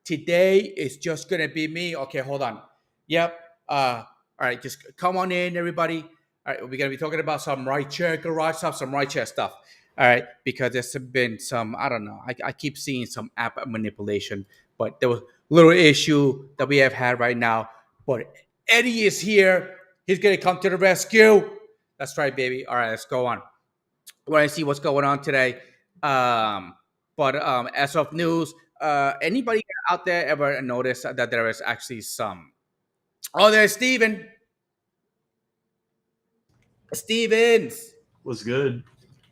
today is just gonna be me. Okay, hold on. Yep. All right, just come on in, everybody. All right, we're gonna be talking about some rideshare garage stuff, some rideshare stuff. All right, because there's been some, I don't know. I keep seeing some app manipulation, but there was a little issue that we have had right now. But Eddie is here. He's gonna come to the rescue. That's right, baby. All right, let's go on. Want to see what's going on today. But as of news, anybody out there ever notice that there is actually some? Oh, there's Steven. Stevens. Was good.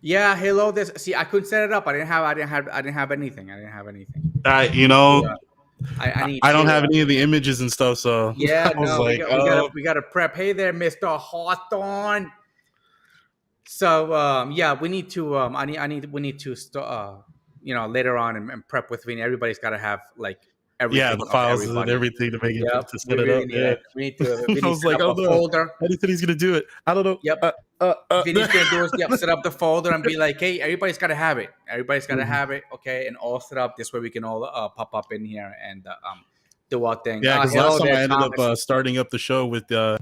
Yeah, hello. This see, I couldn't set it up. I didn't have anything. You know, I need. I don't to, have any of the images and stuff, so Yeah, I was no, like, we gotta prep. Hey there, Mister Hawthorne. So yeah, we need to we need to later on and prep with Vinny. Everybody's got to have like yeah, everything the of files and everybody. everything to make it Yep, to we set it really up. need Yeah, it. We need to I Vinny was set like, up oh a no, folder. I think he's gonna do it. I don't know. Yep. Vinny's gonna do is set up the folder and be like, hey, everybody's got to have it. Everybody's got to have it. Okay, and all set up this way we can all pop up in here and do our thing. Yeah, because last time I ended up starting up the show with your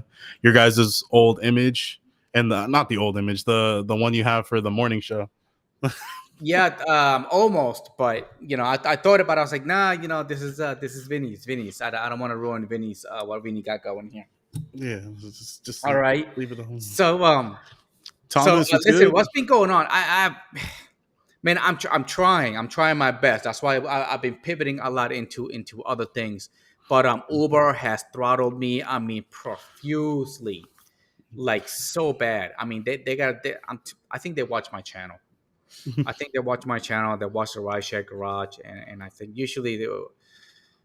guys' old image and not the old image, the one you have for the morning show. Yeah, almost, but I thought about it. I was like, nah, this is Vinny's. I don't want to ruin Vinny's what Vinny got going here. Yeah, just all right. Leave it alone. So Thomas, listen, good? what's been going on? Man, I'm trying my best. That's why I've been pivoting a lot into other things. But Uber has throttled me. I mean, profusely, like so bad. I mean, I think they watch my channel. I think they watch my channel. They watch the Rideshare Garage, and I think usually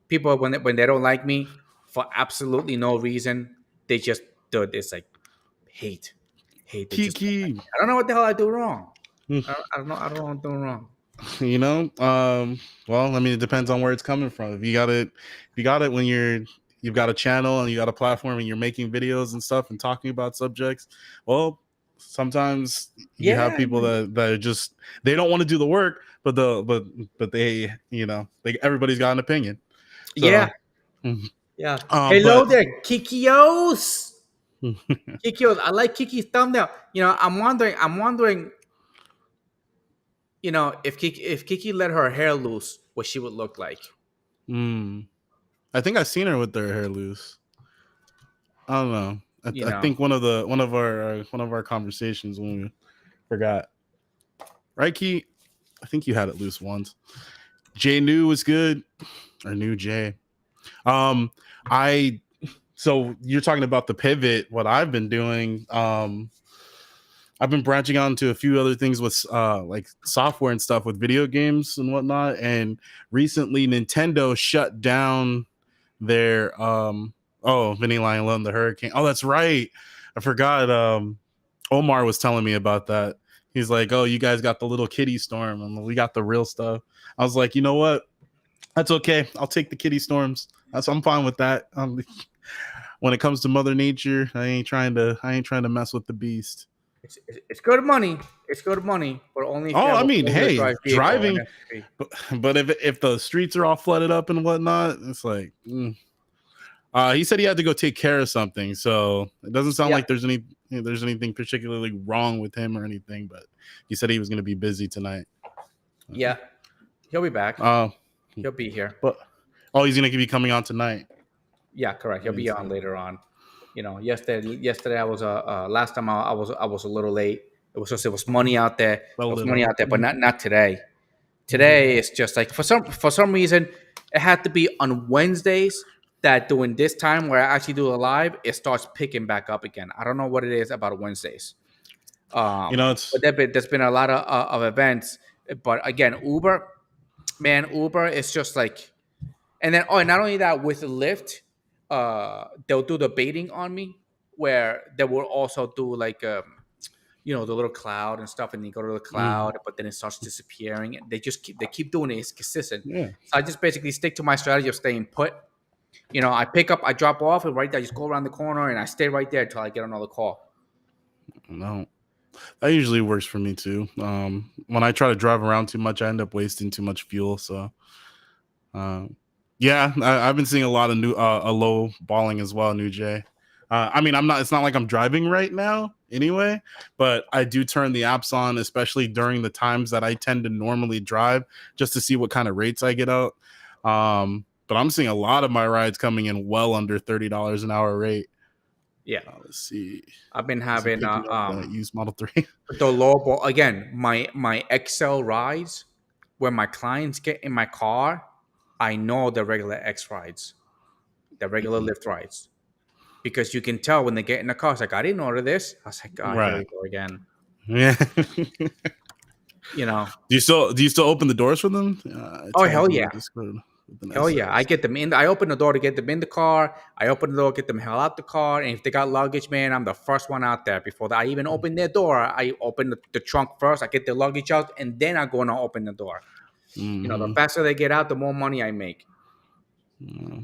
people when they don't like me for absolutely no reason, they just do this like hate. They just, Kiki. I don't know what the hell I do wrong. I don't know. I don't know what I'm doing wrong. Well, I mean, it depends on where it's coming from. If you got it when you've got a channel and you got a platform and you're making videos and stuff and talking about subjects, well, sometimes you have people that are just, they don't want to do the work, but they everybody's got an opinion. So, yeah. Hello there, Kikios. Kikios, I like Kiki's thumbnail. I'm wondering. If Kiki let her hair loose, what she would look like. I think I've seen her with her hair loose. I don't know. I think one of our conversations when we forgot, right, Key? I think you had it loose once. Jay New was good, or New Jay. So you're talking about the pivot. What I've been doing, I've been branching out into a few other things with like software and stuff with video games and whatnot. And recently, Nintendo shut down their Vinny Lion Alone, the Hurricane. Oh, that's right. I forgot. Omar was telling me about that. He's like, oh, you guys got the little kitty storm and we got the real stuff. I was like, you know what? That's okay. I'll take the kitty storms. I'm fine with that. When it comes to Mother Nature, I ain't trying to mess with the beast. It's good money. It's good money, but only. I mean, hey, driving. But if the streets are all flooded up and whatnot, it's like. He said he had to go take care of something, so it doesn't sound like there's anything particularly wrong with him or anything. But he said he was going to be busy tonight. Yeah, he'll be back. He'll be here. But he's going to be coming on tonight. Yeah, correct. He'll be on later on. Yesterday I was last time I was a little late. It was money out there. But not today. Today it's just like for some reason it had to be on Wednesdays. That during this time where I actually do a live, it starts picking back up again. I don't know what it is about Wednesdays. But there's been a lot of events. But again, Uber is just like, and then not only that, with Lyft, they'll do the baiting on me, where they will also do like the little cloud and stuff, and you go to the cloud, but then it starts disappearing. They keep doing it. It's consistent. Yeah. So I just basically stick to my strategy of staying put. I pick up, I drop off, and right there, I just go around the corner, and I stay right there until I get another call. No, that usually works for me too. When I try to drive around too much, I end up wasting too much fuel. So, Yeah, I've been seeing a lot of new a low balling as well, New Jay. I mean, I'm not. It's not like I'm driving right now, anyway. But I do turn the apps on, especially during the times that I tend to normally drive, just to see what kind of rates I get out. But I'm seeing a lot of my rides coming in well under $30 an hour rate. Yeah, Let's see. I've been Is he having picking up that used Model 3? the low ball again. My XL rides when my clients get in my car, I know the regular X rides, the regular Lyft rides, because you can tell when they get in the car. It's like, I didn't order this. I was like, oh, here we Right. go again. Yeah. You know. Do you still open the doors for them? Oh, Tagged hell in the yeah. Discord with an Hell yeah. I SS. get them in. I open the door to get them in the car. I open the door, get them hell out the car. And if they got luggage, man, I'm the first one out there. Before I even open their door, I open the trunk first. I get the luggage out, and then I go and I open the door. You know, the Mm-hmm. faster they get out, the more money I make.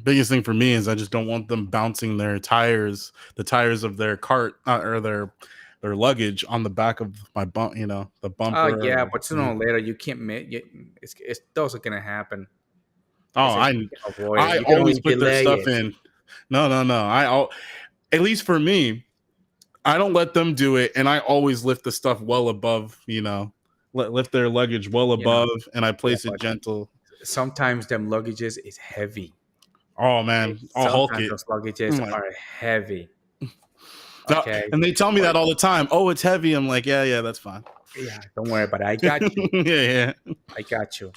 Biggest thing for me is I just don't want them bouncing their tires, the tires of their cart or their luggage on the back of my bump, the Oh, bumper. yeah. Or, But sooner or later, you can't make it's those are going to happen. oh, It's like you can avoid it. I You can always only put their delay stuff it. in. No. At least for me, I don't let them do it, and I always lift the stuff well above, lift their luggage well You know, above, and I yeah, place it but gentle. sometimes them luggages is heavy. Oh Okay? man, I'll Hulk Sometimes it. those luggages I'm like, are heavy. no, Okay. and they tell me But that all the time. Oh, it's heavy. I'm like, yeah, that's fine. yeah, don't worry about it. I got you. Yeah. I got you.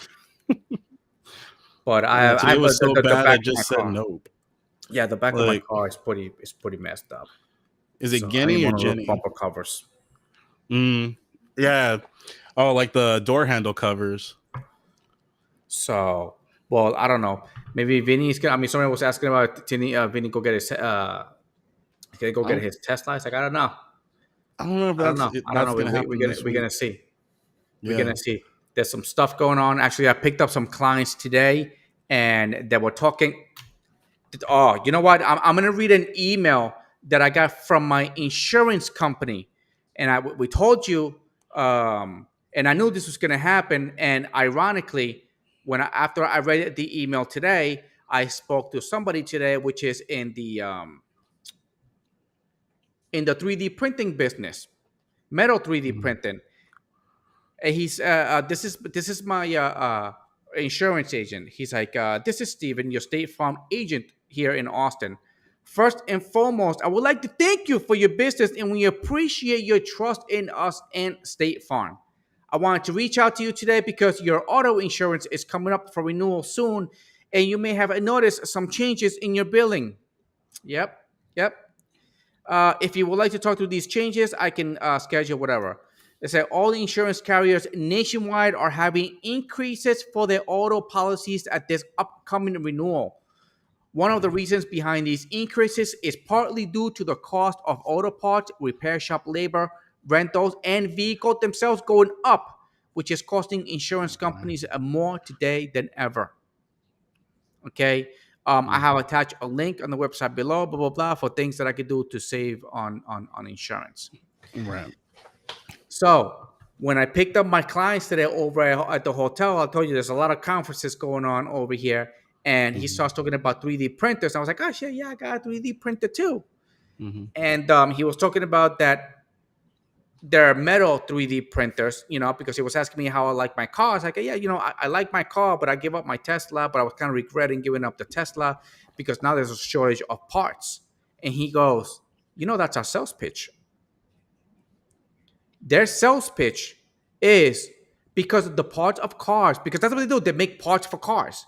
But I Today have was so the bad. I back of my just said car. nope. Yeah, the back of my Like, car is pretty messed up. is it So I need Guinea or one of those Jenny? bumper covers. Yeah. Oh, like the door handle covers. So, well, I don't know. Maybe Vinny's gonna. I mean, somebody was asking about Vinny go get his can go I get don't, his Tesla. It's like, I don't know. I don't know if I don't know. I don't that's know. gonna happen this We're week. gonna see. We're Yeah. gonna see. There's some stuff going on. Actually, I picked up some clients today, and they were talking. Oh, you know what? I'm gonna read an email that I got from my insurance company, and we told you, and I knew this was gonna happen. And ironically, after I read the email today, I spoke to somebody today, which is in the 3D printing business, metal 3D Mhm. printing. And he's this is my insurance agent. He's like, this is Steven, your State Farm agent here in Austin. First and foremost, I would like to thank you for your business, and we appreciate your trust in us and State Farm. I wanted to reach out to you today because your auto insurance is coming up for renewal soon, and you may have noticed some changes in your billing. Yep, yep. If you would like to talk through these changes, I can schedule whatever. They say all the insurance carriers nationwide are having increases for their auto policies at this upcoming renewal. One of the reasons behind these increases is partly due to the cost of auto parts, repair shop labor, rentals, and vehicles themselves going up, which is costing insurance companies more today than ever. Okay. I have attached a link on the website below, blah blah blah, for things that I could do to save on insurance. Right. So when I picked up my clients today over at the hotel, I told you there's a lot of conferences going on over here, and he Mhm. starts talking about 3D printers. I was like, oh shit, yeah, I got a 3D printer too. Mhm. And he was talking about that there are metal 3D printers, because he was asking me how I like my car. I was like, yeah, I like my car, but I give up my Tesla, but I was kind of regretting giving up the Tesla because now there's a shortage of parts. And he goes, that's our sales pitch. Their sales pitch is because of the parts of cars, because that's what they do. They make parts for cars.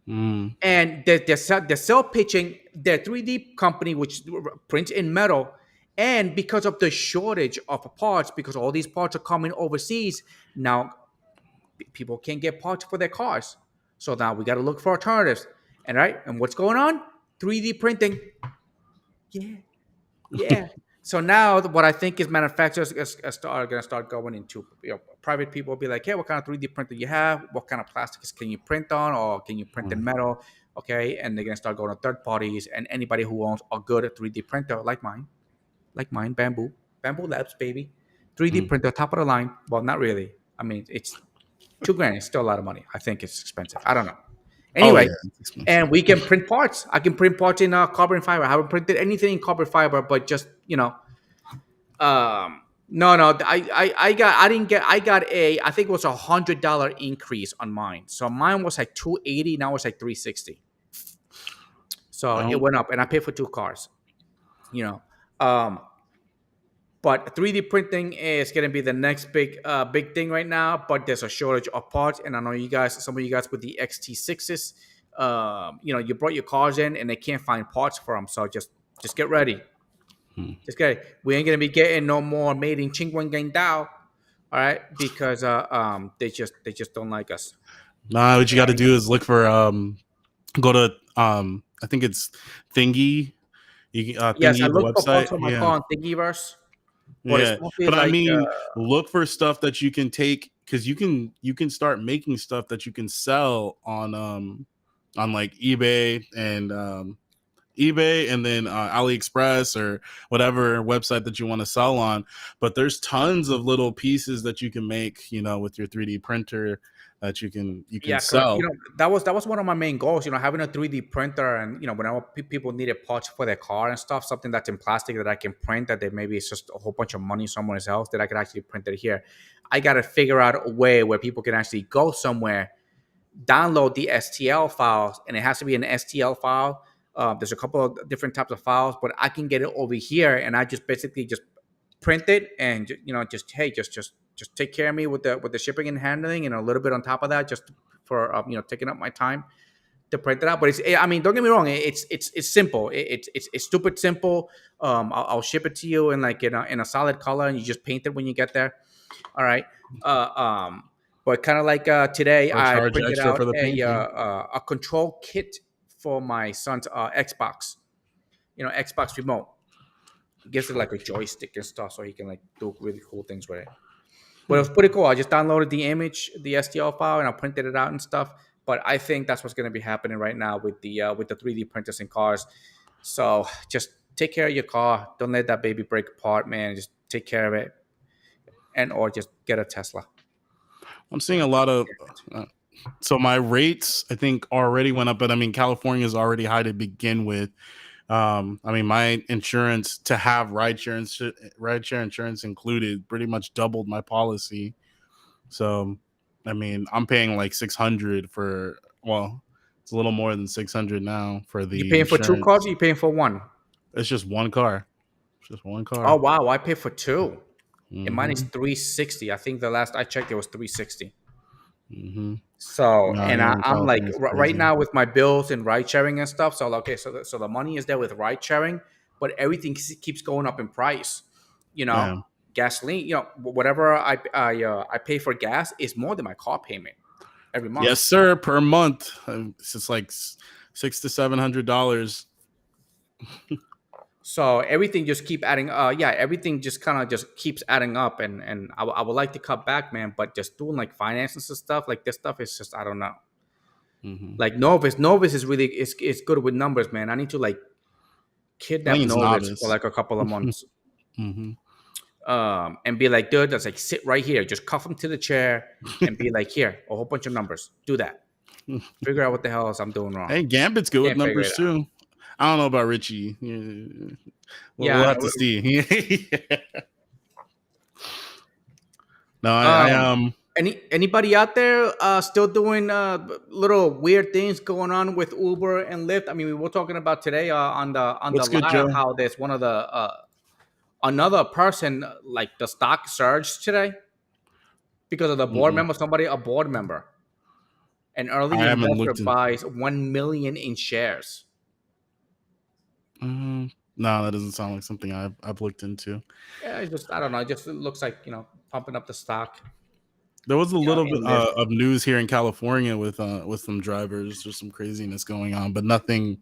Mm. And they're sell pitching their 3D company, which prints in metal. And because of the shortage of parts, because all these parts are coming overseas, now people can't get parts for their cars. So now we got to look for alternatives. And what's going on? 3D printing. Yeah, yeah. So now what I think is manufacturers are going to start going into, private people will be like, hey, what kind of 3D printer you have? What kind of plastics can you print on, or can you print in Mm. metal? Okay, and they're going to start going to third parties, and anybody who owns a good 3D printer like mine, Bamboo Labs, baby, 3D Mm. printer, top of the line. Well, not really. I mean, it's $2,000. It's still a lot of money. I think it's expensive. I don't know. Oh Anyway, yeah, it's expensive. and we can print parts. I can print parts in carbon fiber. I haven't printed anything in carbon fiber, but just no, no. I got I think it was $100 increase on mine. So mine was like 280. Now it's like 360. So I it don't. went up, and I paid for two cars. You know, um, but 3D printing is going to be the next big thing right now. But there's a shortage of parts, and I know some of you guys with the XT6s, you brought your cars in and they can't find parts for them. So just get ready. Hmm. Just get it. We ain't gonna be getting no more made in Chingwen Dao, all right? Because they just don't like us. Nah, what you got to do is look for go to I think it's Thingy. Yes, I Thingy, the looked for website. parts for my Yeah, car on Thingiverse, but it's yeah. mostly But I like mean, look for stuff that you can take, because you can start making stuff that you can sell on like eBay and then AliExpress or whatever website that you want to sell on. But there's tons of little pieces that you can make, with your 3D printer that you can yeah, correct. sell. That was one of my main goals. Having a 3D printer, and whenever people needed parts for their car and stuff, something that's in plastic that I can print, that they maybe it's just a whole bunch of money somewhere else, that I could actually print it here. I got to figure out a way where people can actually go somewhere, download the STL files, and it has to be an STL file. There's a couple of different types of files, but I can get it over here, and I just basically just print it, and just take care of me with the shipping and handling, and a little bit on top of that, just for taking up my time to print it out. But I mean, don't get me wrong, it's simple. It's stupid simple. I'll ship it to you in like in a solid color, and you just paint it when you get there. All right. Uh, um, but kind of like today, Or I charge printed extra out for the painting. a control kit for my son's Xbox. Xbox remote. It gives it like a joystick and stuff, so he can like do really cool things with it. But it was pretty cool. I just downloaded the image, the STL file, and I printed it out and stuff. But I think that's what's going to be happening right now with the 3D printers in cars. So just take care of your car. Don't let that baby break apart, man. Just take care of it, and or just get a Tesla. I'm seeing a lot of uh, so my rates I think already went up, but I mean California is already high to begin with. I mean my insurance to have rideshare insurance included pretty much doubled my policy. So I mean I'm paying like 600 for, well, it's a little more than 600 now for You the paying for two cars? Or insurance. you paying for one? It's just one car. It's just one Oh car. wow, I pay for two. And mine is Hmm. 360. I think the last I checked, it was 360. Hmm. So, No, and here in I'm like California it's right crazy. now with my bills and ride sharing and stuff. So, okay, so the money is there with ride sharing, but everything keeps going up in price. You know, Yeah. gasoline. Whatever I pay for gas is more than my car payment every month. Yes, sir. Per month, it's like $600 to $700. So everything just keep adding. Yeah, everything just kind of just keeps adding up, and I would like to cut back, man. But just doing like finances and stuff like this stuff is just, I don't know. Hmm. Like Novus is really is good with numbers, man. I need to like I kidnap think it's Novus for novice. like a couple of months, Hmm. and be like, dude, that's like sit right here, just cuff him to the chair, and be like, here, a whole bunch of numbers. Do that. Figure out what the hell else I'm doing wrong. Hey, Gambit's good with Can't figure numbers it out. too. I don't know about Richie. Yeah. We'll Yeah. have to see. No, Um. Anybody out there still doing little weird things going on with Uber and Lyft? I mean, we were talking about today on the What's good, live Joe? how there's one of the another person, like the stock surged today because of the board Mm-mm. member, a board member, an I early haven't investor looked in. buys 1 million in shares. No, that doesn't sound like something I've looked into. Yeah, I don't know. It looks like pumping up the stock. There was a little bit In Lyft. of news here in California with some drivers. There's some craziness going on, but nothing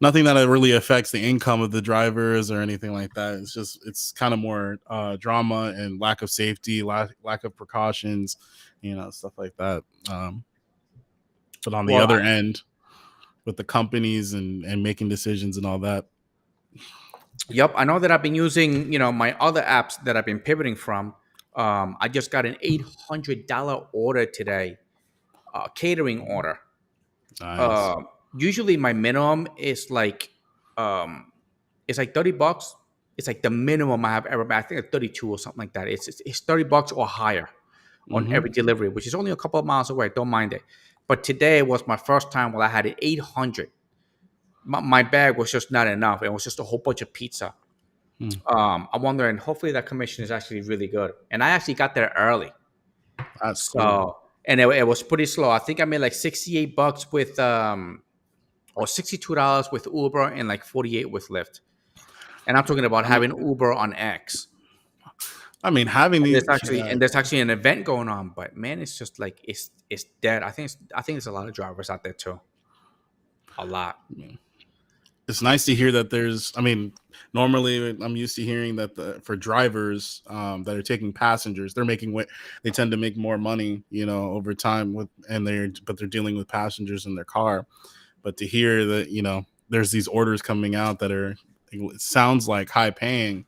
that really affects the income of the drivers or anything like that. It's kind of more drama and lack of safety, lack of precautions, stuff like that. But on the Well, other end, with the companies and making decisions and all that. yep, I know that I've been using, my other apps that I've been pivoting from. I just got an $800 order today, catering order. Nice. Usually my minimum is like um it's like $30. It's like the minimum I have ever been. I think it's 32 or something like that. It's $30 or higher on Mm-hmm. every delivery, which is only a couple of miles away. Don't mind it. But today was my first time where I had it 800. My bag was just not enough. It was just a whole bunch of pizza. I'm wondering, hopefully that commission is actually really good. And I actually got there early. That's cool. So, and it was pretty slow. I think I made like $68 with, or $62 with Uber and like 48 with Lyft. And I'm talking about I mean, having Uber on X. having And the yeah, there's actually an event going on, but man, it's just like it's dead. I think there's a lot of drivers out there too. A lot. it's nice to hear that there's. Normally I'm used to hearing that for drivers that are taking passengers, they tend to make more money, over time but they're dealing with passengers in their car. But to hear that, there's these orders coming out that it sounds like high paying.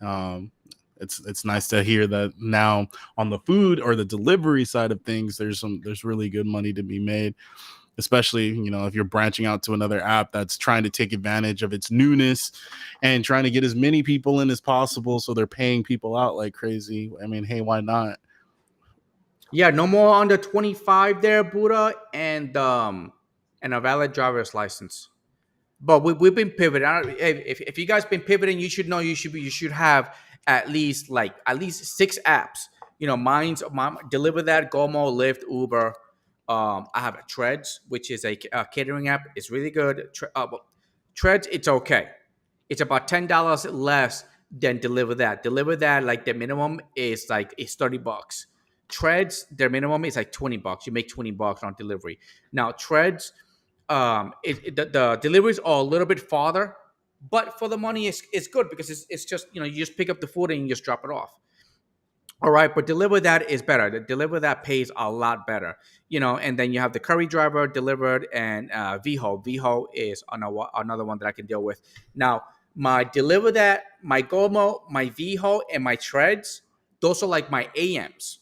Um, it's nice to hear that now on the food or the delivery side of things, there's really good money to be made, especially, if you're branching out to another app that's trying to take advantage of its newness and trying to get as many people in as possible. So they're paying people out like crazy. Hey, why not? Yeah, no more under 25 there, Buddha, and a valid driver's license. But we've been pivoting. If you guys been pivoting, you should know you should have at least 6 apps. Mine deliver that Gomo, Lyft, Uber. I have a Treads, which is a catering app. It's really good. Treads, it's okay. It's about $10 less than deliver that. Deliver that, like the minimum is like it's $30. Treads, their minimum is like $20. You make $20 on delivery. Now Treads, the deliveries are a little bit farther, but for the money, it's good because it's just you just pick up the food and you just drop it off. All right, but deliver that is better. The deliver that pays a lot better, And then you have the curry driver delivered and VHO. VHO is another one that I can deal with. Now, my deliver that, my Gomo, my VHO, and my Treads, those are like my AMs.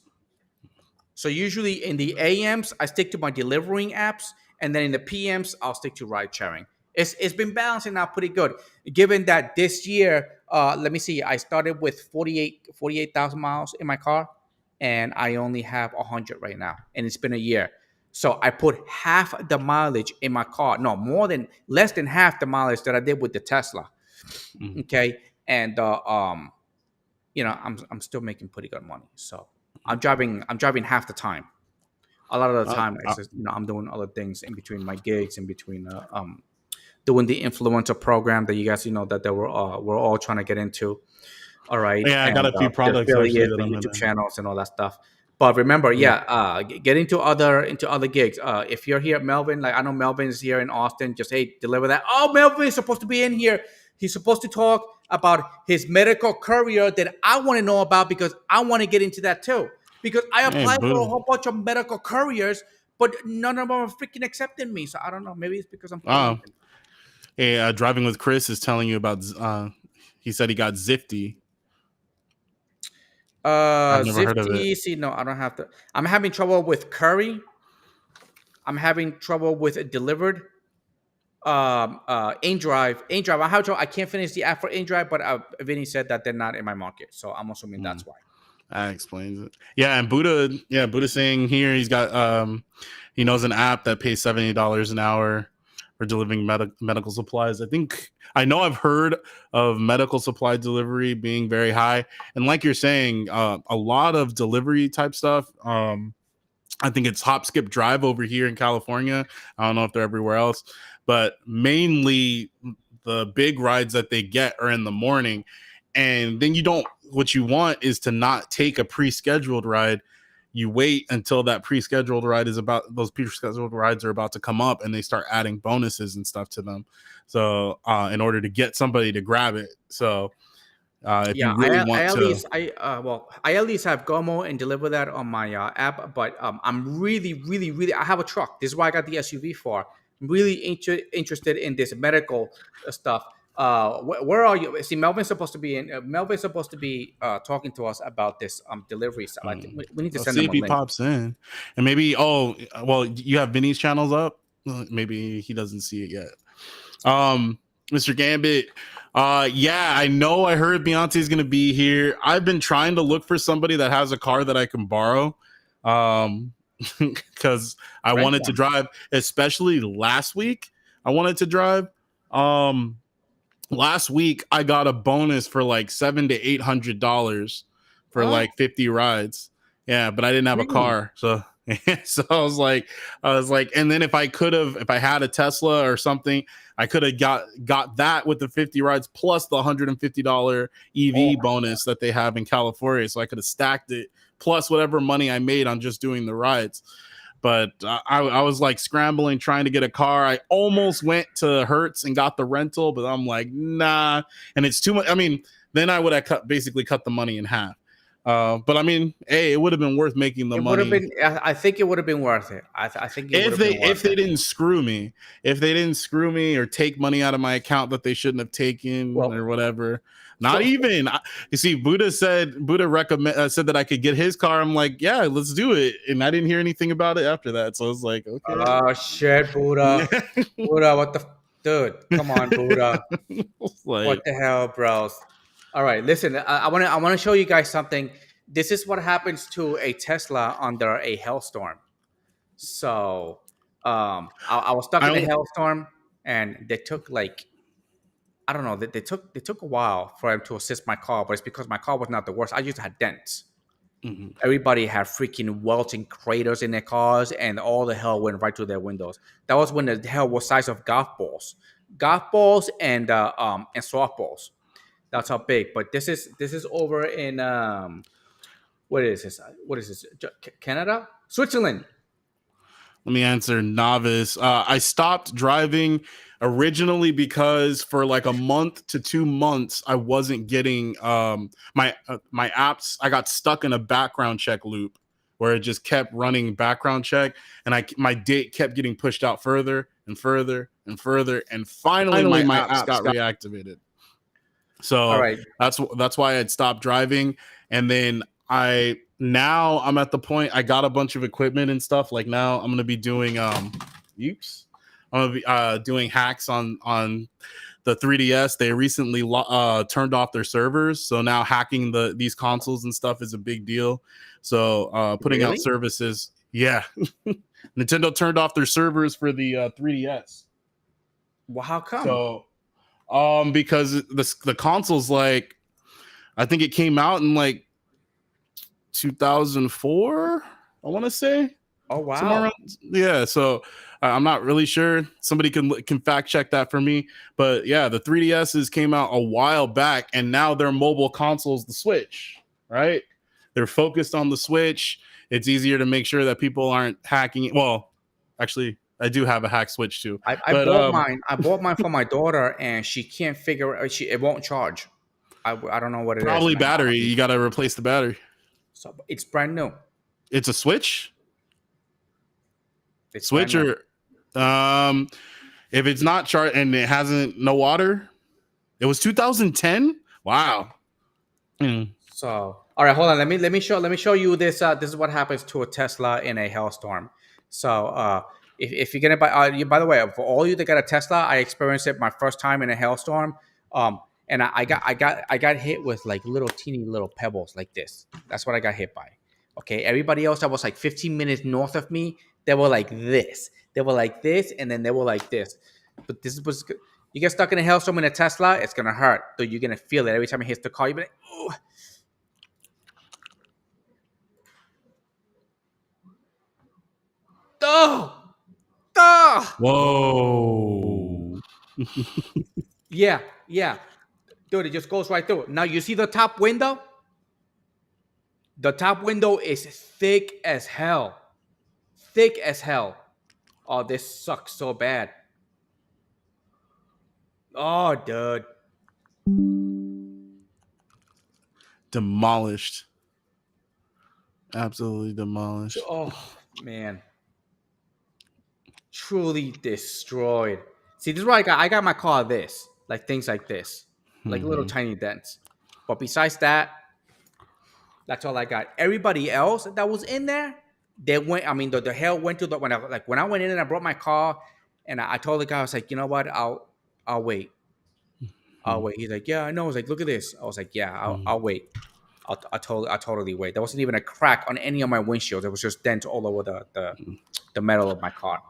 So usually in the AMs, I stick to my delivering apps, and then in the PMs, I'll stick to ride sharing. It's been balancing out pretty good, given that this year, let me see, I started with 48,000 miles in my car, and I only have 100 right now, and it's been a year. So I put half the mileage in my car. No, less than half the mileage that I did with the Tesla. Mhm. Okay, and I'm still making pretty good money. So I'm driving half the time. A lot of the Uh, time, uh, it's just, I'm doing other things in between my gigs, in between doing the influencer program that you guys that we're all trying to get into. All right, yeah, I got and a few the products actually affiliate, that the I'm YouTube gonna. channels, and all that stuff. But remember, Yeah. get into other gigs. If you're here, Melvin, like I know Melvin is here in Austin. Just deliver that. Oh, Melvin is supposed to be in here. He's supposed to talk about his medical career that I want to know about because I want to get into that too. Because I Hey, applied for a Buddha. whole bunch of medical careers, but none of them are freaking accepting me. So I don't know. Maybe it's because I'm Oh, Colombian. hey, driving with Chris is telling you about. He said he got Zifty. I've never heard of it. Zifty. See, no, I don't have to. I'm having trouble with curry. I'm having trouble with it delivered. InDrive. I can't finish the app for InDrive, but Vinny said that they're not in my market, so I'm assuming Hmm. that's why. That explains it. Yeah, and Buddha saying here he's got he knows an app that pays $70 an hour for delivering medical supplies. I know I've heard of medical supply delivery being very high, and like you're saying, a lot of delivery type stuff. I think it's Hop Skip Drive over here in California. I don't know if they're everywhere else, but mainly the big rides that they get are in the morning. And then what you want is to not take a pre-scheduled ride. You wait until those pre-scheduled rides are about to come up and they start adding bonuses and stuff to them. So, in order to get somebody to grab it. So, if Yeah, you really want to, I at least have Gomo and deliver that on my app, but I'm really, really, really. I have a truck. This is why I got the SUV for. I'm really interested in this medical stuff. Where are you? See, Melvin's supposed to be talking to us about this delivery stuff. We need to let's send see them if a he link. pops in. And maybe, you have Vinny's channels up? Maybe he doesn't see it yet. Mr. Gambit. Yeah, I know. I heard Beyonce's gonna be here. I've been trying to look for somebody that has a car that I can borrow. Because I Rent wanted to one. drive, especially last week. I wanted to drive. Um, Last week I got a bonus for like $700 to $800 for Oh, like 50 rides. Yeah, but I didn't have a really? car, so so I was like, and then if I had a Tesla or something, I could have got that with the 50 rides plus the $150 Oh EV my God. bonus that they have in California. So I could have stacked it plus whatever money I made on just doing the rides. But I was like scrambling trying to get a car. I almost went to Hertz and got the rental, but I'm like, nah, and it's too much. I mean, then I would have basically cut the money in half. But I mean, hey, it would have been worth making the It would have money been. I think it would have been worth it. I think it would if have been worth they it. didn't screw me. If they didn't screw me or take money out of my account that they shouldn't have taken or Well, whatever. Not so even. You see, Buddha recommend said that I could get his car. I'm like, yeah, let's do it. And I didn't hear anything about it after that. So I was like, okay. oh shit, Buddha, Buddha, what the dude? Come on, Buddha. Like, What the hell, bros? All right, listen. I want to show you guys something. This is what happens to a Tesla under a hailstorm. So, I was stuck I in a don't. hailstorm, and they took like I don't know. They took a while for him to assist my car, but it's because my car was not the worst. I just had dents. Mhm. Everybody had freaking welts and craters in their cars, and all the hell went right through their windows. That was when the hell was size of golf balls, and softballs. That's how big. But this is over in what is this? What is this? Canada, Switzerland. Let me answer novice. I stopped driving originally because for like a month to 2 months I wasn't getting my apps. I got stuck in a background check loop where it just kept running background check, and my date kept getting pushed out further and further and further, and finally my apps got reactivated. All So right. that's why I'd stopped driving, and then I'm at the point I got a bunch of equipment and stuff. Like now I'm gonna be doing oops, I'm gonna be doing hacks on the 3DS. They recently turned off their servers, so now hacking these consoles and stuff is a big deal. So putting out Really? services, yeah. Nintendo turned off their servers for the 3DS. Well, how come? So because the console's like, I think it came out in like 2004, I want to say, Oh somewhere wow. around. Yeah, so I'm not really sure. Somebody can fact check that for me. But yeah, the 3DSs came out a while back, and now their mobile consoles, the Switch, right? They're focused on the Switch. It's easier to make sure that people aren't hacking it. Well, actually, I do have a hack Switch too, I but bought mine. I bought mine for my daughter, and she can't figure. It won't charge. I don't know what it is. probably And battery. You got to replace the battery. so it's brand new. It's a Switch. It's brand Switch new. or if it's not charged and it hasn't no water, it was 2010. Wow. Mm. So, all right, hold on. Let me show you this. This is what happens to a Tesla in a hailstorm. So, if you're gonna buy, by the way, for all you that got a Tesla, I experienced it my first time in a hailstorm. And I got hit with like little teeny little pebbles like this. That's what I got hit by. Okay, everybody else that was like 15 minutes north of me, they were like this. They were like this, and then they were like this. But this was you get stuck in a hailstorm in a Tesla, it's gonna hurt. So you're gonna feel it every time it hits the car. You're like, oh. Oh, oh, Whoa. yeah, yeah, dude, it just goes right through. Now you see the top window? The top window is thick as hell. Thick as hell. Oh, this sucks so bad. Oh, dude. Demolished. Absolutely demolished. Oh, man. Truly destroyed. See, this is why I got my car this. Like things like this. Like little Mm-hmm. tiny dents. But besides that, that's all I got. Everybody else that was in there, they went. I mean, the hell went to the when I went in and I brought my car. And I told the guy, I was like, you know what? I'll wait. I'll wait. He's like, yeah, I know. I was like, look at this. I was like, yeah, I'll wait. I totally wait. There wasn't even a crack on any of my windshields. It was just dents all over the metal of my car.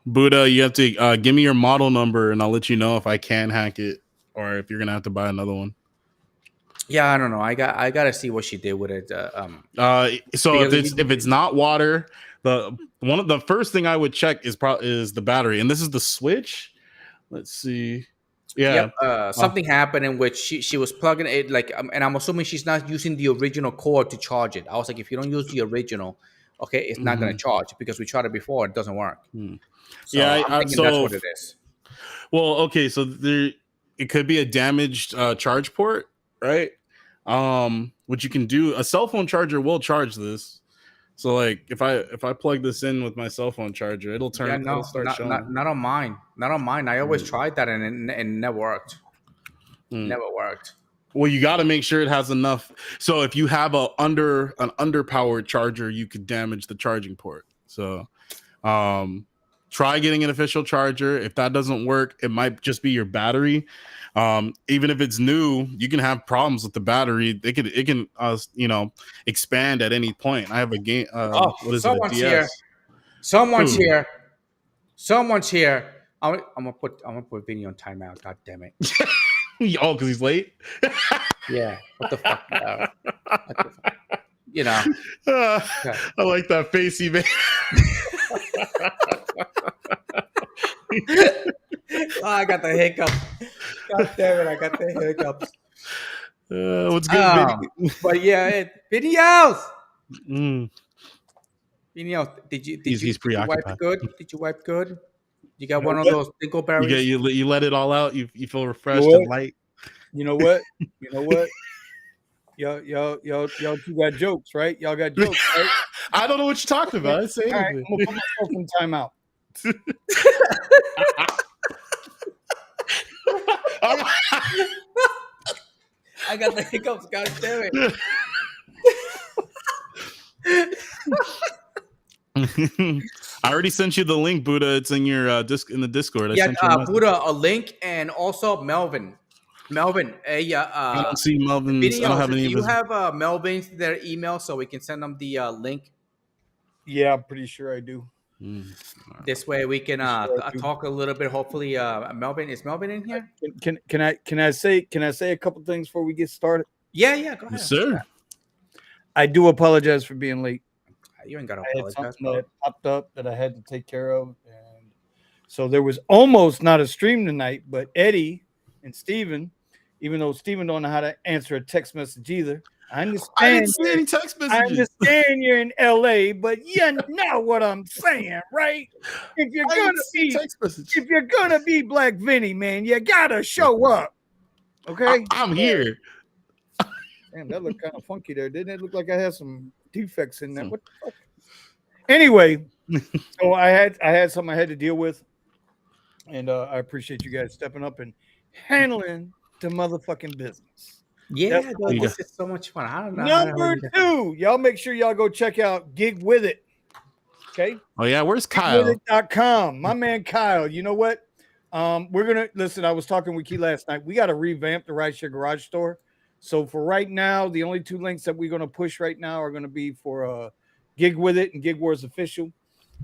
Buddha, you have to give me your model number, and I'll let you know if I can hack it or if you're gonna have to buy another one. Yeah, I don't know. I got to see what she did with it. So if it's not water, the first thing I would check is the battery, and this is the switch. Let's see. Yeah. Yep. Something happened in which she was plugging it and I'm assuming she's not using the original cord to charge it. I was like, if you don't use the original, okay, it's not going to charge because we tried it before. It doesn't work. So yeah, I'm thinking that's what it is. Well, okay, so it could be a damaged charge port, right? What you can do, a cell phone charger will charge this. So like if I plug this in with my cell phone charger, it'll turn. Yeah, no, it'll start showing. not on mine. Not on mine. I always tried that and it never worked. Never worked. Well, you got to make sure it has enough. So if you have an underpowered charger, you could damage the charging port. So try getting an official charger. If that doesn't work, it might just be your battery. Even if it's new, you can have problems with the battery. It can expand at any point. I have a game. What is someone's it? Here. Someone's here. Someone's here. I'm gonna put Vinny on timeout. God damn it. Oh, because he's late. Yeah. What the fuck? You know. I like that face he made. Oh, I got the hiccups. God damn it, I got the hiccups. What's good, but yeah, videos. Videos. He's preoccupied. Wipe good? Did you wipe good? You got one of those dingleberries? You let it all out. You feel refreshed and light. You know what? Y'all two got jokes, right? Y'all got jokes, right? I don't know what you're talking about. I say anything. Right, I'm gonna put myself in timeout. I got the hiccups. God damn it. I already sent you the link, Buddha. It's in your in the Discord. Buddha, a link, and also Melvin. I don't see Melvin's. I don't have any. Do you have Melvin's their email so we can send them the link? Yeah, I'm pretty sure I do. This way we can talk a little bit. Hopefully, Melvin is Melvin in here. Can I say a couple things before we get started? Yeah, go ahead. Yes, sir. I do apologize for being late. You ain't got to apologize. apologize. That popped up that I had to take care of, and so there was almost not a stream tonight. But Eddie and Steven, even though Steven don't know how to answer a text message either. I understand. I didn't see any text messages. I understand you're in LA, but you know what I'm saying, right? If you're gonna be Black Vinny, man, you gotta show up. Okay, I'm here. Damn, that looked kind of funky there, didn't it? Look like I had some defects in there. What the fuck? Anyway, so I had something I had to deal with, and I appreciate you guys stepping up and handling the motherfucking business. Yeah, this is so much fun. I don't know. Number 2, y'all make sure y'all go check out Gig With It. Okay. Oh yeah, where's Kyle? GigWithIt.com. My man Kyle. You know what? We're gonna listen. I was talking with Key last night. We got to revamp the Rideshare Garage Store. So for right now, the only 2 links that we're gonna push right now are gonna be for Gig With It and Gig Wars Official.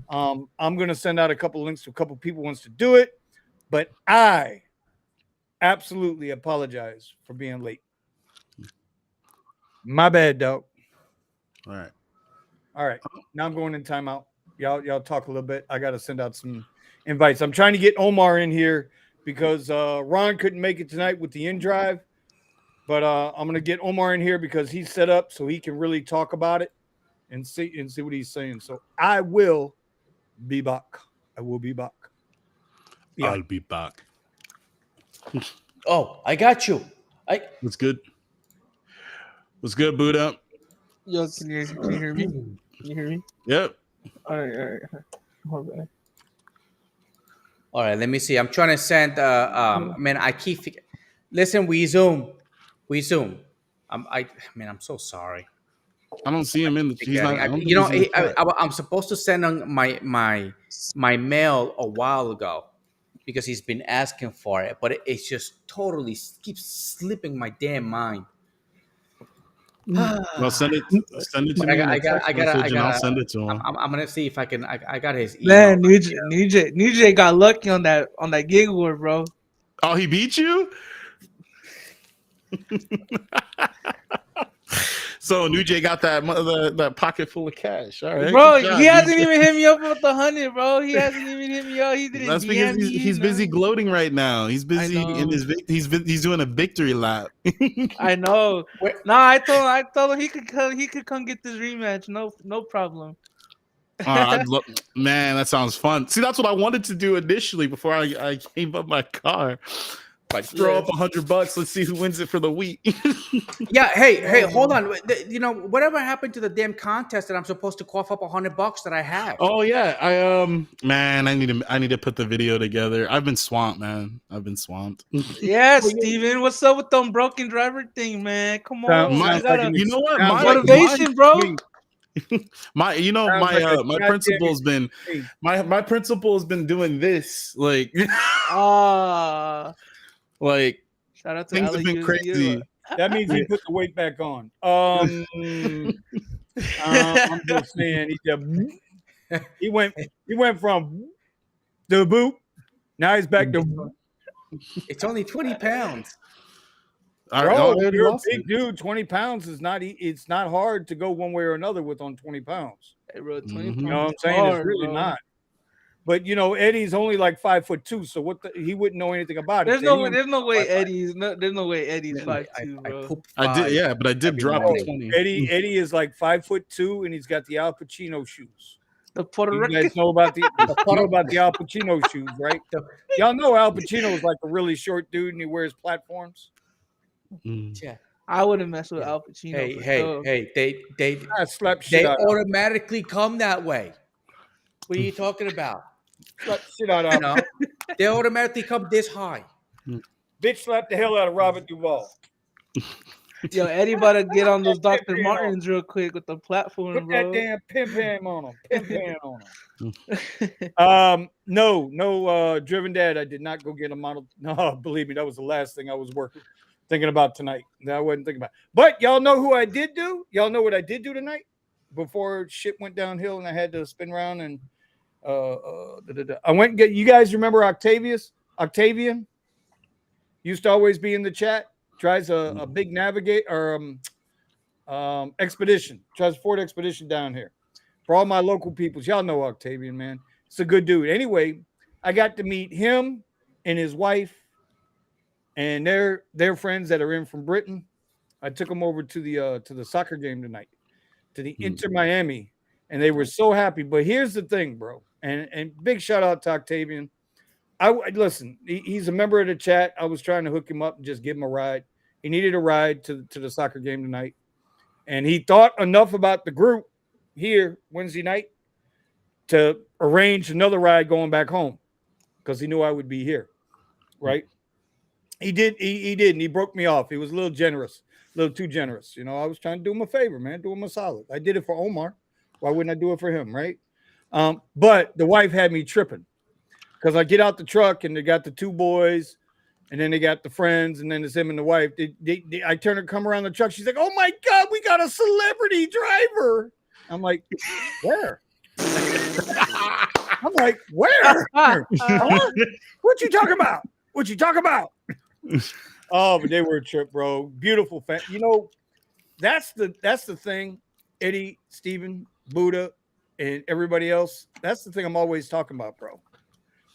I'm gonna send out a couple links to a couple people who wants to do it, but I absolutely apologize for being late. My bad, dog. All right. Now I'm going in timeout. Y'all talk a little bit. I got to send out some invites. I'm trying to get Omar in here because Ron couldn't make it tonight with the in-drive. But I'm going to get Omar in here because he's set up so he can really talk about it and see what he's saying. So I will be back. I will be back. Yeah. I'll be back. Oh, I got you. What's good? What's good, Buddha? Yo, can you hear me? Can you hear me? Yep. All right. Okay. All right, let me see. I'm trying to send. Man, I keep. Listen, we Zoom. I'm so sorry. I don't see him in the. He's not. I don't think You know, he's in the chat. I'm supposed to send him my mail a while ago because he's been asking for it, but it's just totally keeps slipping my damn mind. Well, send it to But me in a text message, and I'll send it to him. I'm gonna see if I can. I got his email. Man, New Jay got lucky on that gig war, bro. Oh, he beat you. So New Jay got that pocket full of cash. All right, Bro, good job, he hasn't New Jay. even hit me up with the 100, bro. He hasn't even hit me up. He didn't. That's because he's busy gloating right now. He's busy in his he's doing a victory lap. I know. Nah, I told him he could come get this rematch. No problem. Man, that sounds fun. See, that's what I wanted to do initially before I gave up my car. Like throw up $100. Let's see who wins it for the week. Yeah. Hey, hold on. You know, whatever happened to the damn contest that I'm supposed to cough up $100 that I have? Oh yeah, man, I need to put the video together. I've been swamped, man. I've been swamped. Yeah, Steven, what's up with them broken driver thing, man? Come on, you know what? Motivation, bro. My principal's been my principal's been doing this like like shout out to things have been crazy. That means he put the weight back on. I'm just saying he went from the boot. Now he's back to. It's only 20 pounds. Bro, you're a big dude. 20 pounds is not. It's not hard to go one way or another with on 20 pounds. Hey, bro, 20 pounds. You know what I'm saying? It's really not. But you know, Eddie's only like 5'2", so he wouldn't know anything about it. There's no way Eddie's 5'2", bro. But I did drop the 20. Eddie is like 5'2", and he's got the Al Pacino shoes. The Puerto Rican. You guys know about the Al Pacino shoes, right? Y'all know Al Pacino is like a really short dude, and he wears platforms. Yeah, I wouldn't mess with Al Pacino. Hey, they automatically come that way. What are you talking about? Slap shit out of him. They automatically come this high. Bitch slapped the hell out of Robert Duvall. Yo, Eddie about to get on those Dr. Martens real quick with the platform, Put bro. that damn pimp hand on him. Pimp hand on him. No, Driven Dad. I did not go get a model. No, believe me, that was the last thing I was thinking about tonight. That I wasn't thinking about. But y'all know who I did do? Y'all know what I did do tonight? Before shit went downhill and I had to spin around and I went and get. You guys remember Octavian used to always be in the chat. Tries a big navigate or expedition. Tries a Ford Expedition down here. For all my local peoples, y'all know Octavian, man. It's a good dude. Anyway, I got to meet him and his wife and their friends that are in from Britain. I took them over to the soccer game tonight, to the Inter Miami, and they were so happy. But here's the thing, bro, and big shout out to Octavian. Listen, he's a member of the chat. I was trying to hook him up and just give him a ride. He needed a ride to the soccer game tonight. And he thought enough about the group here Wednesday night to arrange another ride going back home because he knew I would be here. Right? He did. He did. And he broke me off. He was a little too generous. You know, I was trying to do him a favor, man, do him a solid. I did it for Omar. Why wouldn't I do it for him? Right? But the wife had me tripping. Because I get out the truck and they got the two boys, and then they got the friends, and then it's him and the wife. I turn and come around the truck. She's like, "Oh my God, we got a celebrity driver." I'm like, "Where?" I'm like, "Where? What you talking about? What you talking about?" Oh, but they were a trip, bro. Beautiful You know, that's the thing. Eddie, Steven, Buddha, and everybody else. That's the thing I'm always talking about, bro.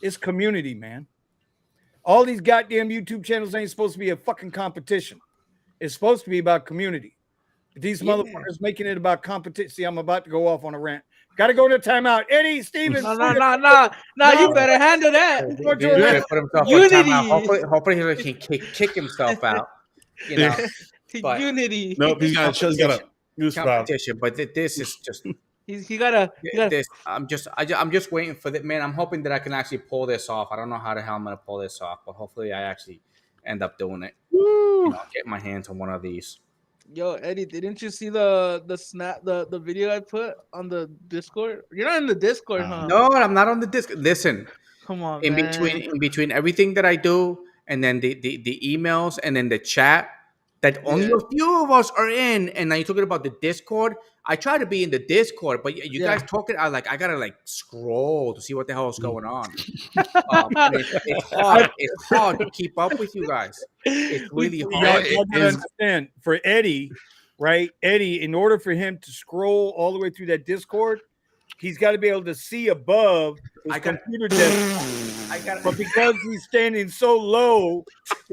It's community, man. All these goddamn YouTube channels ain't supposed to be a fucking competition. It's supposed to be about community. These motherfuckers making it about competition. See, I'm about to go off on a rant. Got to go to timeout. Eddie, Steven. No, you better handle that. Unity. Hopefully he can kick himself out. You know. But, Unity. Nope, he's got a competition. But this is just. He gotta. This, I'm just waiting for that, man. I'm hoping that I can actually pull this off. I don't know how the hell I'm gonna pull this off, but hopefully I actually end up doing it. You know, get my hands on one of these. Yo, Eddie, didn't you see the video I put on the Discord? You're not in the Discord, huh? No, I'm not on the disc. Listen, Come on, in man. between everything that I do, and then the emails, and then the chat that only Yeah. a few of us are in. And now you're talking about the Discord. I try to be in the Discord, but you Yeah. guys talking. I gotta like scroll to see what the hell is going on. And it's hard. It's hard to keep up with you guys. It's really Y'all, hard. y'all gotta understand. For Eddie, right? Eddie, in order for him to scroll all the way through that Discord, he's got to be able to see above his computer desk. But because he's standing so low,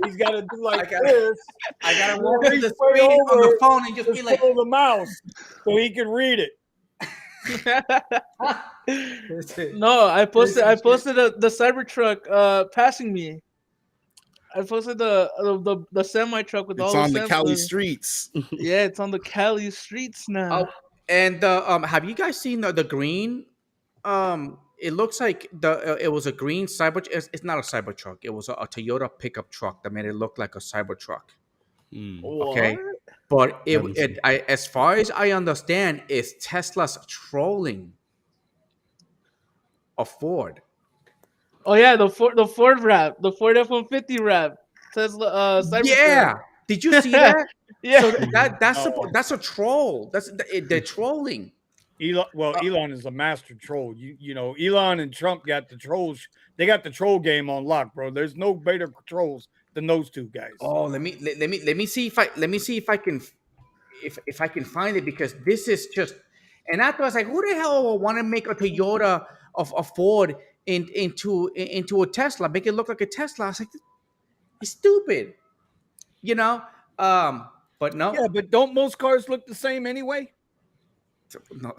he's got to do like this. I gotta walk to the screen on the phone and just be like, the mouse so he can read it. No, I posted the Cybertruck passing me. I posted the semi truck with all the It's on the Cali streets. Yeah, it's on the Cali streets now. And have you guys seen the green? It looks like it was a green cyber. It's not a cyber truck. It was a Toyota pickup truck that made it look like a cyber truck. Okay, but as far as I understand, is Tesla's trolling a Ford. Oh yeah, the Ford wrap, the Ford F-150 wrap, Tesla Cybertruck. Yeah, did you see that? Yeah, so that's a troll. They're trolling. Elon is a master troll. You know, Elon and Trump got the trolls. They got the troll game on lock, bro. There's no better trolls than those two guys. Oh, let me see if I can find it, because this is just. And after I was like, who the hell will want to make a Toyota of a Ford into a Tesla, make it look like a Tesla? I was like, it's stupid, you know. But no. Yeah, but don't most cars look the same anyway? No,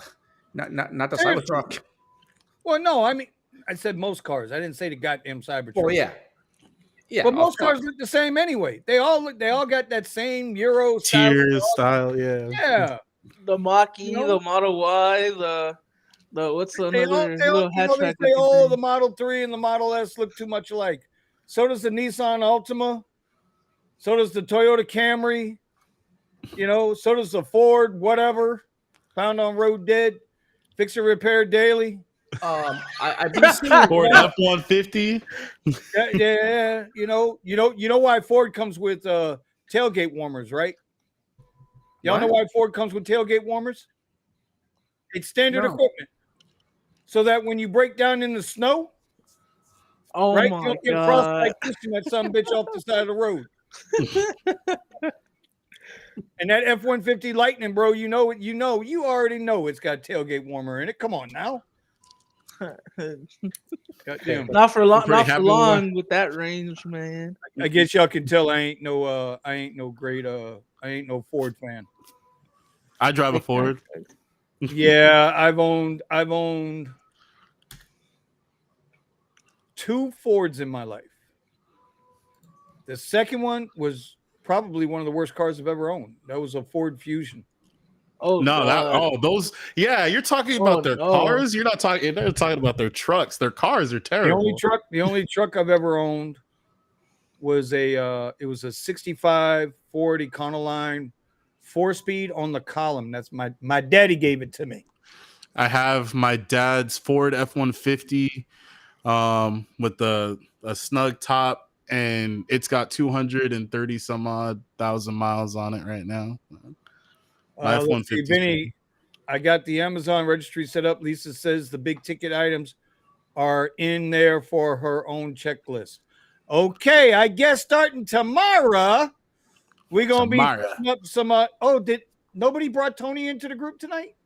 not the Cybertruck. Well, no, I mean, I said most cars. I didn't say the goddamn Cybertruck. Oh yeah. Yeah, but most cars look the same anyway. They all got that same Euro style. Yeah. Yeah. The Mach-E, the Model Y, the what's another little hatchback? They say, the Model 3 and the Model S look too much alike. So does the Nissan Altima. So does the Toyota Camry. You know, so does the Ford, whatever. Found on road dead. Fix and repair daily. I've been seeing Ford F-150. Yeah. You know why Ford comes with tailgate warmers, right? Y'all know why Ford comes with tailgate warmers? It's standard equipment. So that when you break down in the snow, you don't get frostbite pushing that some bitch off the side of the road. And that F-150 Lightning, bro, you already know it's got tailgate warmer in it. Come on now. Goddamn. Not for long with that range, man. I guess y'all can tell I ain't no Ford fan. I drive a Ford. Yeah, I've owned 2 Fords in my life. The second one was probably one of the worst cars I've ever owned. That was a Ford Fusion. Oh no! Those. Yeah, you're talking about their cars. You're not talking. They're talking about their trucks. Their cars are terrible. The only truck I've ever owned was a 65 Ford Econoline 4-speed on the column. That's my daddy gave it to me. I have my dad's Ford F-150 with a snug top, and it's got 230 some odd thousand miles on it right now. Vinny, I got the Amazon registry set up. Lisa says the big ticket items are in there for her own checklist. Okay, I guess starting tomorrow, we're gonna be putting up some. Did nobody brought Tony into the group tonight?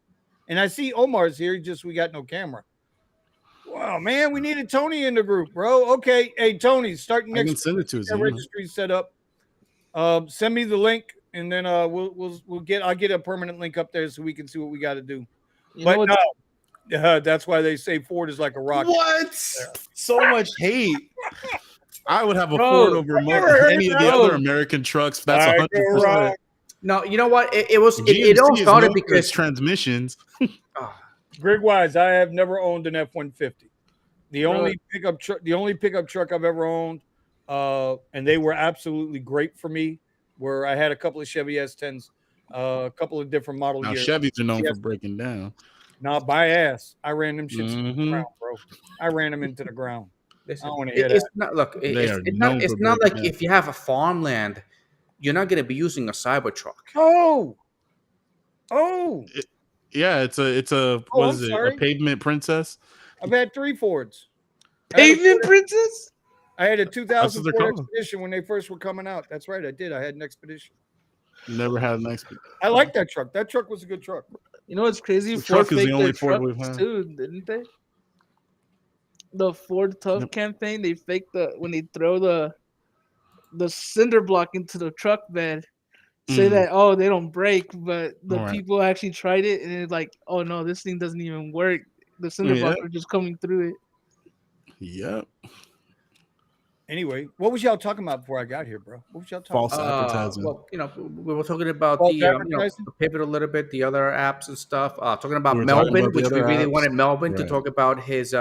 And I see Omar's here. Just we got no camera. Wow, man, we needed Tony in the group, bro. Okay, hey Tony, starting next. I can send it to his registry set up. Send me the link. And then I'll get a permanent link up there so we can see what we got to do. That's why they say Ford is like a rocket. What? So much hate. I would have a Ford over any of the other American trucks. That's 100%. No, you know what? It all started because transmissions. Greg Wise, I have never owned an F-150. The only pickup truck I've ever owned, and they were absolutely great for me. Where I had a couple of Chevy S10s. a couple of different model Now years. Chevys are known Yes. for breaking down. Not by ass. I ran them shits into the Mhm. ground, bro. I ran them into the ground. I Listen, don't want to hear it's that. not. Look, They are it's known for not breaking like down. if you have a farmland, you're not gonna be using a Cybertruck. Oh, Yeah, it's a Oh, what I'm is it? sorry. A pavement princess? I've had 3 Fords. I had a Pavement Ford- Princess. I had a That's what 2000 they're Ford called. Expedition when they first were coming out. That's right, I did. I had an Expedition. Never had an expert. I like that truck. That truck was a good truck. You know what's crazy? The Ford truck is the faked only their Ford we've trucks had. too, didn't they? The Ford Tough Yep. campaign, they faked when they throw the cinder block into the truck bed. Say that they don't break, but the Right. people actually tried it and it's like, oh no, this thing doesn't even work. The cinder blocks are just coming through it. Yep. Anyway, what was y'all talking about before I got here, bro? What was y'all talking False advertising. Well, we were talking about False the advertising? the Pivot a little bit, the other apps and stuff. Talking about We were talking Melvin, about the which we other really apps. wanted Melvin to Right. talk about his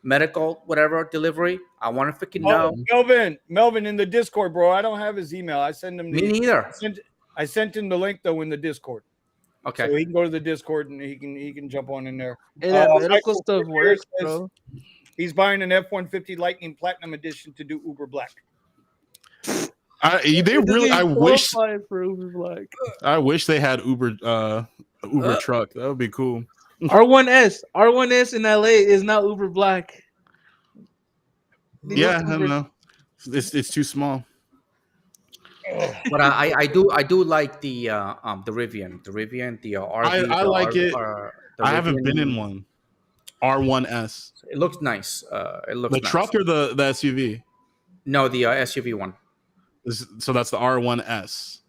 medical whatever delivery. I want to freaking know. Melvin in the Discord, bro. I don't have his email. I send him Me neither. I sent him the link though in the Discord. Okay. So he can go to the Discord and he can jump on in there. Hey, that medical Michael stuff Fortier works, says bro. He's buying an F-150 Lightning Platinum Edition to do Uber Black. I wish for Uber Black. I wish they had Uber truck. That would be cool. R1S in LA is not Uber Black. Yeah, I don't know. It's too small. But I do like the Rivian, the RV. I like it. The I haven't Rivian. been in one. R1S. It looks nice. It looks The nice. truck or the SUV? No, the SUV one. So that's the R1S.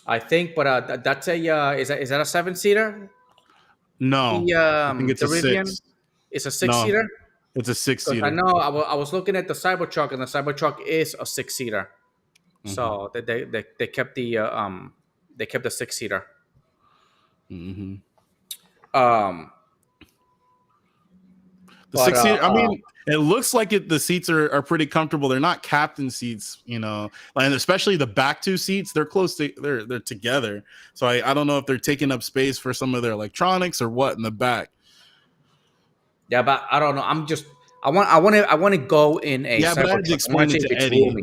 I think, but that's a is that a 7-seater? No, I think it's the a Rivian 6. is a 6-seater. It's a 6-seater. I know I was looking at the Cybertruck, and the Cybertruck is a 6-seater. Mm-hmm. So they kept the 6-seater. Mm-hmm. The 6-seater. I mean, it looks like the seats are pretty comfortable. They're not captain seats, and especially the back 2 seats. They're close to they're together. So I don't know if they're taking up space for some of their electronics or what in the back. Yeah, but I don't know. I want to go in a Cybertruck. But I had to explain it to Eddie.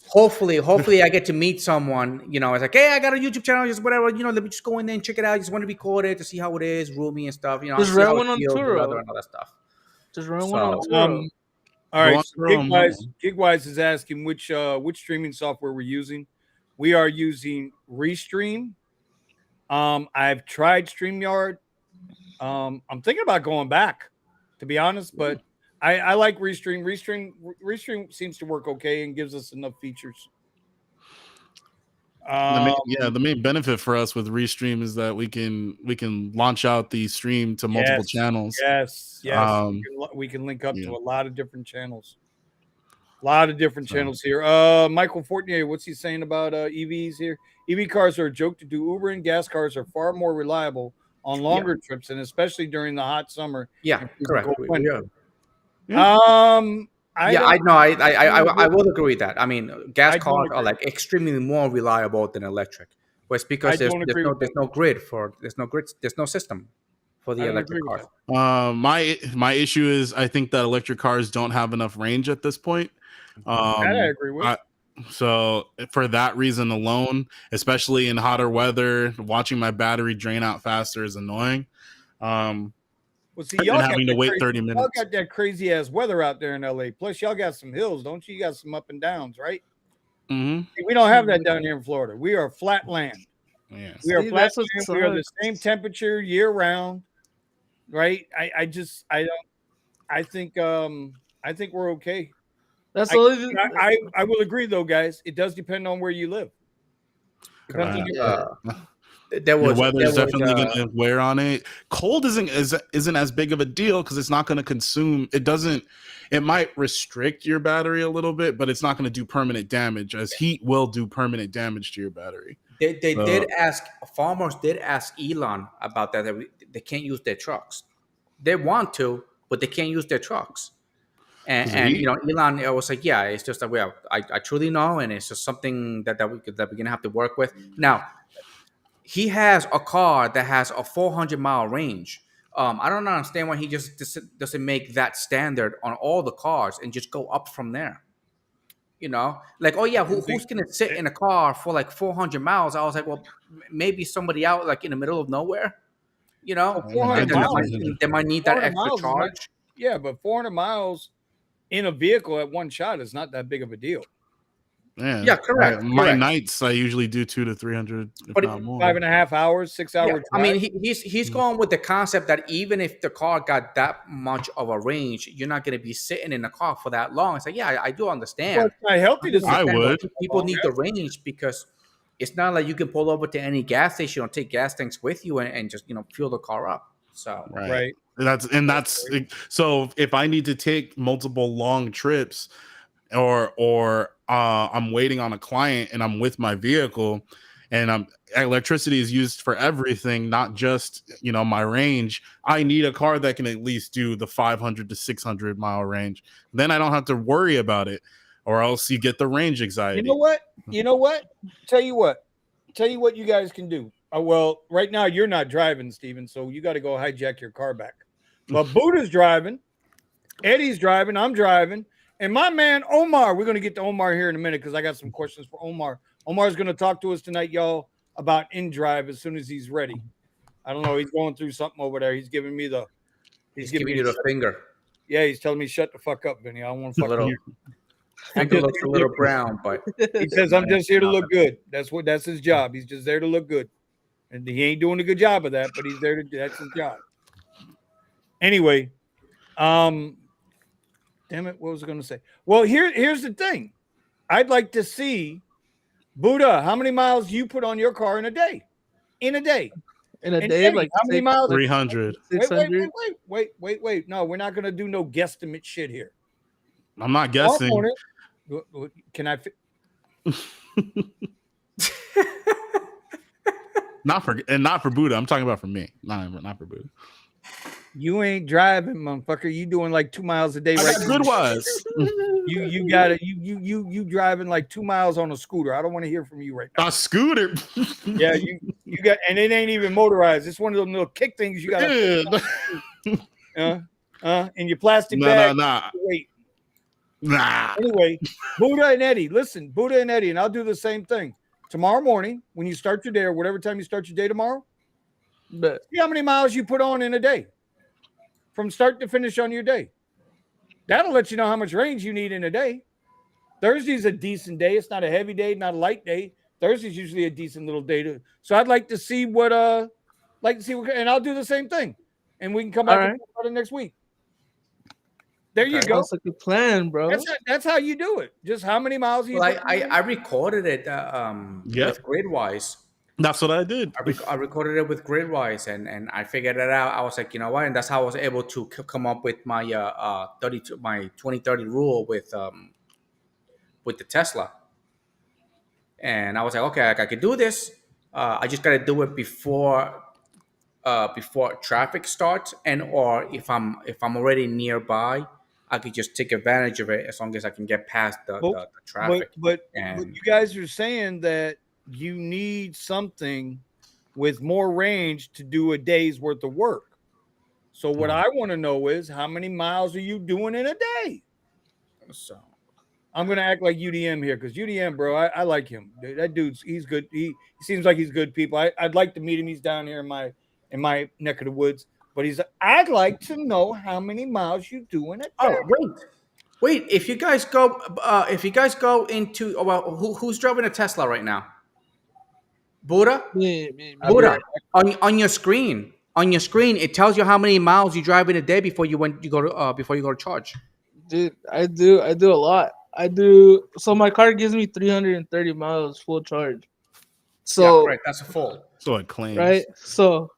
Hopefully I get to meet someone, it's like, hey, I got a YouTube channel, just whatever, let me just go in there and check it out. I just want to record it to see how it is, roomy and stuff, just run one on Turo and all that stuff. Just run one on Turo. All right, so Gigwise is asking which streaming software we're using. We are using Restream. I've tried StreamYard. I'm thinking about going back, to be honest, but I like Restream. Restream seems to work okay and gives us enough features. The main benefit for us with Restream is that we can launch out the stream to multiple channels. Yes. We can link up to a lot of different channels. Here. Michael Fortier, what's he saying about EVs here? EV cars are a joke to do Uber, and gas cars are far more reliable on longer trips, and especially during the hot summer. Yeah, correct. I will agree with that. I mean, gas cars are extremely more reliable than electric. Well, it's because there's no system for the electric cars. My issue is I think that electric cars don't have enough range at this point. That I agree with. So for that reason alone, especially in hotter weather, watching my battery drain out faster is annoying. Well, see, y'all having to wait 30 minutes. Y'all got that crazy ass weather out there in LA. Plus, y'all got some hills, don't you? You got some up and downs, right? Mm-hmm. See, we don't have that down here in Florida. We are flat land. Yes. We are flat land. We are the same temperature year round, right? I think we're okay. That's I will agree though, guys. It does depend on where you live. Your weather is definitely going to wear on it. Cold isn't as big of a deal because it's not going to consume. It might restrict your battery a little bit, but it's not going to do permanent damage, as heat will do permanent damage to your battery. Farmers did ask Elon about that they can't use their trucks. They want to, but they can't use their trucks. And you know, Elon, I was like, yeah, it's just that I truly know, and it's just something that we're gonna have to work with. Now, he has a car that has a 400-mile range. I don't understand why he just doesn't make that standard on all the cars and just go up from there. You know, like, oh yeah, who's gonna sit in a car for like 400 miles? I was like, well, maybe somebody out like in the middle of nowhere. You know, 400 miles. they might need that extra charge. Yeah, but 400 miles in a vehicle at one shot is not that big of a deal. Yeah, correct. My nights, I usually do 200 to 300, if but not more. 5.5 hours, 6 hours. Yeah, I mean, he's going with the concept that even if the car got that much of a range, you're not going to be sitting in the car for that long. It's like, yeah, I do understand. Well, it's not healthy to sit. I would. People need the range because it's not like you can pull over to any gas station or take gas tanks with you and just, you know, fuel the car up. So right. That's so if I need to take multiple long trips or I'm waiting on a client and I'm with my vehicle and electricity is used for everything, not just, you know, my range. I need a car that can at least do the 500 to 600 mile range. Then I don't have to worry about it, or else you get the range anxiety. You know what? Tell you what you guys can do. Well, right now you're not driving, Steven, so you got to go hijack your car back. But Buddha's driving, Eddie's driving, I'm driving, and my man Omar. We're going to get to Omar here in a minute because I got some questions for Omar. Omar's going to talk to us tonight, y'all, about InDrive as soon as he's ready. I don't know. He's going through something over there. He's giving me the. He's giving you the finger. Yeah, he's telling me shut the fuck up, Vinny. I don't want to fuck up. Finger looks a little brown, but he says I'm just here to look good. That's his job. He's just there to look good. And he ain't doing a good job of that, but he's there that's his job. Anyway, damn it, what was I going to say? Well, here's the thing. I'd like to see, Buddha, how many miles you put on your car in a day? In a day, like how many miles? 300. 600. Wait. No, we're not going to do no guesstimate shit here. I'm not guessing. Can I? Not for Buddha. I'm talking about for me. Not for Buddha. You ain't driving, motherfucker. You doing like 2 miles a day, right? Good was. You got it. You driving like 2 miles on a scooter. I don't want to hear from you right now. A scooter. Yeah, you got, and it ain't even motorized. It's one of those little kick things you got. In your plastic bag. Wait. Nah. Anyway, Buddha and Eddie, listen, and I'll do the same thing. Tomorrow morning, when you start your day or whatever time you start your day tomorrow, see how many miles you put on in a day from start to finish on your day. That'll let you know how much range you need in a day. Thursday's a decent day. It's not a heavy day, not a light day. Thursday's usually a decent little day. So I'd like to see what, and I'll do the same thing. And we can come back and talk about it next week. There you go. That's like a plan, bro. That's how you do it. Just how many miles you I recorded it with Gridwise. That's what I did. I recorded it with Gridwise and I figured it out. I was like, you know what? And that's how I was able to come up with my 2030 rule with the Tesla. And I was like, okay, I can do this. I just got to do it before traffic starts, or if I'm already nearby, I could just take advantage of it as long as I can get past the traffic. But you guys are saying that you need something with more range to do a day's worth of work. So what I want to know is how many miles are you doing in a day? So I'm going to act like UDM here because UDM, bro, I like him. That dude's he's good. He seems like he's good people. I'd like to meet him. He's down here in my neck of the woods. But I'd like to know how many miles you do in a day. Oh, wait. If you guys go into who's driving a Tesla right now? Buddha? Me. Buddha. On your screen, it tells you how many miles you drive in a day before you go to charge. Dude, I do a lot. So my car gives me 330 miles full charge. So right, that's a full. So it claims. Right. So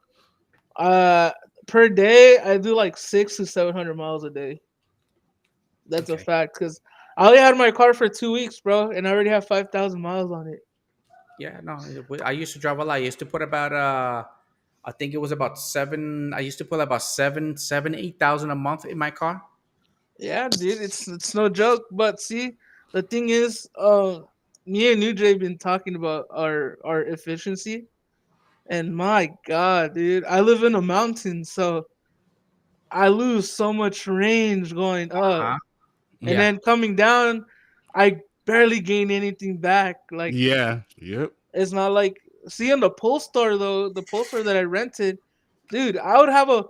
per day I do like 600 to 700 miles a day. That's a fact because I only had my car for 2 weeks, bro, and I already have 5,000 miles on it. Yeah, no, I used to drive a lot. I used to put about I think it was about 7. I used to put about 8,000 a month in my car. Yeah, dude, it's no joke. But see, the thing is, me and New Jay been talking about our efficiency, and my God, dude, I live in a mountain, so I lose so much range going up, Huh? and Yeah. then coming down, I barely gain anything back. Like Yeah. Yep. it's not like seeing the Polestar though. The Polestar that I rented, dude, I would have a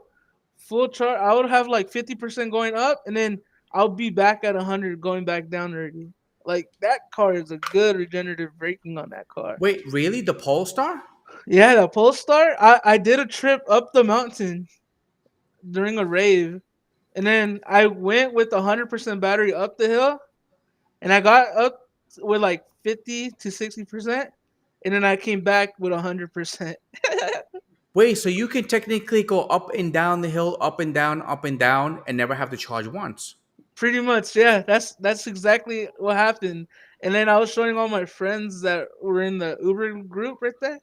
full chart. I would have like 50% going up, and then I'll be back at 100 going back down already. Like that car is a good regenerative braking on that car. Wait, really? The Polestar? Yeah, the Polestar. I did a trip up the mountain during a rave, and then I went with 100% battery up the hill, and I got up with like 50 to 60%, and then I came back with 100%. Wait, so you can technically go up and down the hill, up and down, and never have to charge once. Pretty much, yeah. That's exactly what happened. And then I was showing all my friends that were in the Uber group right there,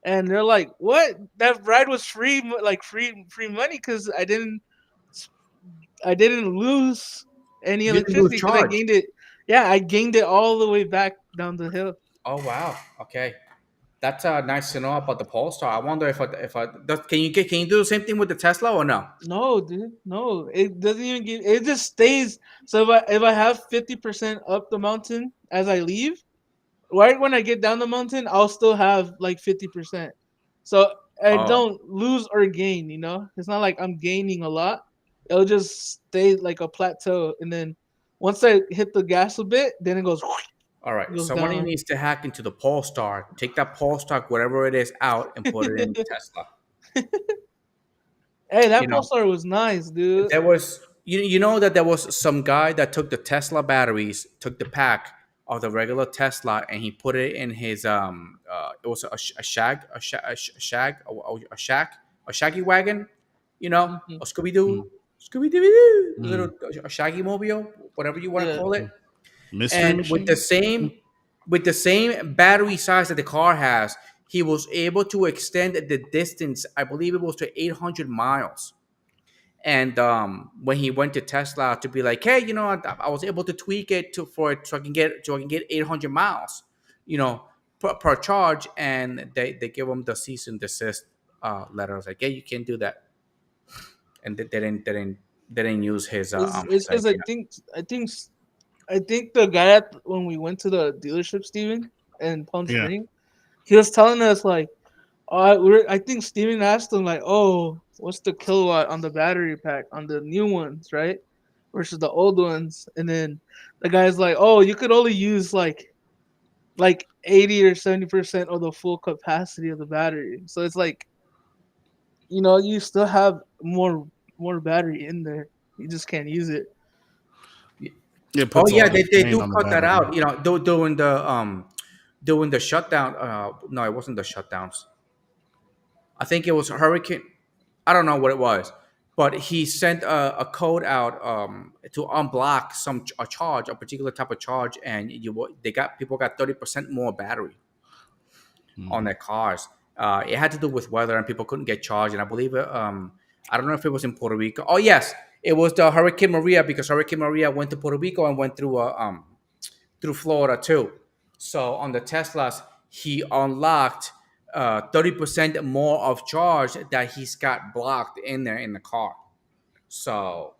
and they're like, "What? That ride was free, like free money because I didn't lose any You didn't lose electricity because I charge. gained it. Yeah, I gained it all the way back down the hill. Oh wow. Okay. That's nice to know about the Polestar. I wonder if I can you do the same thing with the Tesla or no? No, dude, no. It doesn't even give. It just stays. So if I have 50% up the mountain as I leave, right when I get down the mountain, I'll still have like 50%. So I Oh, don't lose or gain. It's not like I'm gaining a lot. It'll just stay like a plateau, and then once I hit the gas a bit, then it goes all right. goes Somebody down. needs to hack into the Polestar, take that Polestar, whatever it is, out and put it in the Tesla. Hey, You that know, Pulsar was nice, dude. there was you know that there was some guy that took the Tesla batteries, took the pack of the regular Tesla, and he put it in his it was a shag a shag a shack a shaggy wagon, Hmm. a Scooby Mm, Doo, Scooby Doo, little mm, a shaggy mobile, whatever you want to Yeah. call it, Mystery and machine. with the same battery size that the car has, he was able to extend the distance. I believe it was to 800 miles. And when he went to Tesla to be like, hey, I was able to tweak it for it so I can get 800 miles, you know, per charge, and they give him the cease and desist letter. I was like, yeah, you can't do that, and they didn't use his It's his because I idea. think I think I think the guy when we went to the dealership, Steven, in Palm Yeah. Springs, he was telling us like, I think Steven asked him like, oh, what's the kilowatt on the battery pack on the new ones, right, versus the old ones, and then the guy's like, oh, you could only use like 80 or 70% of the full capacity of the battery, so it's like you still have more battery in there, you just can't use it. It Oh puts a yeah, lot of they strain do on the cut that battery. out. During the shutdown. No, it wasn't the shutdowns. I think it was Hurricane. I don't know what it was, but he sent a code out to unblock a charge, a particular type of charge, and people got 30% more battery on Mm. their cars. It had to do with weather, and people couldn't get charged. And I believe I don't know if it was in Puerto Rico. Oh yes, it was the Hurricane Maria, because Hurricane Maria went to Puerto Rico and went through Florida too. So on the Teslas, he unlocked 30% more of charge that he's got blocked in there in the car. So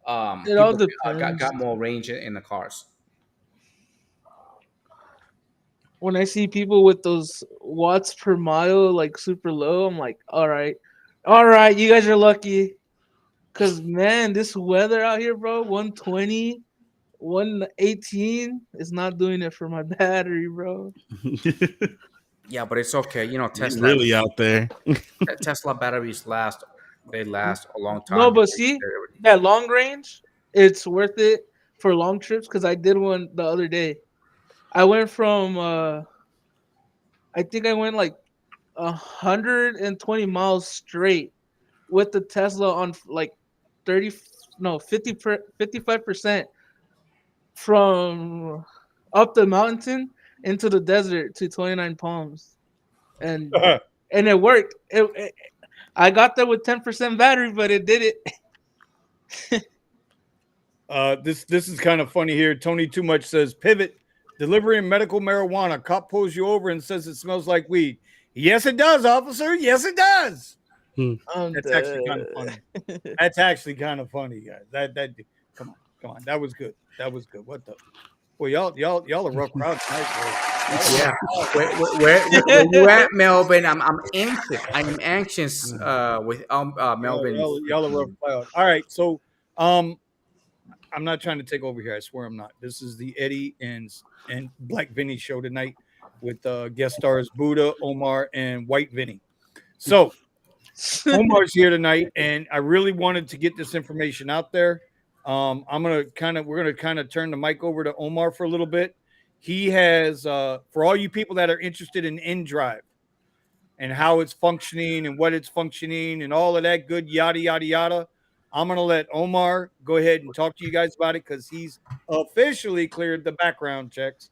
It all people depends. got more range in the cars. When I see people with those watts per mile like super low, I'm like, all right, you guys are lucky. Cause man, this weather out here, bro, 120, 118 is not doing it for my battery, bro. Yeah, but it's okay. You really out there. Tesla batteries last. They last a long No, time. but see, that long range, it's worth it for long trips because I did one the other day. I went from I think I went like 120 miles straight with the Tesla on like 30, no, 55% from up the mountain into the desert to 29 Palms, and it worked. I got there with 10% battery, but it did it. This is kind of funny here. Tony Too Much says pivot delivering medical marijuana. Cop pulls you over and says it smells like weed. Yes, it does, officer. Yes, it does. That's actually kind of funny. That's actually kind of funny, guys. That come on. That was good. What the? Well, y'all a rough crowd tonight, bro. Yeah. Where you at, Melvin? I'm anxious. I am anxious with Melvin. Y'all a rough crowd. All right, so I'm not trying to take over here. I swear I'm not. This is the Eddie and Black Vinny show tonight with guest stars Buddha, Omar, and White Vinny. So Omar's here tonight, and I really wanted to get this information out there. We're gonna kind of turn the mic over to Omar for a little bit. He has for all you people that are interested in InDrive and how it's functioning and what it's functioning and all of that good yada yada yada. I'm gonna let Omar go ahead and talk to you guys about it because he's officially cleared the background checks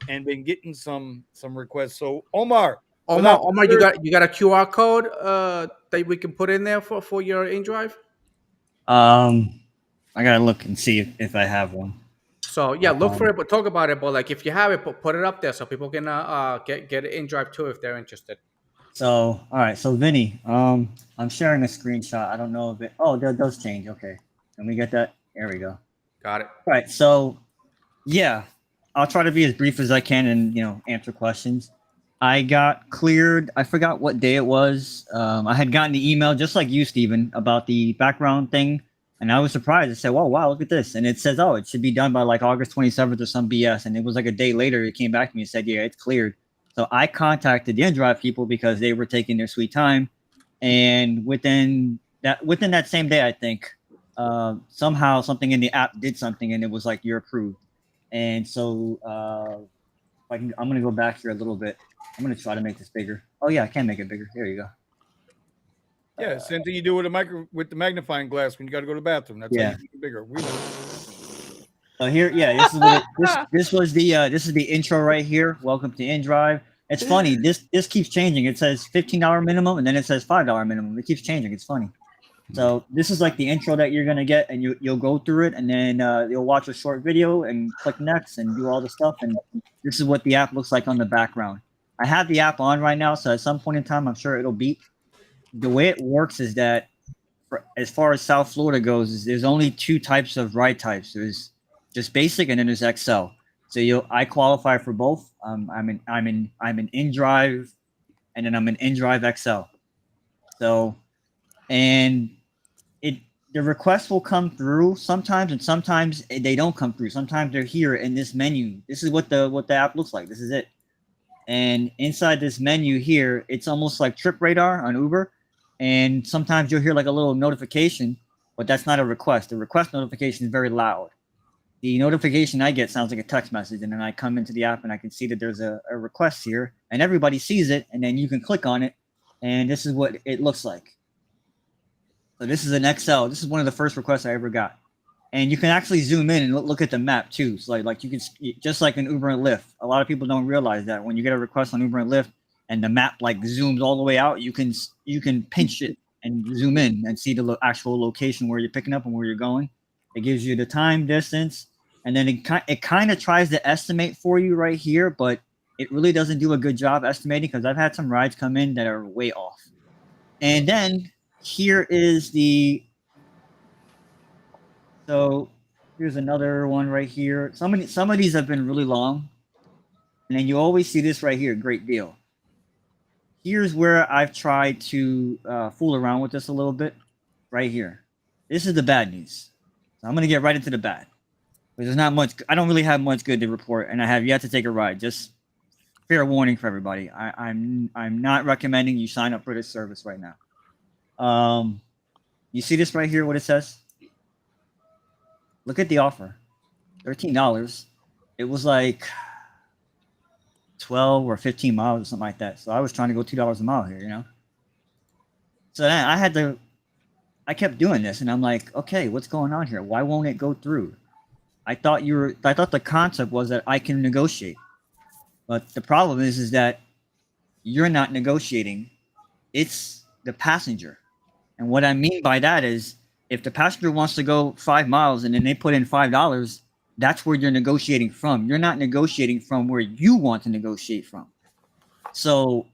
and been getting some requests. So Omar, you got a QR code that we can put in there for your InDrive? I gotta look and see if I have one. So yeah, look for it, but talk about it. But like, if you have it, put it up there so people can get it InDrive too if they're interested. So all right, so Vinny, I'm sharing a screenshot. I don't know if it. Oh, that does change. Okay, let me get that. There we go. Got it. All right, so yeah, I'll try to be as brief as I can and answer questions. I got cleared. I forgot what day it was. I had gotten the email just like you, Steven, about the background thing. And I was surprised. I said, "Whoa, wow, look at this!" And it says, "Oh, it should be done by like August 27th or some BS." And it was like a day later. It came back to me and said, "Yeah, it's cleared." So I contacted the InDrive people because they were taking their sweet time. And within that same day, I think somehow something in the app did something, and it was like you're approved. And so I'm going to go back here a little bit. I'm going to try to make this bigger. Oh yeah, I can make it bigger. There you go. Yeah, same thing you do with the magnifying glass when you got to go to the bathroom. That's how you make it bigger. So here, this is what this is the intro right here. Welcome to InDrive. It's funny. This keeps changing. It says $15 minimum, and then it says $5 minimum. It keeps changing. It's funny. So this is like the intro that you're gonna get, and you'll go through it, and then you'll watch a short video and click next and do all the stuff. And this is what the app looks like on the background. I have the app on right now, so at some point in time, I'm sure it'll beep. The way it works is that, as far as South Florida goes, is there's only two types of ride types. There's just basic, and then there's XL. So I qualify for both. I'm in InDrive, and then I'm in InDrive XL. So, and the requests will come through sometimes, and sometimes they don't come through. Sometimes they're here in this menu. This is what the app looks like. This is it. And inside this menu here, it's almost like Trip Radar on Uber. And sometimes you'll hear like a little notification, but that's not a request. The request notification is very loud. The notification I get sounds like a text message, and then I come into the app and I can see that there's a request here, and everybody sees it, and then you can click on it, and this is what it looks like. So this is an XL. This is one of the first requests I ever got. And you can actually zoom in and look at the map too. So like you can, just like in Uber and Lyft, a lot of people don't realize that when you get a request on Uber and Lyft and the map like zooms all the way out, you can pinch it and zoom in and see the actual location where you're picking up and where you're going. It gives you the time, distance, and then it kind of tries to estimate for you right here, but it really doesn't do a good job estimating because I've had some rides come in that are way off. And then here is so here's another one right here. Some of these have been really long. And then you always see this right here, great deal. Here's where I've tried to fool around with this a little bit, right here. This is the bad news. So I'm going to get right into the bad. But there's not much, I don't really have much good to report, and I have yet to take a ride. Just fair warning for everybody. I'm not recommending you sign up for this service right now. You see this right here, what it says? Look at the offer, $13. It was like 12 or 15 miles or something like that. So I was trying to go $2 a mile here, you know? So then I kept doing this, and I'm like, okay, what's going on here? Why won't it go through? I thought the concept was that I can negotiate. But the problem is that you're not negotiating. It's the passenger. And what I mean by that is If the passenger wants to go 5 miles and then they put in $5, that's where you're negotiating from. You're not negotiating from where you want to negotiate from. So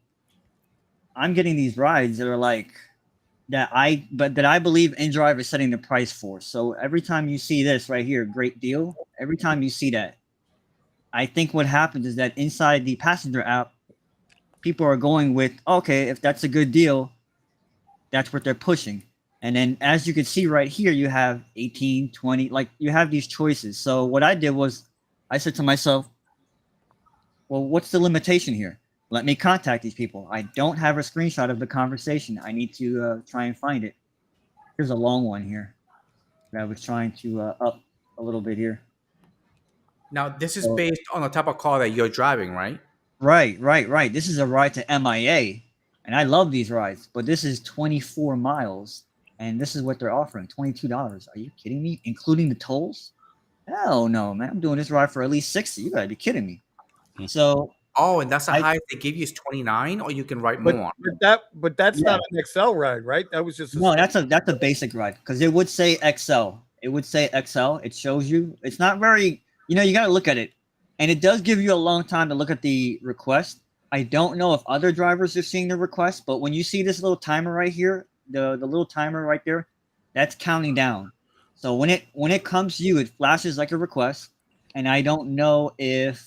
I'm getting these rides that are like that I believe InDrive is setting the price for. So every time you see this right here, great deal. Every time you see that, I think what happens is that inside the passenger app, people are going with, okay, if that's a good deal, that's what they're pushing. And then as you can see right here, you have 18, 20, like you have these choices. So what I did was I said to myself, well, what's the limitation here? Let me contact these people. I don't have a screenshot of the conversation. I need to try and find it. Here's a long one here that I was trying to up a little bit here. Now, this is based on the type of car that you're driving, right? Right. This is a ride to MIA, and I love these rides, but this is 24 miles, and this is what they're offering, $22. Are you kidding me? Including the tolls? Hell no, man. I'm doing this ride for at least 60. You gotta be kidding me. So and that's the highest they give you is 29, or you can write more. But that's not an XL ride, right? That was just that's a basic ride because it would say XL. It would say XL. It shows you. It's not very. You got to look at it, and it does give you a long time to look at the request. I don't know if other drivers are seeing the request, but when you see this little timer right here, the little timer right there, that's counting down. So when it comes to you, it flashes like a request, and I don't know if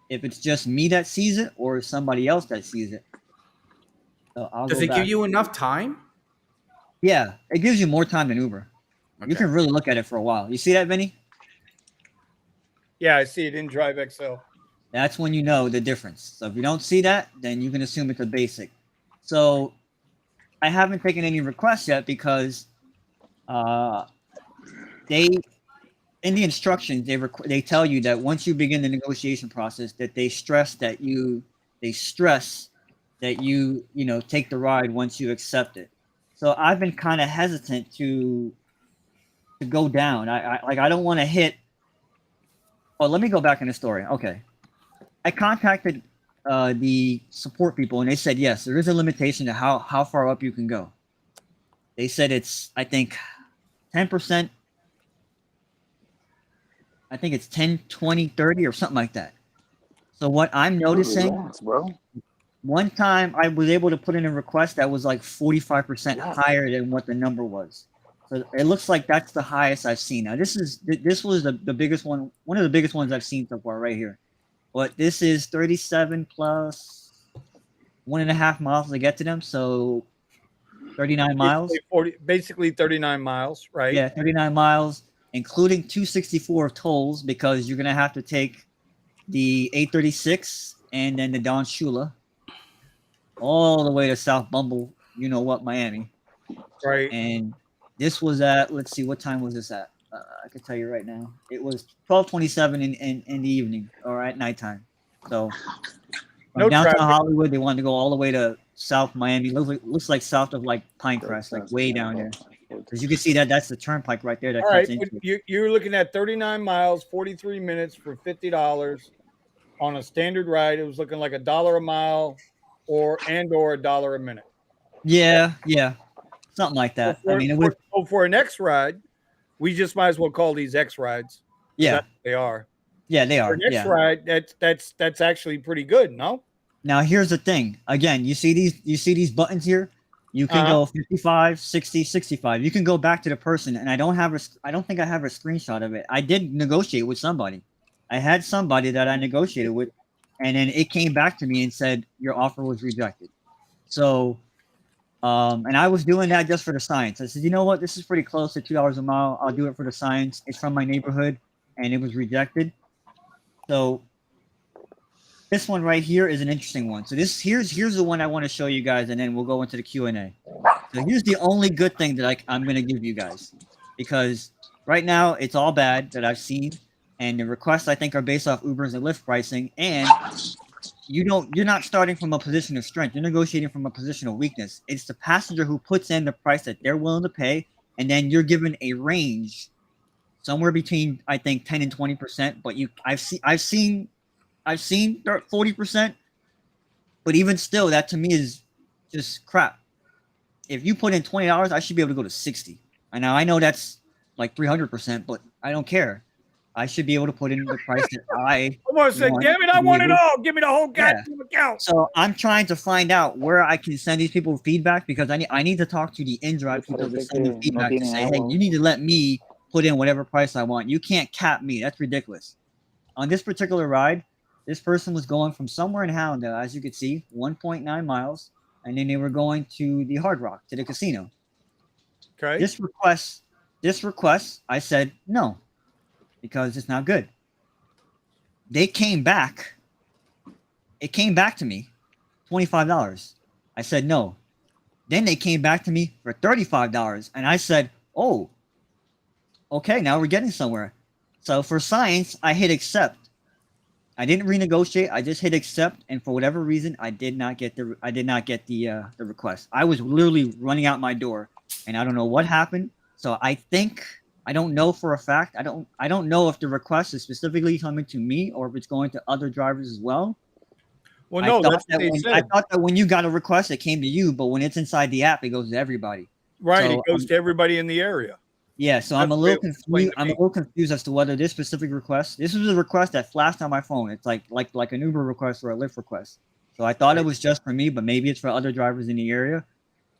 it's just me that sees it or somebody else that sees it. So Does it give you enough time? Yeah, it gives you more time than Uber. Okay. You can really look at it for a while. You see that, Vinny? Yeah, I see it in Drive XL. That's when you know the difference. So if you don't see that, then you can assume it's a basic. So I haven't taken any requests yet because they in the instructions they tell you that once you begin the negotiation process, that they stress that you take the ride once you accept it. So I've been kind of hesitant to go down. I don't want to hit. Oh, let me go back in the story. Okay, I contacted the support people and they said yes, there is a limitation to how far up you can go. They said it's I think 10%. I think it's 10, 20, 30 or something like that. So what I'm noticing, one time I was able to put in a request that was like 45% higher than what the number was. So it looks like that's the highest I've seen. Now this was the biggest one of the biggest ones I've seen so far right here. But this is 37 plus 1.5 miles to get to them. So 39 miles. Basically 39 miles, right? Yeah, 39 miles, including 264 of tolls because you're going to have to take the 836 and then the Don Shula all the way to South Bumble, Miami. Right. And this was at, let's see, what time was this at? I can tell you right now. It was 12:27 in the evening or at nighttime. So from downtown Hollywood, they wanted to go all the way to South Miami. Looks like south of like Pinecrest, like way down there. Because you can see that's the turnpike right there. That all right, you're looking at 39 miles, 43 minutes for $50 on a standard ride. It was looking like $1 a mile or $1 a minute. Yeah, something like that. For an X ride, we just might as well call these X rides. Yeah, they are. Yeah, they are. For an X ride, that's actually pretty good. No. Now here's the thing. Again, you see these buttons here. You can go 55, 60, 65. You can go back to the person, and I don't think I have a screenshot of it. I did negotiate with somebody. I had somebody that I negotiated with, and then it came back to me and said your offer was rejected. So, and I was doing that just for the science. I said, you know what, this is pretty close to $2 a mile. I'll do it for the science. It's from my neighborhood, and it was rejected. So this one right here is an interesting one. So here's the one I want to show you guys, and then we'll go into the Q&A. So here's the only good thing that I'm going to give you guys, because right now it's all bad that I've seen, and the requests I think are based off Uber's and Lyft pricing, and you're not starting from a position of strength. You're negotiating from a position of weakness. It's the passenger who puts in the price that they're willing to pay, and then you're given a range somewhere between I think 10 and 20%. But I've seen 40%, but even still, that to me is just crap. If you put in $20, I should be able to go to 60. And now I know that's like 300%, but I don't care. I should be able to put in the price that I Almost said, want damn it, to I be want it able- all. Give me the whole Yeah. goddamn account. So I'm trying to find out where I can send these people feedback because I need to talk to the InDrive people to send them feedback to say, hey, you need to let me put in whatever price I want. You can't cap me. That's ridiculous. On this particular ride, this person was going from somewhere in Hallandale, as you could see, 1.9 miles, and then they were going to the Hard Rock, to the casino. Okay. This request, I said no, because it's not good. They came back. It came back to me, $25. I said no. Then they came back to me for $35, and I said, oh, okay, now we're getting somewhere. So for science, I hit accept. I didn't renegotiate. I just hit accept, and for whatever reason, I did not get the request. I was literally running out my door, and I don't know what happened. So I don't know for a fact. I don't know if the request is specifically coming to me or if it's going to other drivers as well. Well, no, that's what they I said. thought that when you got a request, it came to you, but when it's inside the app, it goes to everybody. Right. So, It goes to everybody in the area. Yeah, so I'm a That's little what it explained confused. to I'm a me. little confused as to whether this specific request. This was a request that flashed on my phone. It's like an Uber request or a Lyft request. So I thought it was just for me, but maybe it's for other drivers in the area.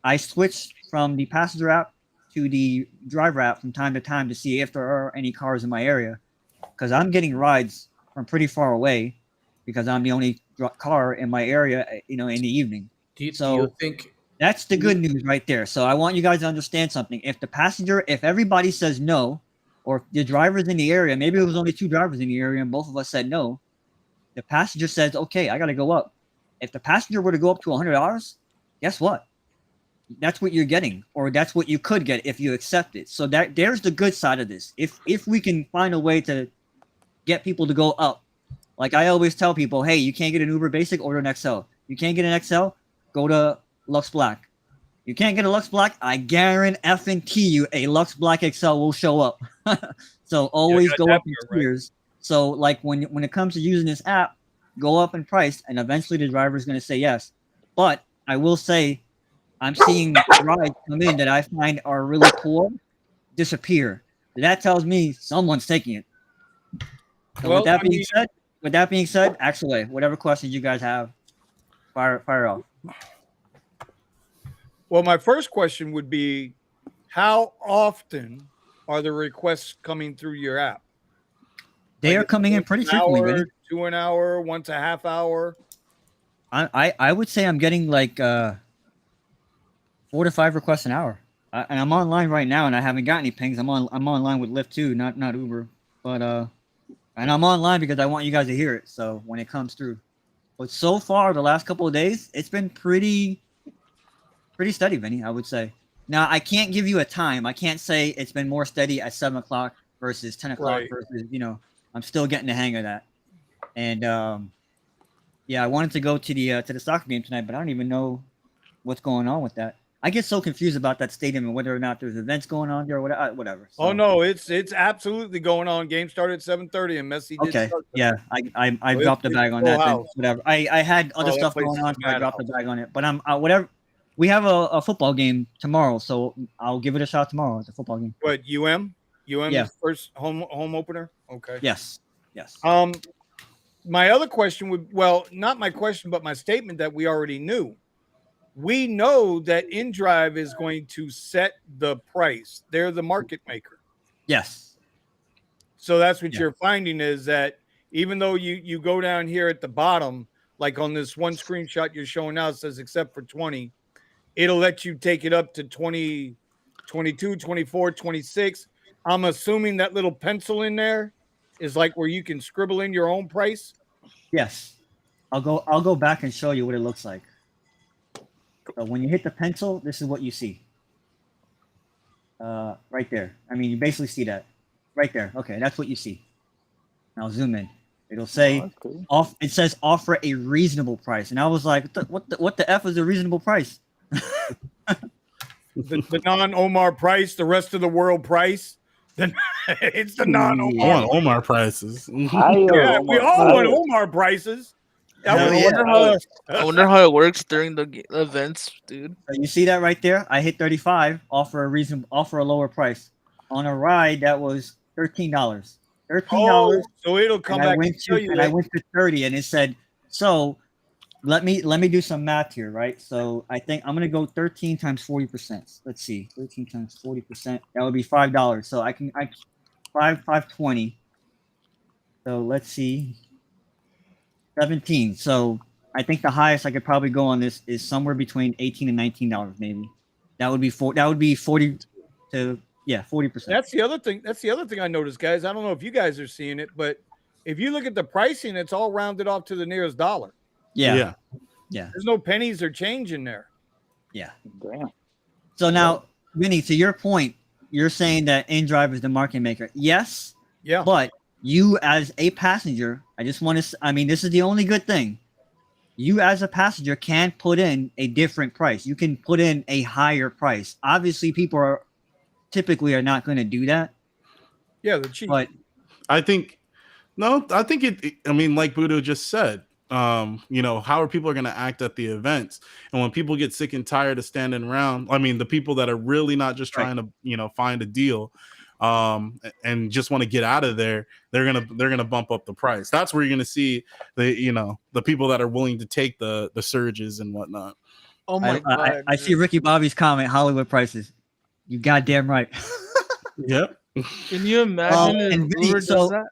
I switched from the passenger app to the driver app from time to time to see if there are any cars in my area, because I'm getting rides from pretty far away, because I'm the only car in my area, in the evening. Do you think That's the good news right there. So I want you guys to understand something. If everybody says no, or if the driver's in the area, maybe it was only 2 drivers in the area and both of us said no, the passenger says, okay, I got to go up. If the passenger were to go up to $100, guess what? That's what you're getting, or that's what you could get if you accept it. So there's the good side of this. If we can find a way to get people to go up, like I always tell people, hey, you can't get an Uber Basic, order an XL. You can't get an XL, go to Lux Black. You can't get a Lux Black, I guarantee you a Lux Black XL will show up. So always go up in tiers. So like when it comes to using this app, go up in price, and eventually the driver is going to say yes. But I will say, I'm seeing rides come in that I find are really poor disappear. That tells me someone's taking it. So Well, with that being said, actually, whatever questions you guys have, fire off. Well, my first question would be, how often are the requests coming through your app? They are coming in pretty frequently, Vinny. 2 an hour, once a half hour. I would say I'm getting like 4 to 5 requests an hour, and I'm online right now, and I haven't got any pings. I'm online with Lyft too, not Uber, but and I'm online because I want you guys to hear it. So when it comes through, but so far the last couple of days, it's been pretty steady, Vinny. I would say. Now I can't give you a time. I can't say it's been more steady at 7 o'clock versus 10 o'clock versus I'm still getting the hang of that. And yeah, I wanted to go to the soccer game tonight, but I don't even know what's going on with that. I get so confused about that stadium and whether or not there's events going on there or whatever. So. Oh no, it's absolutely going on. Game started at 7:30, and Messi did. Okay, yeah, I dropped the bag on that. Then, whatever. I had other stuff going on, so I dropped the bag on it. But I'm whatever. We have a football game tomorrow, so I'll give it a shot tomorrow at the football game. What, UM? Yeah. Is first home opener? Okay. Yes. My other question not my question, but my statement that we already knew. We know that InDrive is going to set the price. They're the market maker. Yes. So that's what you're finding, is that even though you go down here at the bottom, like on this one screenshot you're showing now, it says except for 20, it'll let you take it up to 20, 22, 24, 26. I'm assuming that little pencil in there is like where you can scribble in your own price. Yes. I'll go back and show you what it looks like. So when you hit the pencil, this is what you see. Right there. I mean, you basically see that. Right there. Okay, that's what you see. Now zoom in. It'll say cool. It says offer a reasonable price. And I was like, what the F is a reasonable price? the non-Omar price, the rest of the world price. It's the non-Omar. I want Omar prices. We all want Omar prices. I wonder how it works during the events, dude. So you see that right there? I hit 35, offer a lower price. On a ride that was $13. $13. So it'll come back and tell you I went to 30 and it said, so let me do some math here, right? So I think I'm gonna go 13 times 40%. Let's see, 13 times 40%. That would be $5. So I 520. So let's see, 17. So I think the highest I could probably go on this is somewhere between $18 and $19, maybe. That would be 40 to 40%. That's the other thing. That's the other thing I noticed, guys. I don't know if you guys are seeing it, but if you look at the pricing, it's all rounded off to the nearest dollar. Yeah. There's no pennies or change in there. Yeah. Damn. So now, Vinny, to your point, you're saying that InDrive is the market maker. Yes. Yeah. But you as a passenger, this is the only good thing. You as a passenger can put in a different price. You can put in a higher price. Obviously, people are typically not going to do that. Yeah, the cheap. But I think like Budo just said, how are people going to act at the events? And when people get sick and tired of standing around, the people that are really not just trying to, find a deal, and just want to get out of there, they're gonna bump up the price. That's where you're gonna see the people that are willing to take the surges and whatnot. Oh my god! I see Ricky Bobby's comment. Hollywood prices. You goddamn right. Yep. Can you imagine if Uber does that?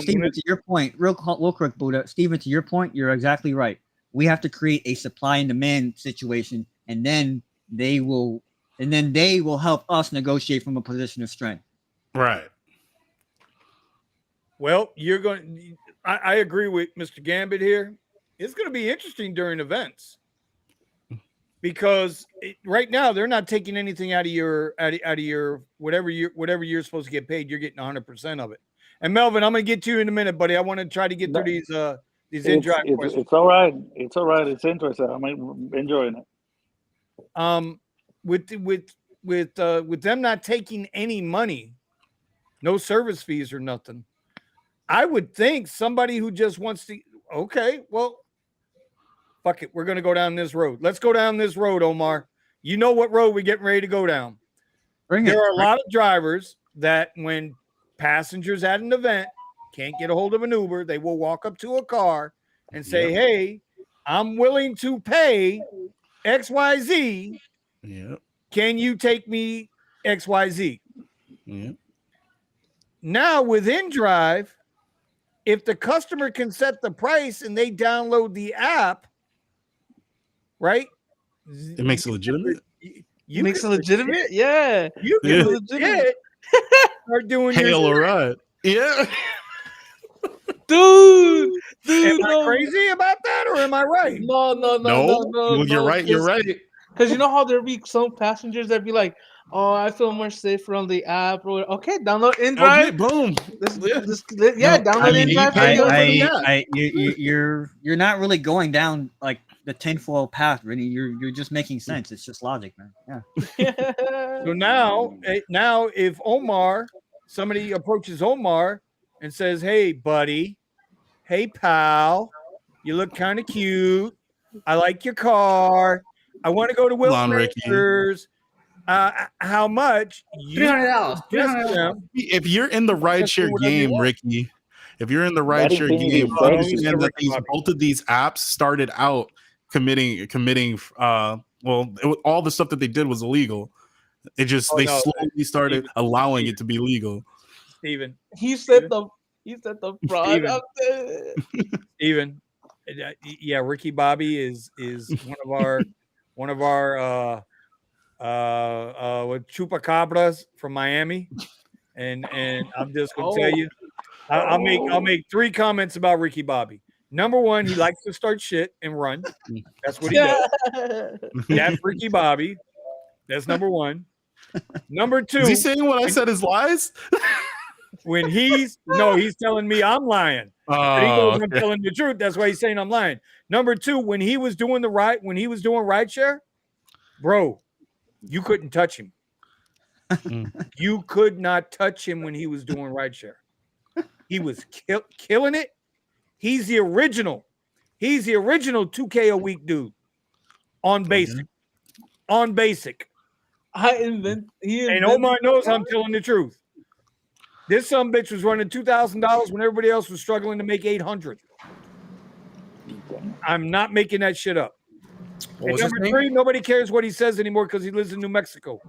Steven, to your point, real quick, Buddha. Steven, to your point, you're exactly right. We have to create a supply and demand situation, and then they will help us negotiate from a position of strength. Right. Well, I agree with Mr. Gambit here. It's going to be interesting during events because right now they're not taking anything out of your whatever you're supposed to get paid. You're getting 100% of it. And Melvin, I'm going to get to you in a minute, buddy. I want to try to get through these in-drive questions. It's all right. It's all right. It's interesting. I'm enjoying it. With them not taking any money, no service fees or nothing, I would think somebody who just wants to, okay, well, fuck it, we're going to go down this road. Let's go down this road, Omar. You know what road we're getting ready to go down. There are a lot of drivers that when passengers at an event can't get a hold of an Uber, they will walk up to a car and say, hey, I'm willing to pay XYZ. Yep. Can you take me XYZ? Yep. Now with InDrive, if the customer can set the price and they download the app, right? It makes it legitimate. You makes it legitimate? Yeah. You can legit start doing Hail a ride. Yeah. Dude, am I crazy about that or am I right? No. You're right. You're right. Because you know how there be some passengers that be like, "Oh, I feel more safer on the app." Or okay, download InDrive. Okay, boom. Download InDrive. You're not really going down like the tinfoil path, really. You're just making sense. It's just logic, man. Yeah. So now if somebody approaches Omar and says, "Hey, buddy, hey, pal, you look kind of cute. I like your car. I want to go to Will Rangers. How much?" $300. If you're in the rideshare game, Ricky, if you're in the rideshare game, understand that both of these apps started out committing. All the stuff that they did was illegal. They slowly started allowing it to be legal. Steven, he said the fraud out there. Steven, yeah, Ricky Bobby is one of our chupacabras from Miami, and I'm just gonna tell you, I'll make 3 comments about Ricky Bobby. Number 1, he likes to start shit and run. That's what he does. That's Ricky Bobby. That's number 1. Number 2, is he saying what I said is lies? When he's telling me I'm lying. But he goes, I'm telling the truth. That's why he's saying I'm lying. Number 2, when he was doing rideshare, bro, you couldn't touch him. You could not touch him when he was doing rideshare. He was killing it. He's the original He's the original 2K a week dude on basic. On basic. And Omar knows I'm telling the truth. This bitch was running $2,000 when everybody else was struggling to make $800. I'm not making that shit up. And number 3, nobody cares what he says anymore because he lives in New Mexico.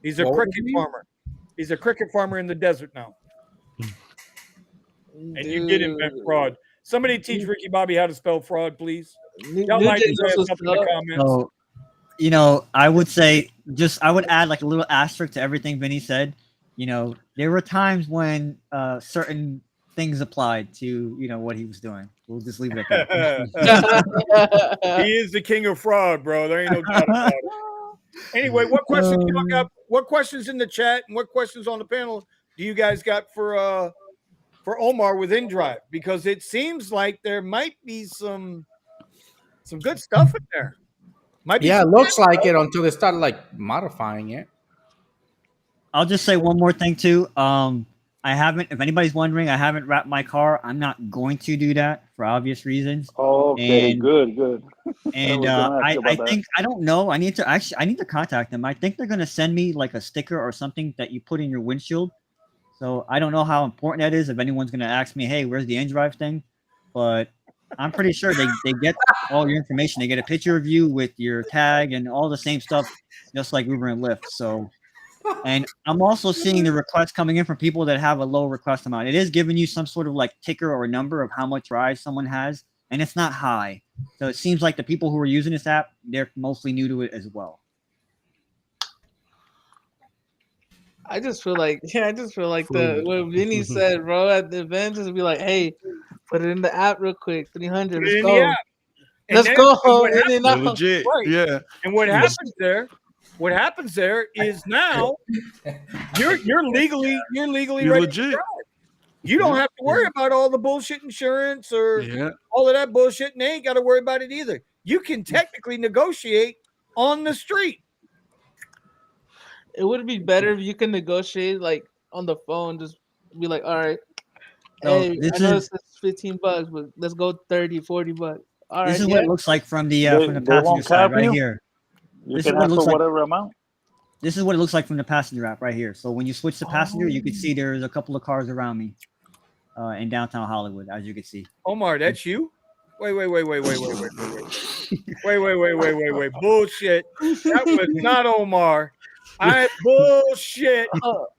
He's a cricket farmer. He's a cricket farmer in the desert now. And you did invent fraud. Somebody teach Ricky Bobby how to spell fraud, please. Y'all might say something in the comments. So, you know, I would say I would add like a little asterisk to everything Vinny said. You know, there were times when certain things applied to, you know, what he was doing. We'll just leave it at that. He is the king of fraud, bro. There ain't no doubt about it. Anyway, what questions y'all got? What questions in the chat and what questions on the panel do you guys got for Omar with InDrive? Because it seems like there might be some good stuff in there. It looks like it until they start like modifying it. I'll just say one more thing too. I haven't, if anybody's wondering, I haven't wrapped my car. I'm not going to do that for obvious reasons. Okay, good. And I think, I don't know. I need to contact them. I think they're going to send me like a sticker or something that you put in your windshield. So I don't know how important that is. If anyone's going to ask me, hey, where's the InDrive thing? But I'm pretty sure they get all your information. They get a picture of you with your tag and all the same stuff, just like Uber and Lyft. So, and I'm also seeing the requests coming in from people that have a low request amount. It is giving you some sort of like ticker or number of how much rides someone has, and it's not high. So it seems like the people who are using this app, they're mostly new to it as well. I just feel like what Vinny said, bro, at the event, just be like, hey, put it in the app real quick, 300. Let's go. Let's go. Legit. Right. Yeah. And what happens there? What happens there is now you're legally ready to drive. You don't have to worry about all the bullshit insurance or all of that bullshit, and they ain't got to worry about it either. You can technically negotiate on the street. It would be better if you can negotiate like on the phone, just be like, all right, hey, I know it's $15, but let's go 30, $40. All right. This is what it looks like from the passenger side right here. You can ask for whatever amount. This is what it looks like from the passenger app right here. So when you switch to passenger, you can see there's a couple of cars around me in downtown Hollywood, as you can see. Omar, that's you? Wait. Bullshit. That was not Omar. I bullshit.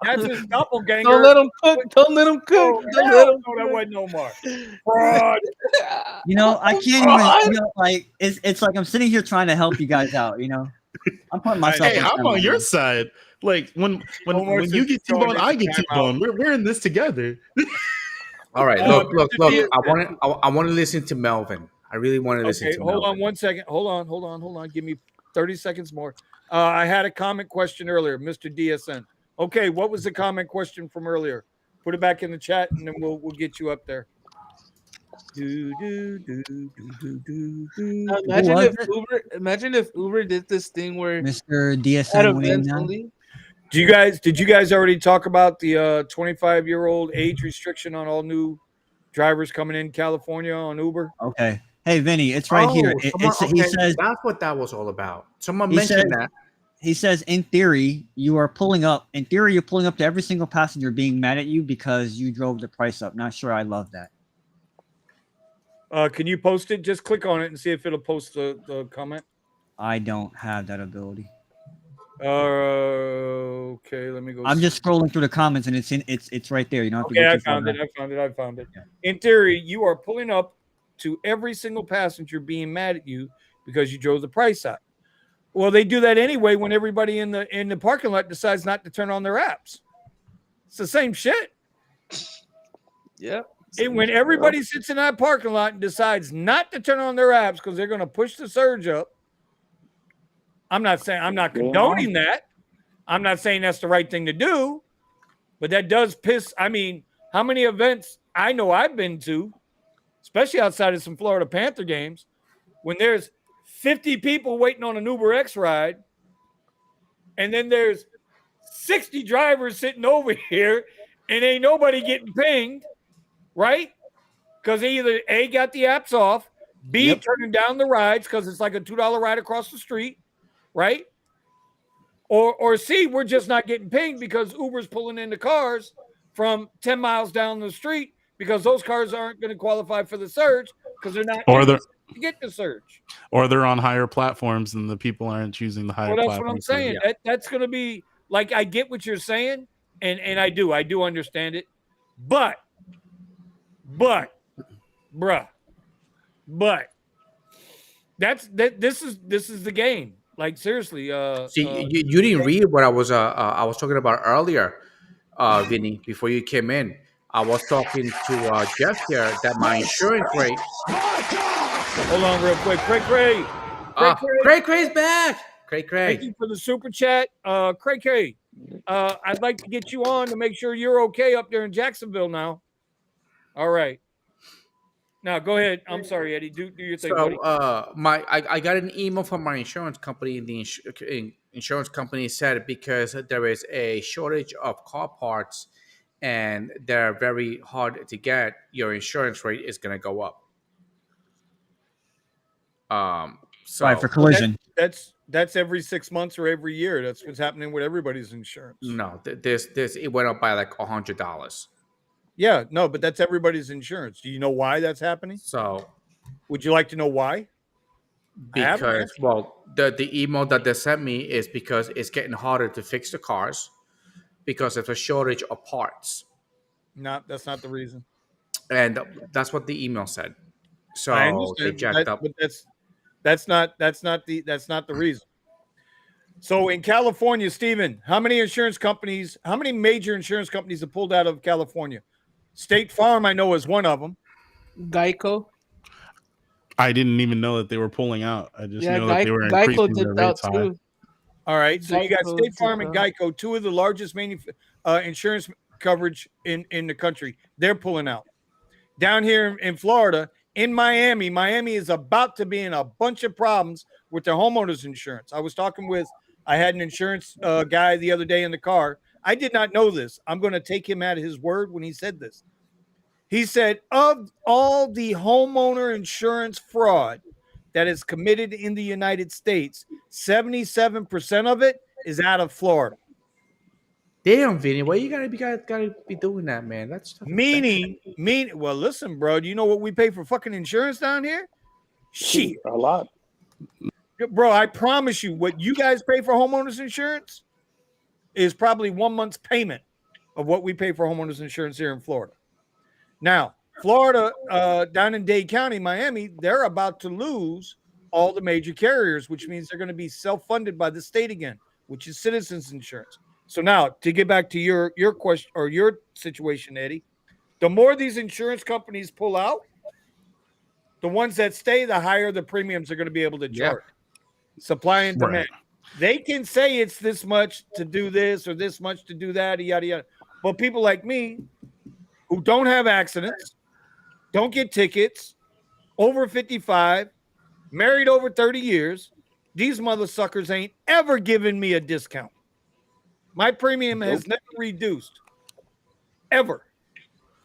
That's his doppelganger. Don't let him cook. Don't let him cook. Don't let him cook. That wasn't Omar. Fraud. You know, I can't even. You know, like it's like I'm sitting here trying to help you guys out. You know, I'm putting myself. Hey, I'm on your side. Like when you get T-bone, I get T-bone. We're in this together. All right, look. I want to listen to Melvin. I really want to listen to Melvin. Hold on 1 second. Hold on. Give me 30 seconds more. I had a comment question earlier, Mr. DSN. Okay, what was the comment question from earlier? Put it back in the chat, and then we'll get you up there. Imagine if Uber did this thing where Mr. DSN. Did you guys already talk about the 25-year-old age restriction on all new drivers coming in California on Uber? Okay. Hey, Vinny, it's right here. He says that's what that was all about. Someone mentioned that. He says, in theory, you're pulling up to every single passenger being mad at you because you drove the price up. Not sure I love that. Can you post it? Just click on it and see if it'll post the comment. I don't have that ability. Okay, let me go. I'm just scrolling through the comments and it's right there. You don't have to go I found it. Yeah. In theory, you are pulling up to every single passenger being mad at you because you drove the price up. Well, they do that anyway when everybody in the parking lot decides not to turn on their apps. It's the same shit. Yeah. When everybody sits in that parking lot and decides not to turn on their apps because they're going to push the surge up. I'm not condoning that. I'm not saying that's the right thing to do, but that does piss. I mean, how many events I know I've been to, especially outside of some Florida Panther games, when there's 50 people waiting on an Uber X ride, and then there's 60 drivers sitting over here, and ain't nobody getting pinged, right? Because they either A, got the apps off, B, turning down the rides because it's like a $2 ride across the street, right? Or C, we're just not getting pinged because Uber's pulling in the cars from 10 miles down the street because those cars aren't going to qualify for the surge because they're not to get the surge. Or they're on higher platforms and the people aren't choosing the higher platforms. Well, that's what I'm saying. That's going to be like, I get what you're saying, and I do understand it, but this is the game. Like, seriously. See, you didn't read what I was talking about earlier, Vinny, before you came in. I was talking to Jeff here that my insurance rate. Hold on real quick. Cray's back. Cray. Thank you for the super chat. Cray. I'd like to get you on to make sure you're okay up there in Jacksonville now. All right. Now go ahead. I'm sorry, Eddie. Do your thing. So, I got an email from my insurance company. The insurance company said because there is a shortage of car parts and they're very hard to get, your insurance rate is going to go up. Right, for collision. That's every 6 months or every year. That's what's happening with everybody's insurance. No, this it went up by like $100. Yeah, no, but that's everybody's insurance. Do you know why that's happening? So, would you like to know why? Because, well, the email that they sent me is because it's getting harder to fix the cars because there's a shortage of parts. No, that's not the reason. And that's what the email said. So I understand they jacked up. But that's not the reason. So in California, Steven, how many major insurance companies have pulled out of California? State Farm, I know, is one of them. Geico. I didn't even know that they were pulling out. I just know that they were increasing their rates high. Too. All right, so you got State Farm and Geico, two of the largest insurance coverage in the country. They're pulling out. Down here in Florida, in Miami is about to be in a bunch of problems with their homeowners insurance. I had an insurance guy the other day in the car. I did not know this. I'm going to take him at his word when he said this. He said, of all the homeowner insurance fraud that is committed in the United States, 77% of it is out of Florida. Damn, Vinny, why you gotta be doing that, man? That's meaning. Well, listen, bro. Do you know what we pay for fucking insurance down here? Shit, a lot, bro. I promise you, what you guys pay for homeowners insurance is probably 1 month's payment of what we pay for homeowners insurance here in Florida. Now, Florida, down in Dade County, Miami, they're about to lose all the major carriers, which means they're going to be self-funded by the state again, which is Citizens Insurance. So now, to get back to your question or your situation, Eddie, the more these insurance companies pull out, the ones that stay, the higher the premiums are going to be able to charge. Yeah. Supply and demand. Right. They can say it's this much to do this or this much to do that, yada, yada. But people like me who don't have accidents, don't get tickets, over 55, married over 30 years, these mother suckers ain't ever given me a discount. My premium has never reduced, ever.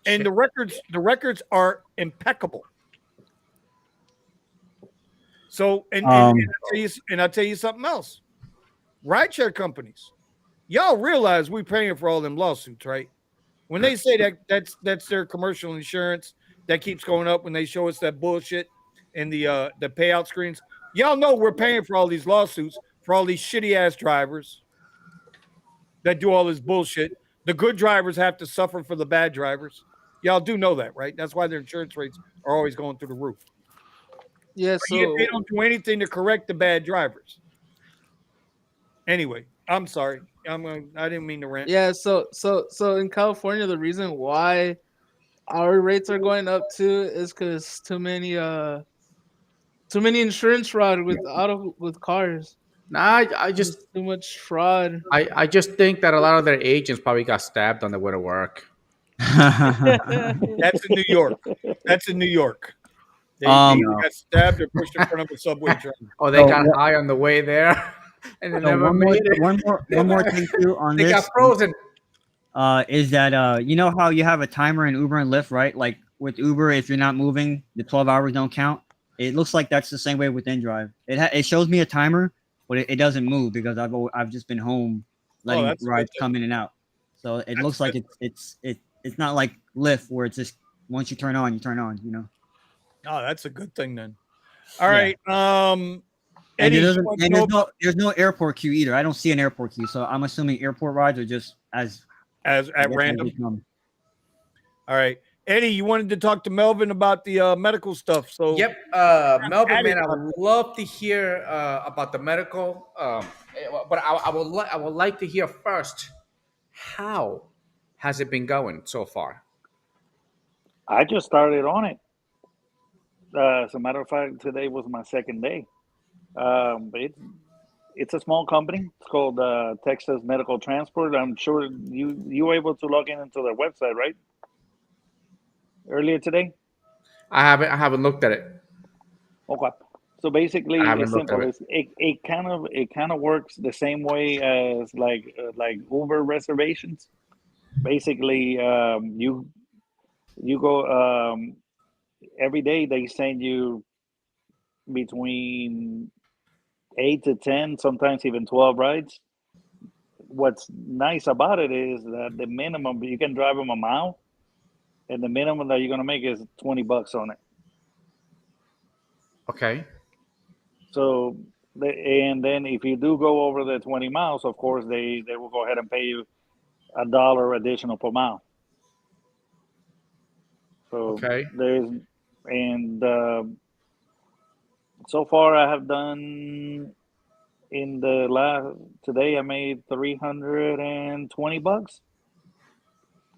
And the records are impeccable. So, and I'll tell you something else. Rideshare companies, y'all realize we paying for all them lawsuits, right? When they say that's their commercial insurance that keeps going up when they show us that bullshit in the payout screens, y'all know we're paying for all these lawsuits for all these shitty ass drivers that do all this bullshit. The good drivers have to suffer for the bad drivers. Y'all do know that, right? That's why their insurance rates are always going through the roof. Yeah, so they don't do anything to correct the bad drivers. Anyway, I'm sorry. I didn't mean to rant. Yeah, so in California, the reason why our rates are going up too is because too many insurance fraud with cars. Nah, I just too much fraud. I just think that a lot of their agents probably got stabbed on the way to work. That's in New York. They got stabbed or pushed in front of a subway train. Oh, they got high on the way there, and they never made it. One more thing too on they this. Got frozen. Is that you know how you have a timer in Uber and Lyft, right? Like with Uber, if you're not moving, the 12 hours don't count. It looks like that's the same way with InDrive. It shows me a timer, but it doesn't move because I've just been home letting that's rides good. come in and out. So it That's looks like good. it's not like Lyft where it's just once you turn on, you turn on. You know. Oh, that's a good thing then. All Yeah. right. And Eddie, there's no airport queue either. I don't see an airport queue, so I'm assuming airport rides are just as at random. they come. All right, Eddie, you wanted to talk to Melvin about the medical stuff. So Yep, Melvin, man, I would love to hear about the medical, but I would like to hear first, how has it been going so far? I just started on it. As a matter of fact, today was my second day. It's a small company. It's called Texas Medical Transport. I'm sure you were able to log into their website, right? Earlier today. I haven't looked at it. Okay. So basically, I haven't it's looked at simple. it. It kind of works the same way as like Uber reservations. Basically, you go every day. They send you between 8 to 10, sometimes even 12 rides. What's nice about it is that the minimum you can drive them a mile, and the minimum that you're gonna make is $20 on it. Okay. So, and then if you do go over the 20 miles, of course they will go ahead and pay you $1 additional per mile. So Okay. and so far I have done today I made $320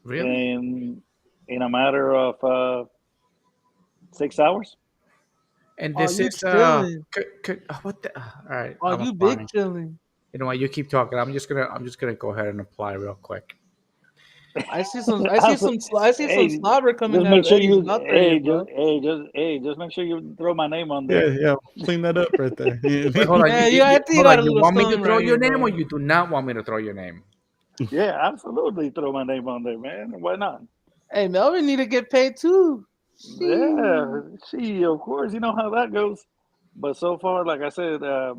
Really? in a matter of 6 hours. And Oh, this you is chilling? what the? All right, Oh, I'm you big applying. chilling? You know what? You keep talking. I'm just gonna go ahead and apply real quick. I see some slobber coming Just out make of sure Eddie's mouth right here, bro. just make sure you throw my name on there. Yeah, clean that up right there. Wait, hold on. Yeah, I think you Hold got a on. You little want me to something throw right your here, name, bro. or you do not want me to throw your name? Yeah, absolutely throw my name on there, man. Why not? Hey, Melvin need to get paid too. Yeah, of course, you know how that goes. But so far, like I said, I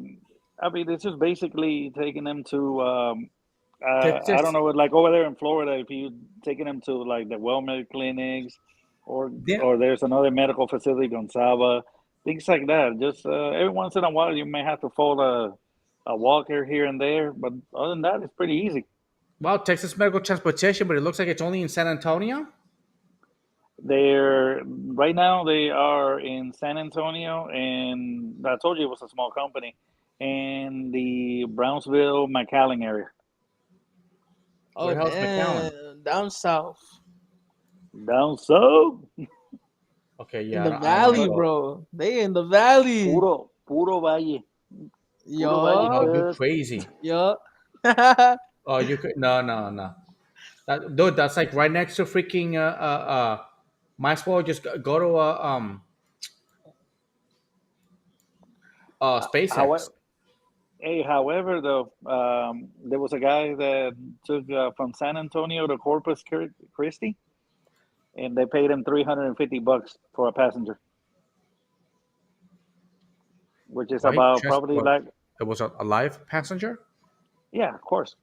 mean, it's just basically taking them to, I don't Just, know, like over there in Florida, if you taking them to like the wellness clinics, yeah. or there's another medical facility, Gonzaba, things like that. Just every once in a while, you may have to fold a walker here and there, but other than that, it's pretty easy. Wow, Texas Medical Transportation, but it looks like it's only in San Antonio. They're right now they are in San Antonio, and I told you it was a small company, and the Brownsville, McAllen area. Oh Where the hell's McAllen? damn, down south Down south, Okay, in yeah, the I don't valley, know. bro. They in the valley. puro valle, puro valle. Oh, Yo, you're Cuz. crazy. yo. Oh, you could no. Dude, that's like right next to freaking might as well just go to SpaceX. However, however, though, there was a guy that took from San Antonio to Corpus Christi, and they paid him $350 for a passenger, which is Wait, about just probably what? like, It was a live passenger. yeah, of course.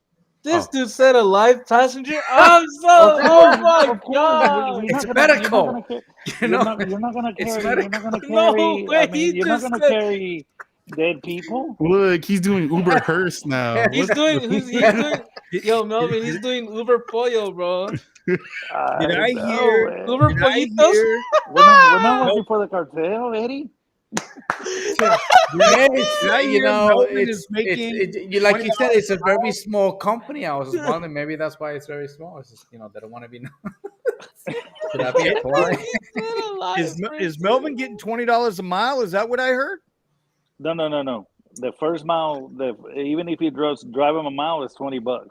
This Oh, dude said a live passenger. I'm so. Oh my Of course, god. it's medical. You you're know, not gonna it's carry, you're not medical. gonna No carry. I way. mean, He you're not just gonna said carry dead people. Look, he's doing Uber Hearst now. he's What doing. the- He's doing. Yo, Melvin, he's doing Uber Pollo, bro. did I know, hear? man. Uber Did I Pollitos. hear? We're not Mel- working for the cartel, Eddie. Yeah, Did I you hear know, Melvin is making like $20 you said, it's a an very hour? small company. I was just wondering, maybe that's why it's very small. It's just, they don't want to be known. Should I be applying? He said a live Is person. Melvin getting $20 a mile? Is that what I heard? No. The first mile, even if you drive them a mile, it's $20.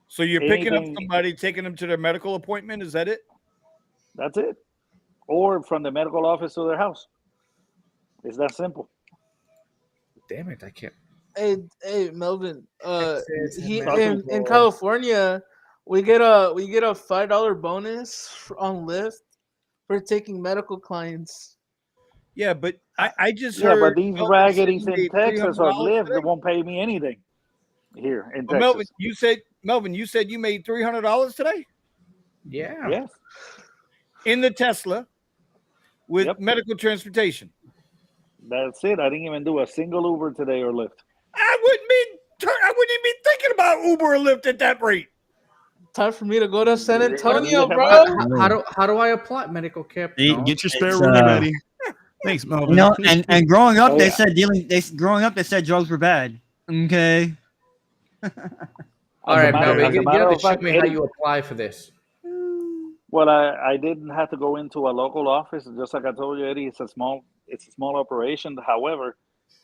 So you're picking up Anything, somebody, taking them to their medical appointment. Is that it? that's it. Or from the medical office to their house. It's that simple. Damn it, I can't. Hey, Melvin. Texas He Medical. in California, we get a $5 bonus on Lyft for taking medical clients. Yeah, but I just Yeah, heard. but these Melvin said raggities you in made Texas or $300 Lyft, they today. won't pay me anything here in Well, Texas. Melvin, you said you made $300 today Yeah. Yes. in the Tesla with Yep. medical transportation. That's it. I didn't even do a single Uber today or Lyft. I wouldn't even be thinking about Uber or Lyft at that rate. Time for me to go to San Antonio, Yeah, bro. How do I apply medical care? See, No. Get your spare It's, room ready. Thanks, Melvin. You know, and growing up, Hey, growing up they said drugs were bad. Okay. All as a right, matter, Melvin, as a you matter have to of show fact, me how Eddie, you apply for this. well, I didn't have to go into a local office. Just like I told you, Eddie, it's a small operation. However,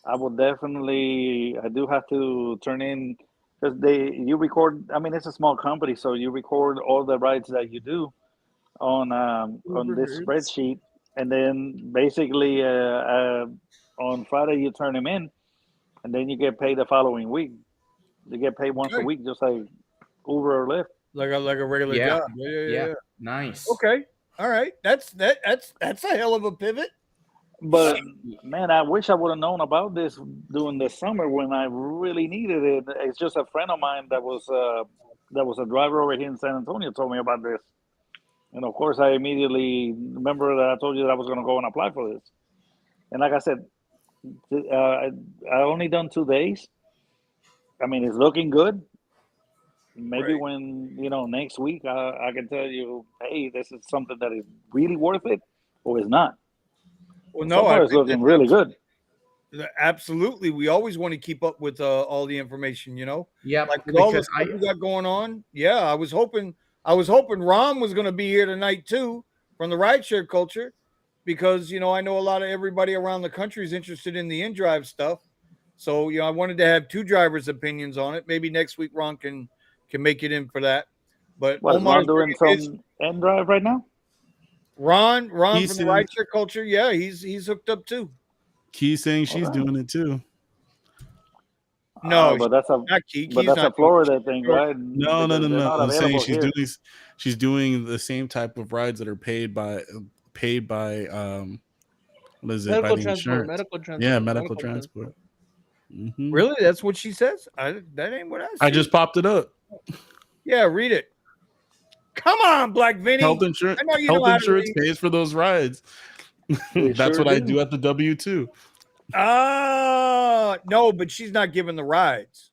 I do have to turn in because you record. I mean, it's a small company, so you record all the rides that you do on this Uber Eats. spreadsheet, and then basically on Friday you turn them in, and then you get paid the following week. You get paid once a Okay. week, just like Uber or Lyft. Like a regular Yeah. job. Yeah. Yeah. Nice. Okay. All right. That's a hell of a pivot. But man, I wish I would have known about this during the summer when I really needed it. It's just a friend of mine that was a driver over here in San Antonio told me about this, and of course I immediately remember that I told you that I was going to go and apply for this. And like I said, I only done 2 days. I mean, it's looking good. Maybe Right. when next week I can tell you, hey, this is something that is really worth it, or it's not. Well, So no, far I it's think looking really good. absolutely. We always want to keep up with all the information, Yeah, like with all the because stuff we got going on. Yeah, I was hoping Ron was going to be here tonight too from the rideshare culture, because I know a lot of everybody around the country is interested in the in-drive stuff. So I wanted to have 2 drivers' opinions on it. Maybe next week Ron can make it in for that. But What is Omar Ron doing some end drive right now? Ron He's from the saying- rideshare culture. Yeah, he's hooked up too. Key's saying she's Alright. doing it too. No, but that's a not Key. but Key's that's a not doing it. Florida thing, right? No. Because they're not I'm saying available here. she's doing the same type of rides that are paid by what is it, by Medical the transport. insurance. Medical transport. Yeah, medical transport. Really? That's what she says? That ain't what I see. I just popped it up. Yeah, read it. Come on, Black Vinny. Health insurance. I know you know Health how to insurance read. pays for those rides. They That's sure what I do. do at the W2. No, but she's not giving the rides.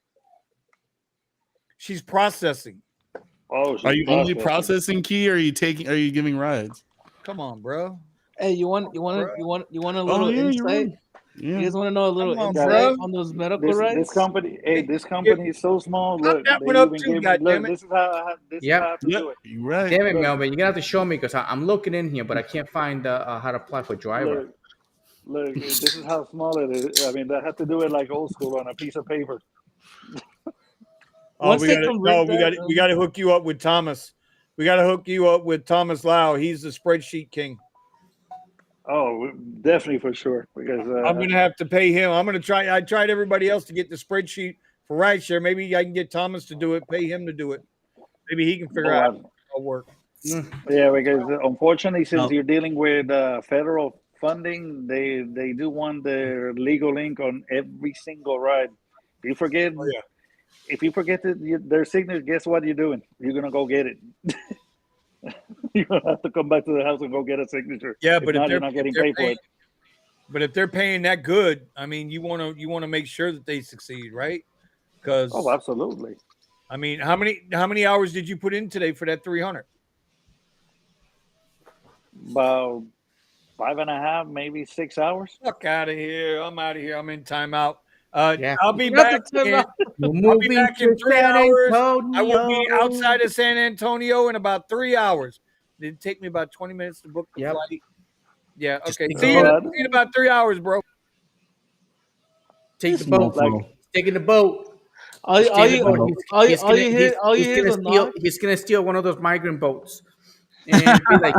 She's processing. Oh, she's Are you only processing. processing, Key, or are you giving rides? Come on, bro. Hey, you want a little yeah, you're insight? right. Yeah. You guys want to know a little Come on, insight bro. on those medical rides? This company, this company is so small. Look, that they one up even too, gave me. goddammit. Look, this is how Yep. I have to Yep, do it. you're right. Damn it, Look. Melvin, you're gonna have to show me because I'm looking in here, but I can't find how to apply for driver. Look, this is how small it is. I mean, I have to do it like old school on a piece of paper. Oh, we got to hook you up with Thomas. We got to hook you up with Thomas Lau. He's the spreadsheet king. Oh, definitely for sure. Because I'm gonna have to pay him. I'm gonna try. I tried everybody else to get the spreadsheet for rideshare. Maybe I can get Thomas to do it. Pay him to do it. Maybe he can figure out how it'll work. Yeah, because unfortunately, since you're dealing with federal funding, they do want their legal link on every single ride. If you forget, if you forget their signature, guess what you're doing? You're gonna go get it. You're gonna have to come back to the house and go get a signature. Yeah, if but not, if you're not getting paid for it. But if they're paying that good, I mean, you want to make sure that they succeed, right? Because absolutely. I mean, how many hours did you put in today for that 300? About 5.5, maybe 6 hours. Fuck out of here! I'm out of here. I'm in timeout. Yeah. I'll be back. I'll be back in 3 hours. I will be outside of San Antonio in about 3 hours. It'd take me about 20 minutes to book the flight. Yeah. Okay. See you in about 3 hours, bro. Take the boat. Taking the boat. All you hear is a knock. He's gonna steal one of those migrant boats and be like,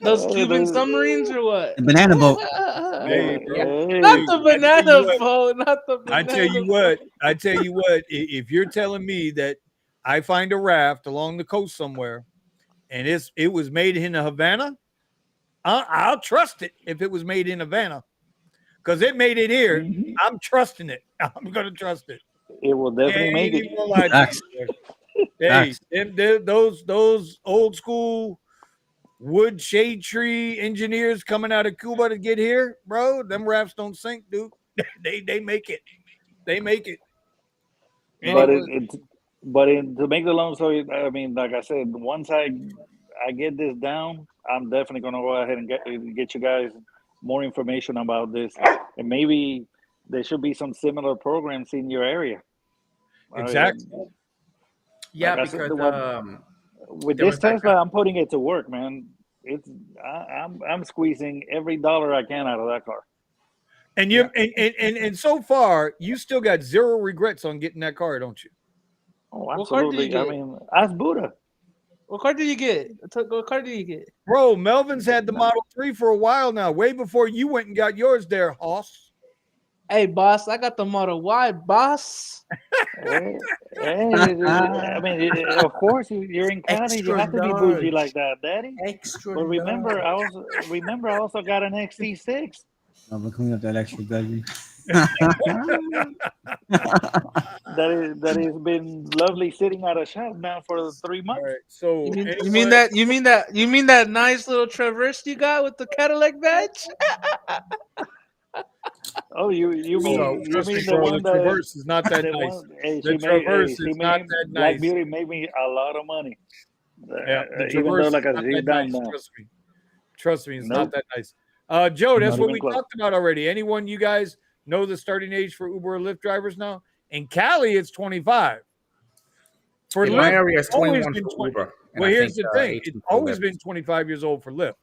those Cuban submarines or what? The banana boat. Hey, bro. Not the banana boat. Not the banana I tell you what. If you're telling me that I find a raft along the coast somewhere, and it was made in Havana, I'll trust it if it was made in Havana, because it made it here. I'm trusting it. I'm gonna trust it. It will definitely Ain't make it. even gonna lie to Facts. you, boy. Hey, Facts. those old school wood shade tree engineers coming out of Cuba to get here, bro. Them rafts don't sink, dude. They make it. They make it. And But it, to make the long story, I mean, like I said, once I get this down, I'm definitely gonna go ahead and get you guys more information about this, and maybe there should be some similar programs in your area. exactly. Yeah, Like I said, because with there this was like Tesla, I'm putting it to work, man. It's I'm squeezing every dollar I can out of that car. And you and so far, you still got zero regrets on getting that car, don't you? Oh, What car did you absolutely. I get? mean, ask Buddha. What car did you get? What car did you get? Bro, Melvin's had the Model 3 for a while now, way before you went and got yours there, Hoss. Hey, boss, I got the Model Y, boss. Hey, I mean, of course, you're in Cali. You extra have to be bougie large, like that, Daddy. extra But remember, large. I also got an XT6. I'm clean up that extra baby. That has been lovely sitting at a shop now for 3 All months. right. So You mean that nice little Traverse you got with the Cadillac badge? Oh, you Oh, mean trust me, the bro. one The that Traverse is not that the nice. one? Hey, The Traverse she is not made that Black nice. Beauty made me a lot of money. Yeah, the Even though Traverse like is I not she's that down nice. now. Trust me, it's not Nope, that nice. Joe, that's not what even we close. talked about already. Anyone, you guys know the starting age for Uber or Lyft drivers now? In Cali, it's 25. For In my Lyft, area, it's it's always 21 been for 20. Uber, and Well, I here's think the thing: it's 18 for always Lyft. been 25 years old for Lyft.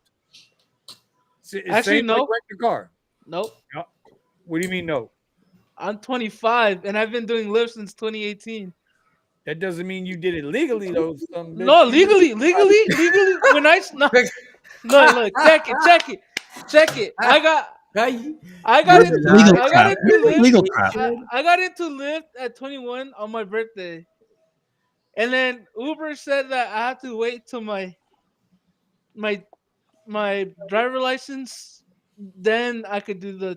It's Actually, same like no. renting a car. Nope. Yeah. What do you mean no? I'm 25 and I've been doing Lyft since 2018. That doesn't mean you did it legally, though, some bitch. No, legally. When look, check it. I got You're into Legal not crap. Lyft. Legal crap. I got into Lyft at 21 on my birthday, and then Uber said that I have to wait till my my driver license, then I could do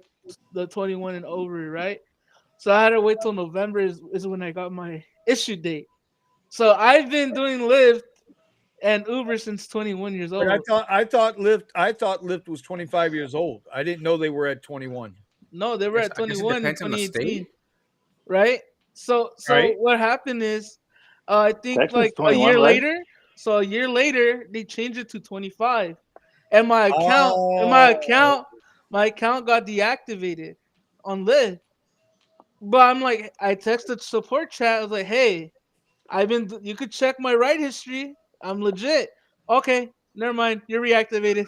the 21 and over, right? So I had to wait till November is when I got my issue date. So I've been doing Lyft and Uber since 21 years But old. I thought Lyft was 25 years old. I didn't know they were at 21. No, they were at I guess it 21 in depends on the 2018, state. right? So Right? what happened is, I think Texas like a 21, year right? later. So a year later, they changed it to 25, and Oh, my account got deactivated on Lyft. But I'm like, I texted support chat. I was like, hey, you could check my ride history. I'm legit. Okay, never mind. You're reactivated.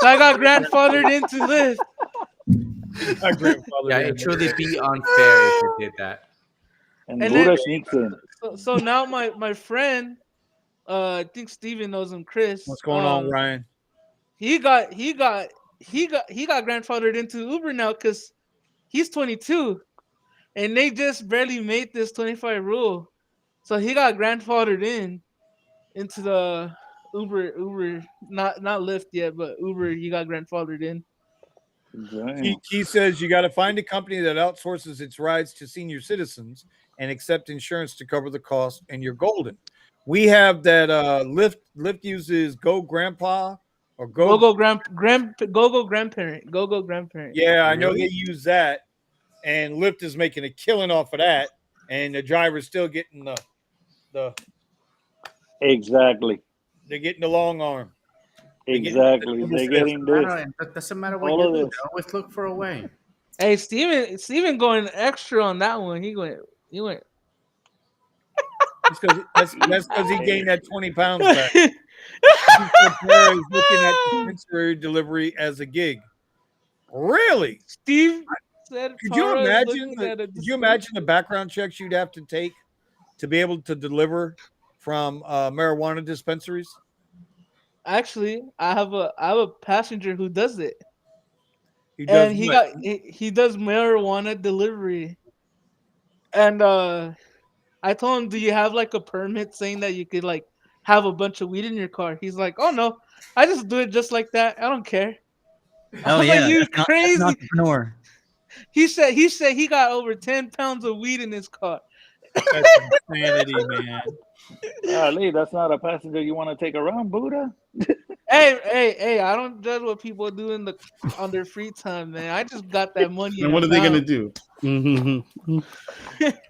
So I got grandfathered into Lyft. my grandfather Yeah, did. it truly be unfair if you did that. And And then Buddha sneaks in. so now my friend, I think Steven knows him, Chris. What's going on, Ryan? He got grandfathered into Uber now because he's 22, and they just barely made this 25 rule. So he got grandfathered into the Uber, not Lyft yet, but Uber. He got grandfathered in. Damn. He says you got to find a company that outsources its rides to senior citizens and accept insurance to cover the cost, and you're golden. We have that Lyft uses Go Grandpa or Go. Go grandparent. Yeah, I know Really? they use that, and Lyft is making a killing off of that, and the driver's still getting the Exactly. they're getting the long arm. Exactly. They're getting this. It doesn't matter what All you of do. They this. always look for a way. Hey, Steven going extra on that one. He went. That's because he gained that 20 pounds back. He's looking at dispensary delivery as a gig. Really? Steve said, Could you Tara is imagine? looking at a Could you imagine the background checks you'd have to take to be able to deliver from marijuana dispensaries? Actually, I have a passenger who does it, He does and what? he does marijuana delivery. And I told him, "Do you have like a permit saying that you could like have a bunch of weed in your car. He's like, oh no, I just do it just like that. I don't care. Oh I'm yeah, like, you that's an crazy? entrepreneur. He said he got over 10 pounds of weed in his car. That's insanity, man. Lee, that's not a passenger you want to take around, Buddha. Hey! I don't judge what people do on their free time, man. I just got that money. And what are they gonna do?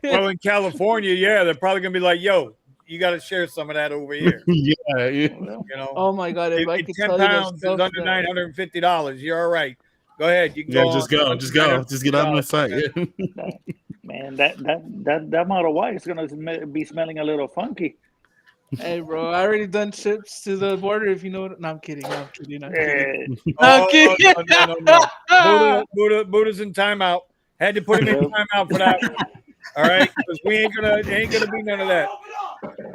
Well, in California, yeah, they're probably gonna be like, "Yo, you got to share some of that over here." Yeah. You know, Oh my god! If I if could 10 tell you the pounds is stuff under that- $950, you're all right. Go ahead, you can Yeah, go. just on. go. Just get out of my sight. Yeah. Man, that Model Y is gonna be smelling a little funky. Hey, bro, I already done trips to the border. If you know what? No, I'm kidding. I'm kidding. I'm kidding. Eh, I'm kidding. No. Buddha's in timeout. Had to put him in timeout for that one. All right, because we ain't gonna be none of that.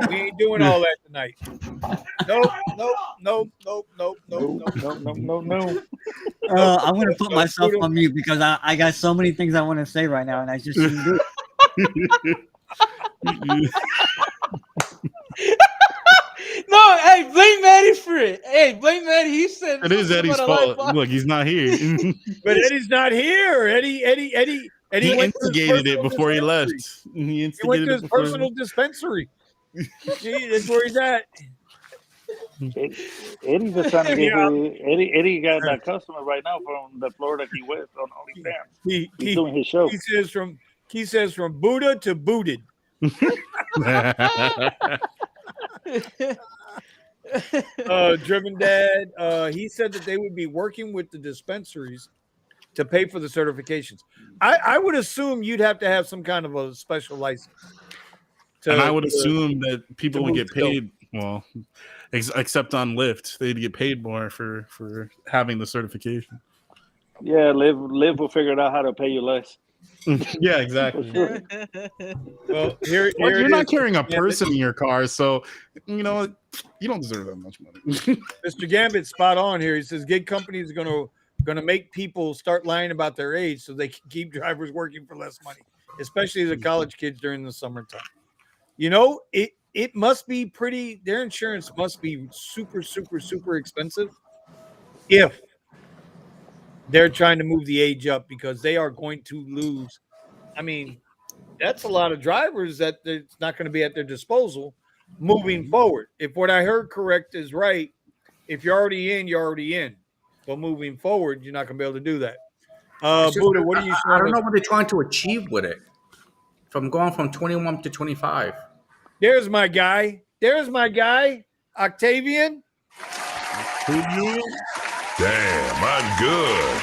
We ain't doing all that tonight. Nope. No. I'm gonna put myself on mute because I got so many things I want to say right now, and I just shouldn't do it. No, hey, blame Maddie for it. Hey, blame Maddie. He said It is Eddie's fault. Look, he's not here. But Eddie's not here. Eddie He went to his instigated it personal before he left. dispensary. He He went instigated to it his before. personal dispensary. That's where he's at. Eddie's just trying to get Eddie got that customer right now from the Florida Key West on OnlyFans. He's doing his show. He says from Buddha to booted. Driven Dad, he said that they would be working with the dispensaries to pay for the certifications. I would assume you'd have to have some kind of a special license. And I would assume that people would get move paid. Well, except on Lyft, they'd get paid more for having the certification. Yeah, Liv will figure out how to pay you less. Yeah, exactly. Sure. Well, here You're not carrying a person in your car, so you know you don't deserve that much money. Mr. Gambit's spot on here. He says gig companies are gonna make people start lying about their age so they can keep drivers working for less money, especially the college kids during the summertime. You know, it must be pretty. Their insurance must be super expensive if they're trying to move the age up because they are going to lose. I mean, that's a lot of drivers that it's not going to be at their disposal moving forward. If what I heard correct is right, if you're already in, you're already in. But moving forward, you're not going to be able to do that. Buddha, what are you showing I don't know us? what they're trying to achieve with it. From going from 21 to 25. There's my guy, Octavian. Damn, I'm good.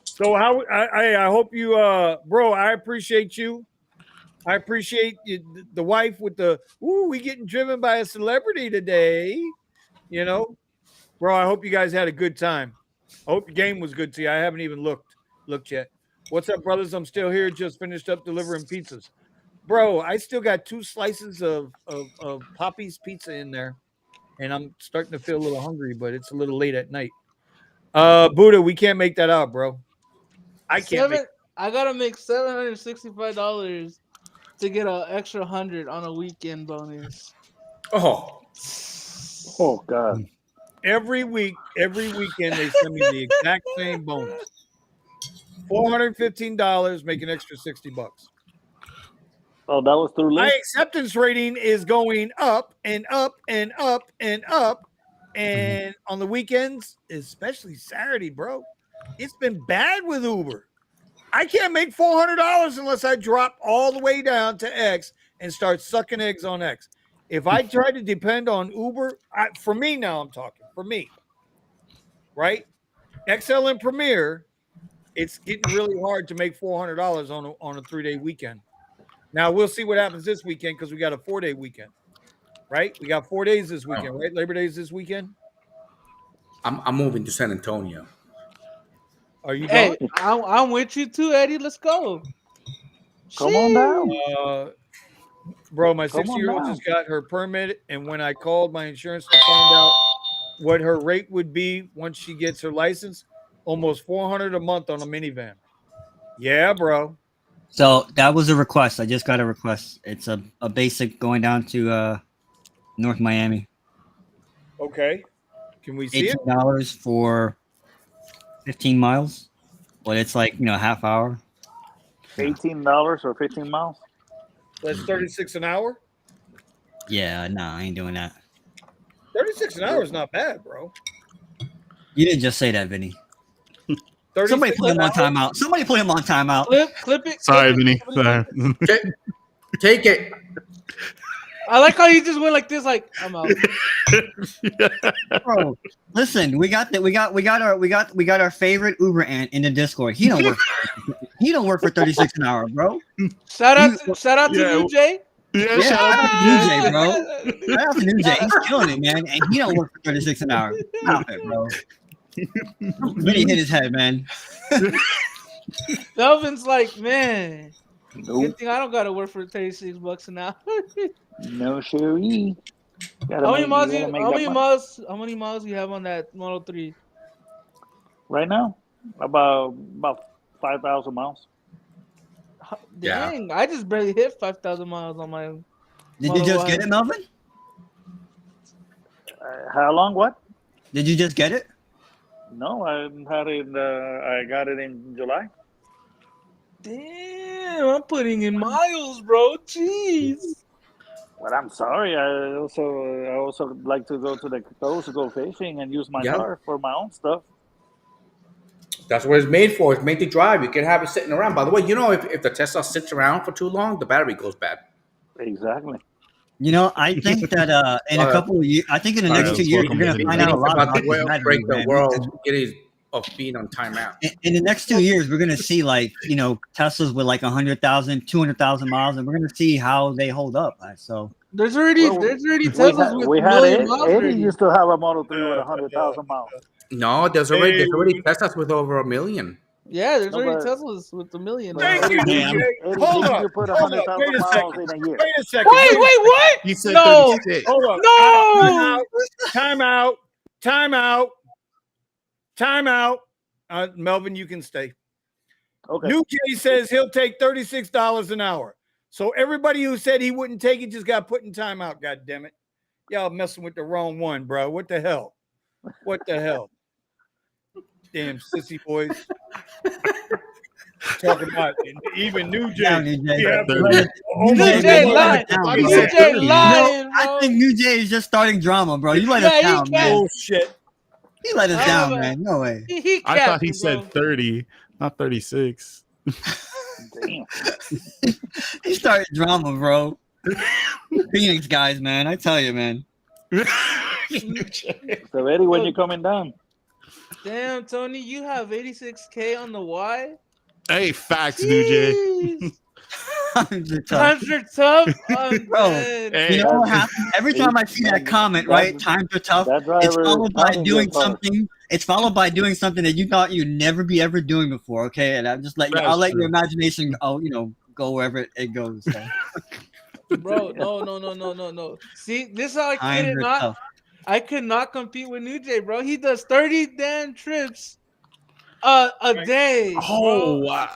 So I hope you bro, I appreciate you. I appreciate you, the wife with the we getting driven by a celebrity today. You know, bro, I hope you guys had a good time. I hope the game was good to you. I haven't even looked yet. What's up, brothers? I'm still here. Just finished up delivering pizzas. Bro, I still got 2 slices of Poppy's pizza in there. And I'm starting to feel a little hungry, but it's a little late at night. Buddha, we can't make that out, bro. I can't. I gotta make $765 to get an extra 100 on a weekend bonus. Oh God! Every weekend they send me the exact same bonus. $415, make an extra $60. Oh, that was through My Lyft? acceptance rating is going up and up and up and up. And on the weekends, especially Saturday, bro, it's been bad with Uber. I can't make $400 unless I drop all the way down to X and start sucking eggs on X. If I try to depend on Uber, for me now, I'm talking for me, right? XL and Premier, it's getting really hard to make $400 on a 3-day weekend. Now we'll see what happens this weekend because we got a 4-day weekend, right? We got 4 days this weekend, right? Labor Day is this weekend. I'm moving to San Antonio. Are you Hey, going? I'm with you too, Eddie. Let's go. Come on down. Bro, my Come on 60-year-old down. just got her permit, and when I called my insurance to find out what her rate would be once she gets her license, almost $400 a month on a minivan. Yeah, bro. So that was a request. I just got a request. It's a basic going down to North Miami. Okay. Can we see it? $18 for 15 miles, but it's like half hour. $18 or 15 miles. That's 36 an hour. Yeah, no, I ain't doing that. 36 an hour is not bad, bro. You didn't just say that, Vinny. 36 Somebody put him an on hour? timeout. Somebody put him on timeout. Clip it. Sorry, clip it. Vinny. Sorry. Take it. I like how you just went like this, like I'm out. Bro, listen, we got our favorite Uber ant in the Discord. He don't work for 36 an hour, bro. Shout out to Yeah. New Jay. Yeah, Yeah, shout shout out out to New Jay, bro. Shout out to New Jay. He's killing it, man. And he don't work for 36 an hour. Stop it, bro. Vinny hit his head, man. Melvin's like, man, good Nope. thing I don't gotta work for $36 an hour. No, siree. How many miles you have on that Model 3? Right now, about 5,000 miles. Yeah. Dang, I just barely hit 5,000 miles on my. Did you just get it, Melvin? How long? What? Did you just get it? No, I had it. I got it in July. Damn, I'm putting in miles, bro. Jeez. But I'm sorry. I also like to go to the coast to go fishing and use my Yeah. car for my own stuff. That's what it's made for. It's made to drive. You can have it sitting around. By the way, if the Tesla sits around for too long, the battery goes bad. Exactly. I think that in a couple of years, I think in the next 2 years, we're gonna find out a lot about about the oil this break battery, the man. world. It is of being on timeout. In the next 2 years, we're gonna see Teslas with like 100,000, 200,000 miles, and we're gonna see how they hold up. So There's already Teslas with we a had million it. miles Eddie already. used to have a Model 3 with 100,000 miles. No, there's already Teslas with over 1 million. Yeah, there's No, already but- Teslas with a million. Thank you, Damn. DJ. Eddie, Hold you up. put Hold up. 100,000 Wait a miles second. in a year. Wait a second. Wait, what? He said No. 36. Hold up. No. Time out. Melvin, you can stay. Okay. New Jay says he'll take $36 an hour. So everybody who said he wouldn't take it just got put in timeout. God damn it. Y'all messing with the wrong one, bro. What the hell? Damn sissy boys. Talking about even New Jay. Down, New Jay. Yeah, New New Jay lying. Thought New he said Jay 30. lying, I bro. think New Jay is just starting drama, bro. You let Yeah, us he down, can't. man. bullshit. He let us I down, don't know. man. No way. He I thought he capping, said bro. 30, not 36. Damn. He started drama, bro. Phoenix guys, man. I tell you, man. So Eddie, when you coming down? Damn, Tony, you have 86K on the Y. Hey, facts, New Jay. Jeez. Hundred tough. Times are tough. I'm Bro, dead. Hey, You know what happens? Every time I see that comment, right? Times are tough. That driver It's followed by counting doing your car. something. It's followed by doing something that you thought you'd never be ever doing before. Okay, and I'm just letting That's I'll let your true. imagination, go wherever it goes. So. Bro, no. See, this is how I Times could are not. tough. I could not compete with New Jay, bro. He does 30 damn trips a day. Oh, bro. wow.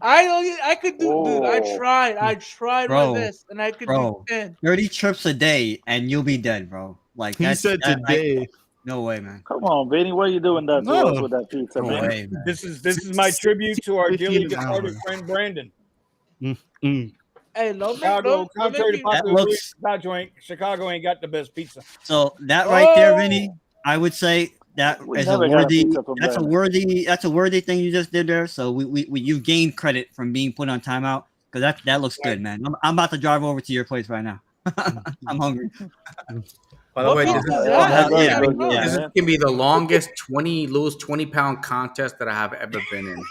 I could do, dude. I Whoa. tried Bro, my best, and I could bro. do 10. 30 trips a day and you'll be dead, bro. Like He said today. no way, man. Come on, Vinny, what are you doing that to No. us with that pizza, No man? way, man. This is my tribute to our 15 dearly an departed hour. friend Brandon. Mm. Hey, Chicago, contrary to That popular belief, looks- Chicago ain't got the best pizza. So that right there, Oh. Vinny, I would say that We is a never got a worthy. pizza from That's a Brandon. worthy thing you just did there. So we you gained credit from being put on timeout because that looks good, man. I'm about to drive over to your place right now. I'm hungry. By the What way, pizza this is is, that? yeah, this is gonna be the longest 20-pound contest that I have ever been in.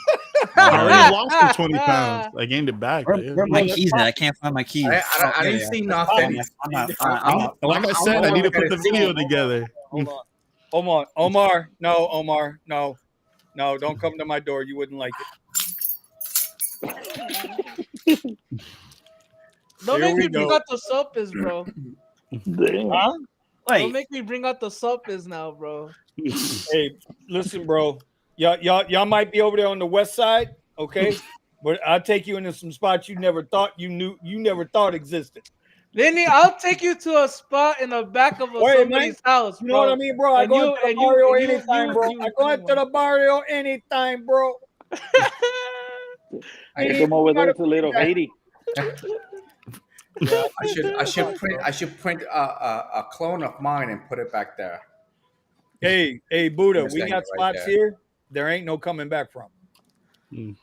I already lost the 20 pounds. I gained it back. Where my keys at? I can't find my keys. I didn't see nothing. Like I said, I need to put the video together. Hold on. Omar. No, Omar. No, don't come to my door. You wouldn't like it. Don't Here make we me bring go. out the suppers, bro. Damn. Huh? Don't Wait, make me bring out the suppers now, bro. Hey, listen, bro. Y'all might be over there on the west side, okay? But I'll take you into some spots you never thought existed. Lenny, I'll take you to a spot in the back of somebody's house, You know what I mean, bro? I go into the barrio anytime, bro. I go into the barrio anytime, bro. I come over there to Little Haiti. Yeah, I should print a clone of mine and put it back there. Hey, Buddha, Just we hang got it right spots there. here. There ain't no coming back from.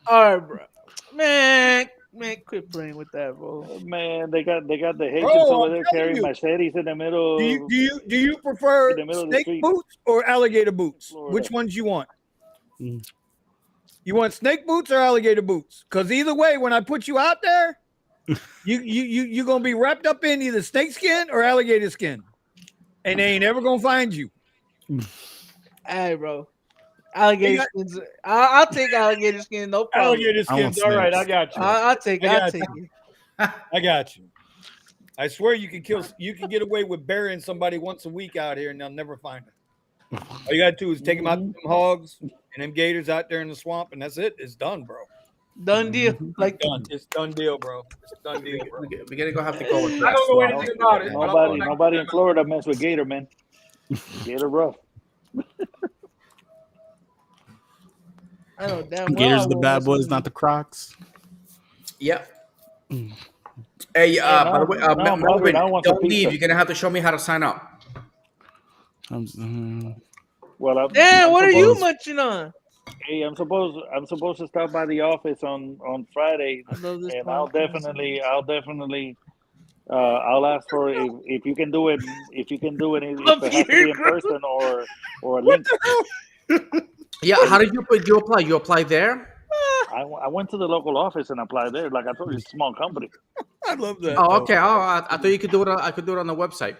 All right, bro. Man, quit playing with that, bro. Man, they got the Haitians over there carrying machetes in the middle. Do you prefer in the middle of the snake street. boots or alligator boots? Florida. Which ones you want? You want snake boots or alligator boots? Because either way, when I put you out there, you gonna be wrapped up in either snake skin or alligator skin, and they ain't ever gonna find you. Hey, bro. Alligator skins. I'll take alligator skin. No problem. Alligator skins. All right, I got you. I'll take it. I got you. I swear you can get away with burying somebody once a week out here, and they'll never find them. All you gotta do is take them out to them hogs and them gators out there in the swamp, and that's it. It's done, bro. Done deal. Like done. It's done deal, bro. It's done deal, bro. We're gonna have to go with I don't know anything about it. Nobody in Florida mess with gator, man. Gator rough. I know damn Gators are the bad boys, not the Crocs. Yep. Hey, by the way, Melvin, don't leave. You're gonna have to show me how to sign up. Well, damn, what are you munching on? Hey, I'm supposed to stop by the office on Friday, and I'll definitely I'll ask for if you can do it. If it has to be in person or a link. Yeah, how did you apply? You apply there? I went to the local office and applied there. Like I told you, it's a small company. I love that. Oh, okay. Oh, I thought you could do it. I could do it on the website.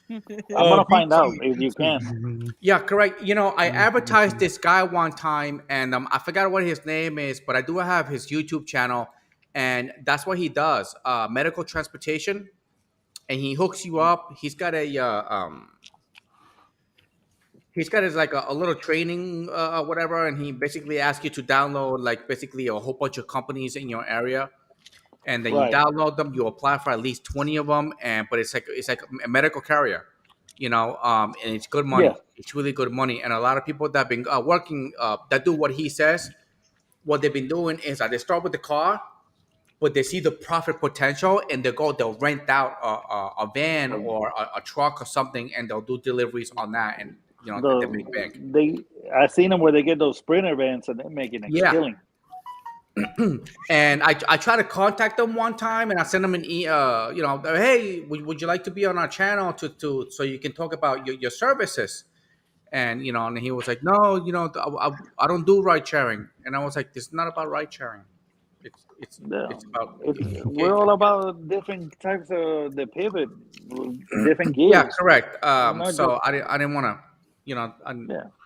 I'm gonna find out if you can. Yeah, correct. You know, I advertised this guy one time, and I forgot what his name is, but I do have his YouTube channel, and that's what he does: medical transportation, and he hooks you up. He's got his like a little training, whatever, and he basically asks you to download like basically a whole bunch of companies in your area, and then you download them. You apply for at least 20 of them, but it's like a medical carrier, you know, and it's good money. Yeah. It's really good money, and a lot of people that have been working that do what he says. What they've been doing is that they start with the car, but they see the profit potential, and they'll rent out a van or a truck or something, and they'll do deliveries on that, and you know, they make bank. I seen them where they get those Sprinter vans and they're making a killing. And I tried to contact them one time, and I sent them an hey, would you like to be on our channel to so you can talk about your services? And you know, and he was like, no, you know, I don't do ride sharing. And I was like, this is not about ride sharing. It's about we're all about different types of the pivot, different gears. Yeah, correct. So I didn't want to. You know,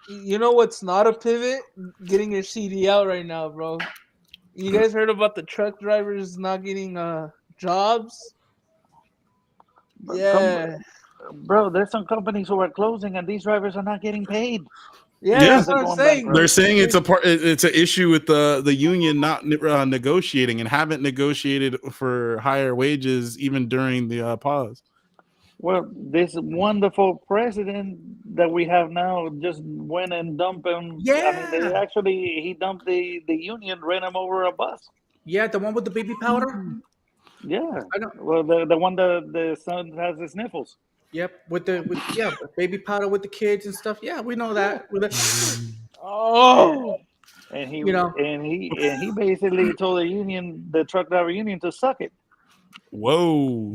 you know what's not a pivot? Getting your CD out right now, bro. You guys heard about the truck drivers not getting jobs? Yeah, bro. There's some companies who are closing, and these drivers are not getting paid. Yeah, that's what I'm saying. They're saying it's an issue with the union not negotiating and haven't negotiated for higher wages even during the pause. Well, this wonderful president that we have now just went and dumped him. Yeah. I mean, he dumped the union, ran him over a bus. Yeah, the one with the baby powder. Yeah. I know. Well, the one that the son has the sniffles. Yep, with baby powder with the kids and stuff. Yeah, we know that. Oh. And he, and he basically told the truck driver union, to suck it. Whoa.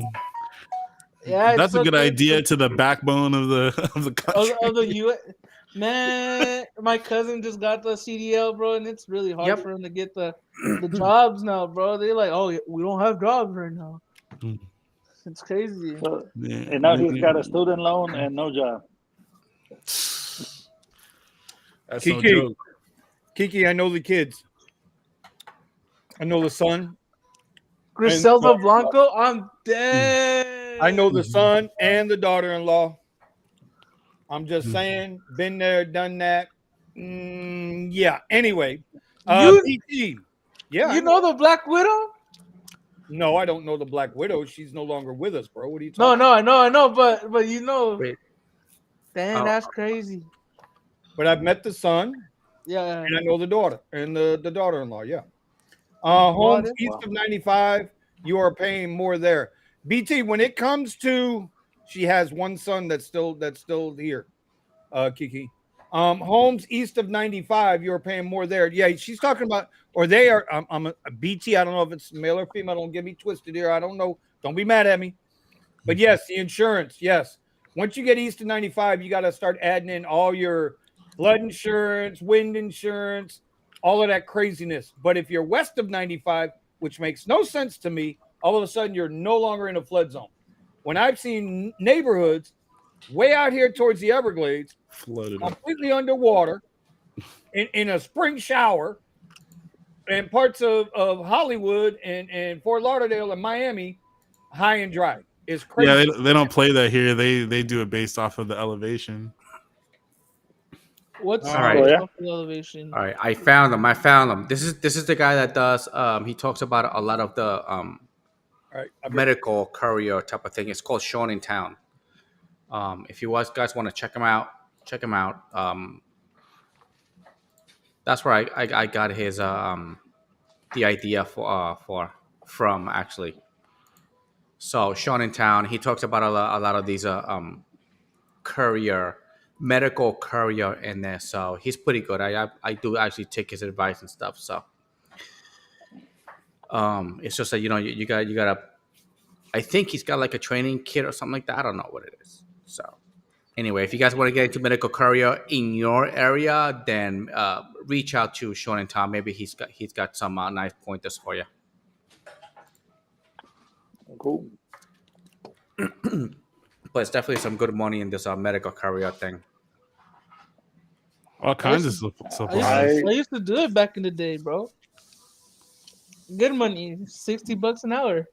Yeah, that's a good idea to the backbone of the country. Of the U.S. Man, my cousin just got the CDL, bro, and it's really hard for him to get the jobs now, bro. They're like, oh, we don't have jobs right now. It's crazy. So, and now he's got a student loan and no job. That's no joke. Kiki, I know the kids. I know the son. Griselda Blanco, I'm dead. I know the son and the daughter-in-law. I'm just saying, been there, done that. Yeah. Anyway, PT, Yeah, You know the Black Widow? No, I don't know the Black Widow. She's no longer with us, bro. What are you No, talking? no, I know, but you know. Wait. Damn, Oh, that's crazy. But I've met the son, Yeah. and I know the daughter and the daughter-in-law. Yeah. Got Homes it. east of 95, you are paying more there. BT, when it comes to, she has one son that's still here. Kiki. Homes east of 95, you're paying more there. Yeah, she's talking about, or they are. I'm a BT. I don't know if it's male or female. Don't get me twisted here. I don't know. Don't be mad at me. But yes, the insurance. Yes, once you get east of 95, you got to start adding in all your flood insurance, wind insurance, all of that craziness. But if you're west of 95, which makes no sense to me, all of a sudden you're no longer in a flood zone. When I've seen neighborhoods way out here towards the Everglades, Flooded. completely underwater in a spring shower, and parts of Hollywood and Fort Lauderdale and Miami, high and dry. It's crazy. Yeah, they don't play that here. They do it based off of the elevation. What's All right. elevation? All right, I found him. This is the guy that does. He talks about a lot of the All right, medical courier type of thing. It's called Sean in Town. If you guys want to check him out, check him out. That's where I got his the idea from actually. So Sean in Town, he talks about a lot of these medical courier in there. So he's pretty good. I do actually take his advice and stuff. So it's just that you gotta. I think he's got like a training kit or something like that. I don't know what it is. So anyway, if you guys want to get into medical courier in your area, then reach out to Sean and Tom. Maybe he's got some nice pointers for you. Cool. But it's definitely some good money in this medical courier thing. All kinds of supplies. I used to do it back in the day, bro. Good money, $60 an hour,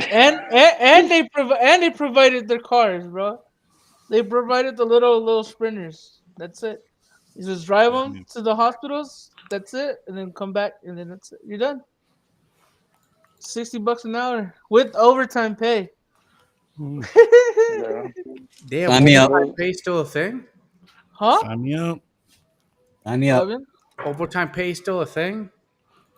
and they provided their cars, bro. They provided the little sprinters. That's it. You just drive them to the hospitals. That's it, and then come back, and then that's it. You're done. $60 an hour with overtime pay. Yeah. Damn, Sign me up. overtime pay still a thing? Huh? Sign me up. Sign me up. Evan? Overtime pay is still a thing?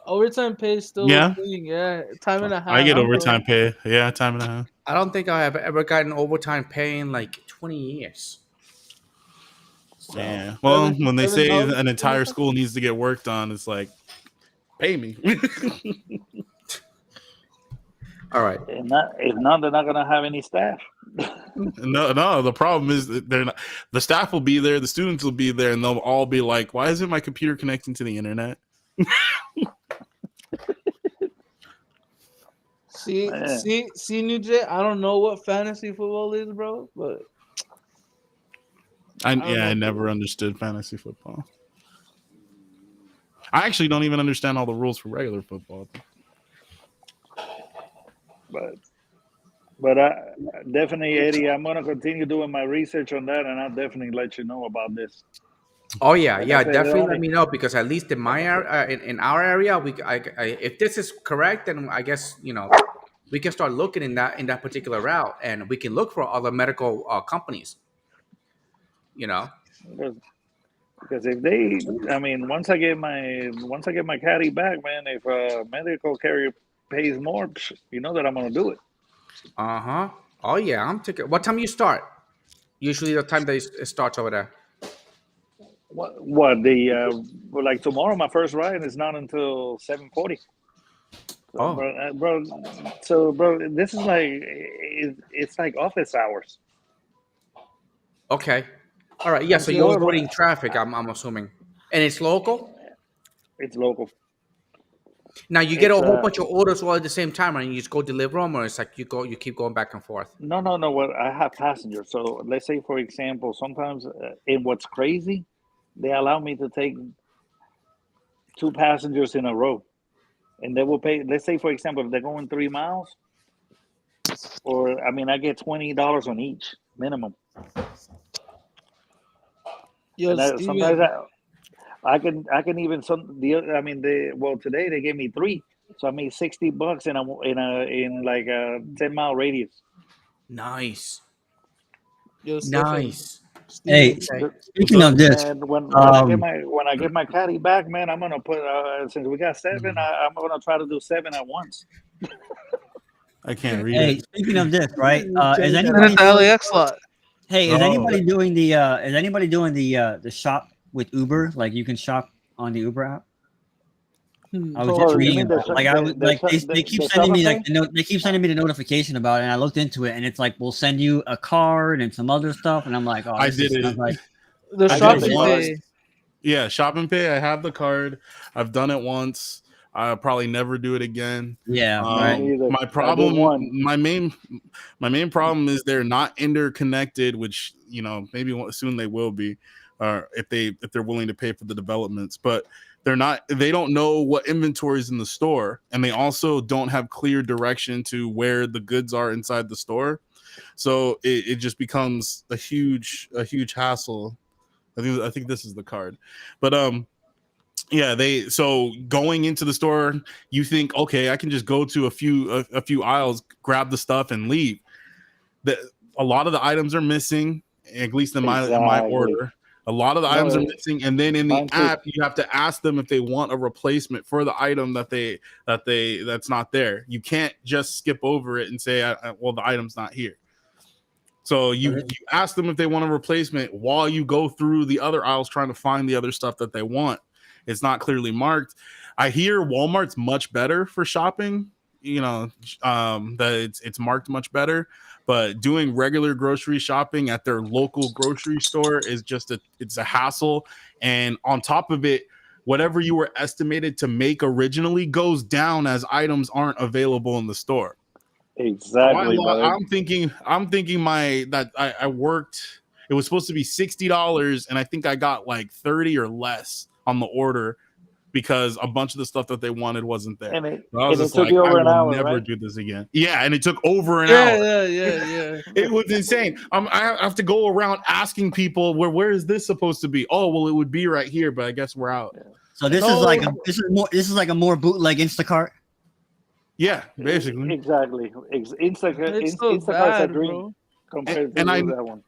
Overtime pay is still Yeah. a thing. Yeah, time and a half. I get overtime pay. Yeah, time and a half. I don't think I have ever gotten overtime pay in like 20 years. So, Yeah. Well, when they say $7 an entire school needs to get work done, it's like, pay me. all right. If not, they're not gonna have any staff. No. The problem is that they're not. The staff will be there, the students will be there, and they'll all be like, "Why isn't my computer connecting to the internet?" See, New Jay. I don't know what fantasy football is, bro, but I know. never understood fantasy football. I actually don't even understand all the rules for regular football. But definitely, Eddie, I'm gonna continue doing my research on that, and I'll definitely let you know about this. Oh yeah, Like yeah, I said, definitely only- let me know, because at least in my area, in our area, if this is correct, then I guess we can start looking in that particular route, and we can look for other medical companies. Because if they, I mean, once I get my caddy back, man, if a medical carrier pays more, you know that I'm gonna do it. Oh yeah, I'm taking. What time you start? Usually the time that it starts over there. What the like tomorrow? My first ride is not until 7:40. Oh. Bro, this is like it's like office hours. Okay. All right. Yeah. So you're avoiding traffic. I'm assuming, and it's local. It's local. Now you get a whole bunch of orders all at the same time, and you just go deliver them, or it's like you keep going back and forth. No. What I have passengers. So let's say, for example, sometimes, and what's crazy, they allow me to take 2 passengers in a row, and they will pay. Let's say, for example, if they're going 3 miles, I get $20 on each minimum. Yo, Sometimes I can even today they gave me 3, so I made $60 in like a 10-mile radius. Nice. Yo, Nice. Hey, Okay. speaking of this, And when I get my caddy back, man, I'm gonna put since we got 7, I'm gonna try to do 7 at once. I can't read hey, it. speaking of this, right? Is and anybody at the LAX lot. Hey, is Oh. anybody doing the shop with Uber? Like you can shop on the Uber app. I was just You reading mean about it. Like I was like they keep the sending me Shopify? like they keep sending me the notification about it, and I looked into it, and it's like we'll send you a card and some other stuff, and I'm like, oh, I this did sounds it. like The I did it shopping once. pay. Yeah, Shop and Pay. I have the card. I've done it once. I'll probably never do it again. yeah, Me right. neither. My I did problem, one. my main problem is they're not interconnected, which maybe soon they will be, or if they're willing to pay for the developments. But they're not. They don't know what inventory is in the store, and they also don't have clear direction to where the goods are inside the store. So it just becomes a huge hassle. I think this is the card, but yeah, so going into the store, you think, okay, I can just go to a few aisles, grab the stuff, and leave. A lot of the items are missing, at least in my Exactly. order. A lot of the No, items are missing, and then in the mine too. app, you have to ask them if they want a replacement for the item that's not there. You can't just skip over it and say, well, the item's not here. So you ask them if they want a replacement while you go through the other aisles trying to find the other stuff that they want. It's not clearly marked. I hear Walmart's much better for shopping, that it's marked much better, but doing regular grocery shopping at their local grocery store is it's a hassle. And on top of it, whatever you were estimated to make originally goes down as items aren't available in the store. Exactly, So brother. I'm thinking I worked. It was supposed to be $60, and I think I got like 30 or less on the order because a bunch of the stuff that they wanted wasn't there. And it, So I was and it just took like, you I over an will hour, never right? do this again. Yeah, and it took over an hour. Yeah. It was insane. I have to go around asking people where is this supposed to be? Oh, well, it would be right here, but I guess we're out. So this is like a more bootleg Instacart. Yeah, basically. Exactly. It's so Instacart's a bad, dream bro. compared to And that one.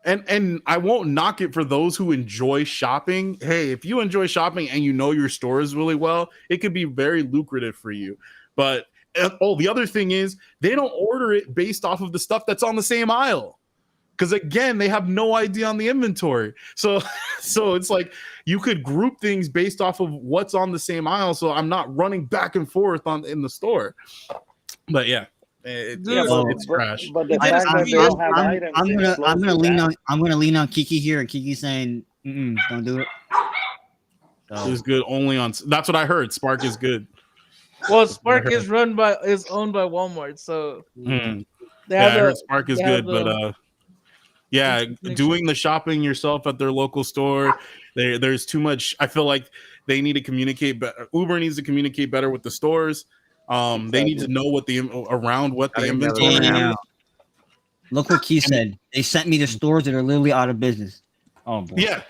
And I won't knock it for those who enjoy shopping. Hey, if you enjoy shopping and you know your stores really well, it could be very lucrative for you. But the other thing is they don't order it based off of the stuff that's on the same aisle. Because again, they have no idea on the inventory. So it's like you could group things based off of what's on the same aisle. So I'm not running back and forth in the store. But yeah, it's trash. But the fact that they don't have items, I'm gonna lean on Kiki here, and Kiki saying, "Don't do it." So. It's good only on. That's what I heard. Spark is good. Well, Spark is owned by Walmart, so I heard Spark is good, but yeah, doing the shopping yourself at their local store, there's too much. I feel like they need to communicate better. Uber needs to communicate better with the stores. Exactly. They need to know what the inventory is. Look what Keith said. They sent me to stores that are literally out of business. Oh boy. Yeah.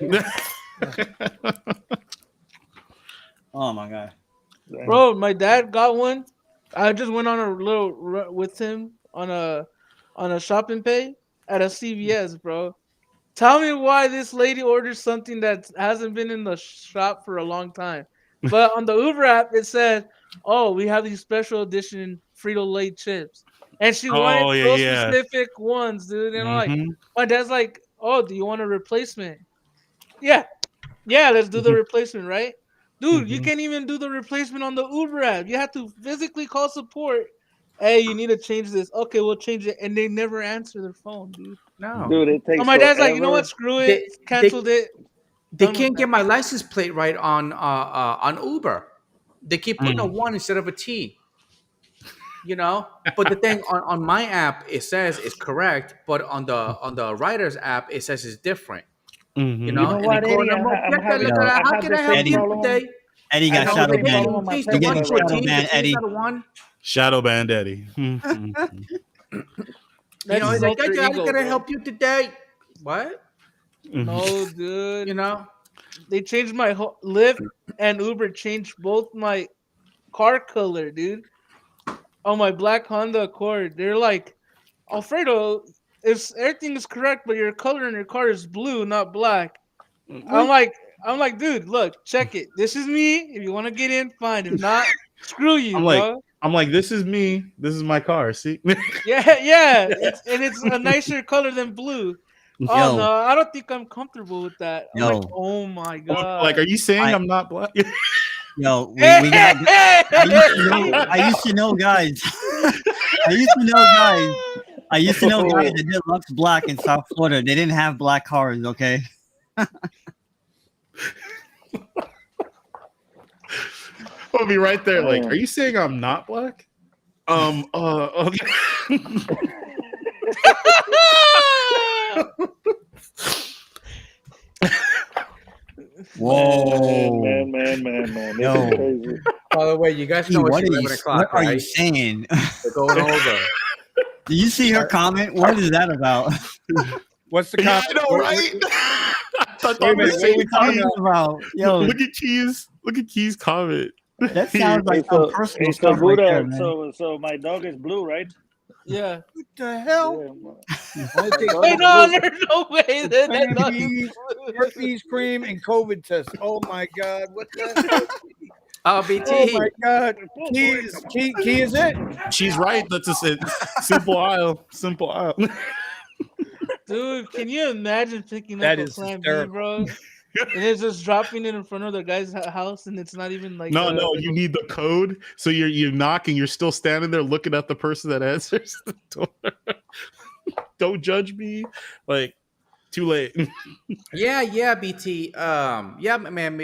Oh my god. Bro, my dad got one. I just went on a little with him on a shopping pay at a CVS, bro. Tell me why this lady ordered something that hasn't been in the shop for a long time. But on the Uber app, it said, "Oh, we have these special edition Frito-Lay chips," and she wanted those specific ones, dude. And like, my dad's like, "Oh, do you want a replacement?" Yeah, let's do the replacement, right? Dude, you can't even do the replacement on the Uber app. You have to physically call support. Hey, you need to change this. Okay, we'll change it. And they never answer their phone, dude. No. Dude, it takes my dad's forever. like, you know what? Screw it. Canceled it. They can't get my license plate right on Uber. They keep putting a 1 instead of a T. But the thing on my app, it says it's correct, but on the rider's app, it says it's different. You know what, Eddie? How can I help you today? Eddie got shadow banned. You're getting shadow banned, Eddie. Shadow banned, Eddie. It's like, how can I help you today? What? No, dude. they changed my Lyft and Uber changed both my car color, dude. On my black Honda Accord, they're like, Alfredo, is everything is correct, but your color in your car is blue, not black. I'm like, dude, look, check it. This is me. If you want to get in, fine. If not, screw you, bro. I'm like, this is me. This is my car. See? Yeah. It's a nicer color than blue. Oh Yo. no, I don't think I'm comfortable with that. I'm like, Yo. oh my god. Like, are you saying I'm not black? Yo, we got. I used to know guys. I used to know guys that did Lux Black in South Florida. They didn't have black cars, okay? I'll be right there. Like, are you saying I'm not black? Okay. Whoa, man. This is crazy. By the way, you guys know it's 11 o'clock, what are right? you saying? They're going over. Did you see her comment? What is that about? What's the comment? I know, right? I thought Wait a minute, the what are same we talking thing. About? Yo, Look at Key's comment. that sounds like some personal So stuff right there, man. so my dog is blue, right? Yeah. What the hell? Wait, no, there's no way that dog is Herpes cream and COVID test. Oh my god, what the hell? Oh, BT. Oh my god. Key is it? She's right. That's just it. Simple aisle. Simple aisle. Dude, can you imagine picking That up a is Plan B, hysterical. bro? And it's just dropping it in front of the guy's house, and it's not even like No, you need the code. So you're knocking. You're still standing there looking at the person that answers the door. Don't judge me. Like, too late. Yeah, BT. Yeah, man.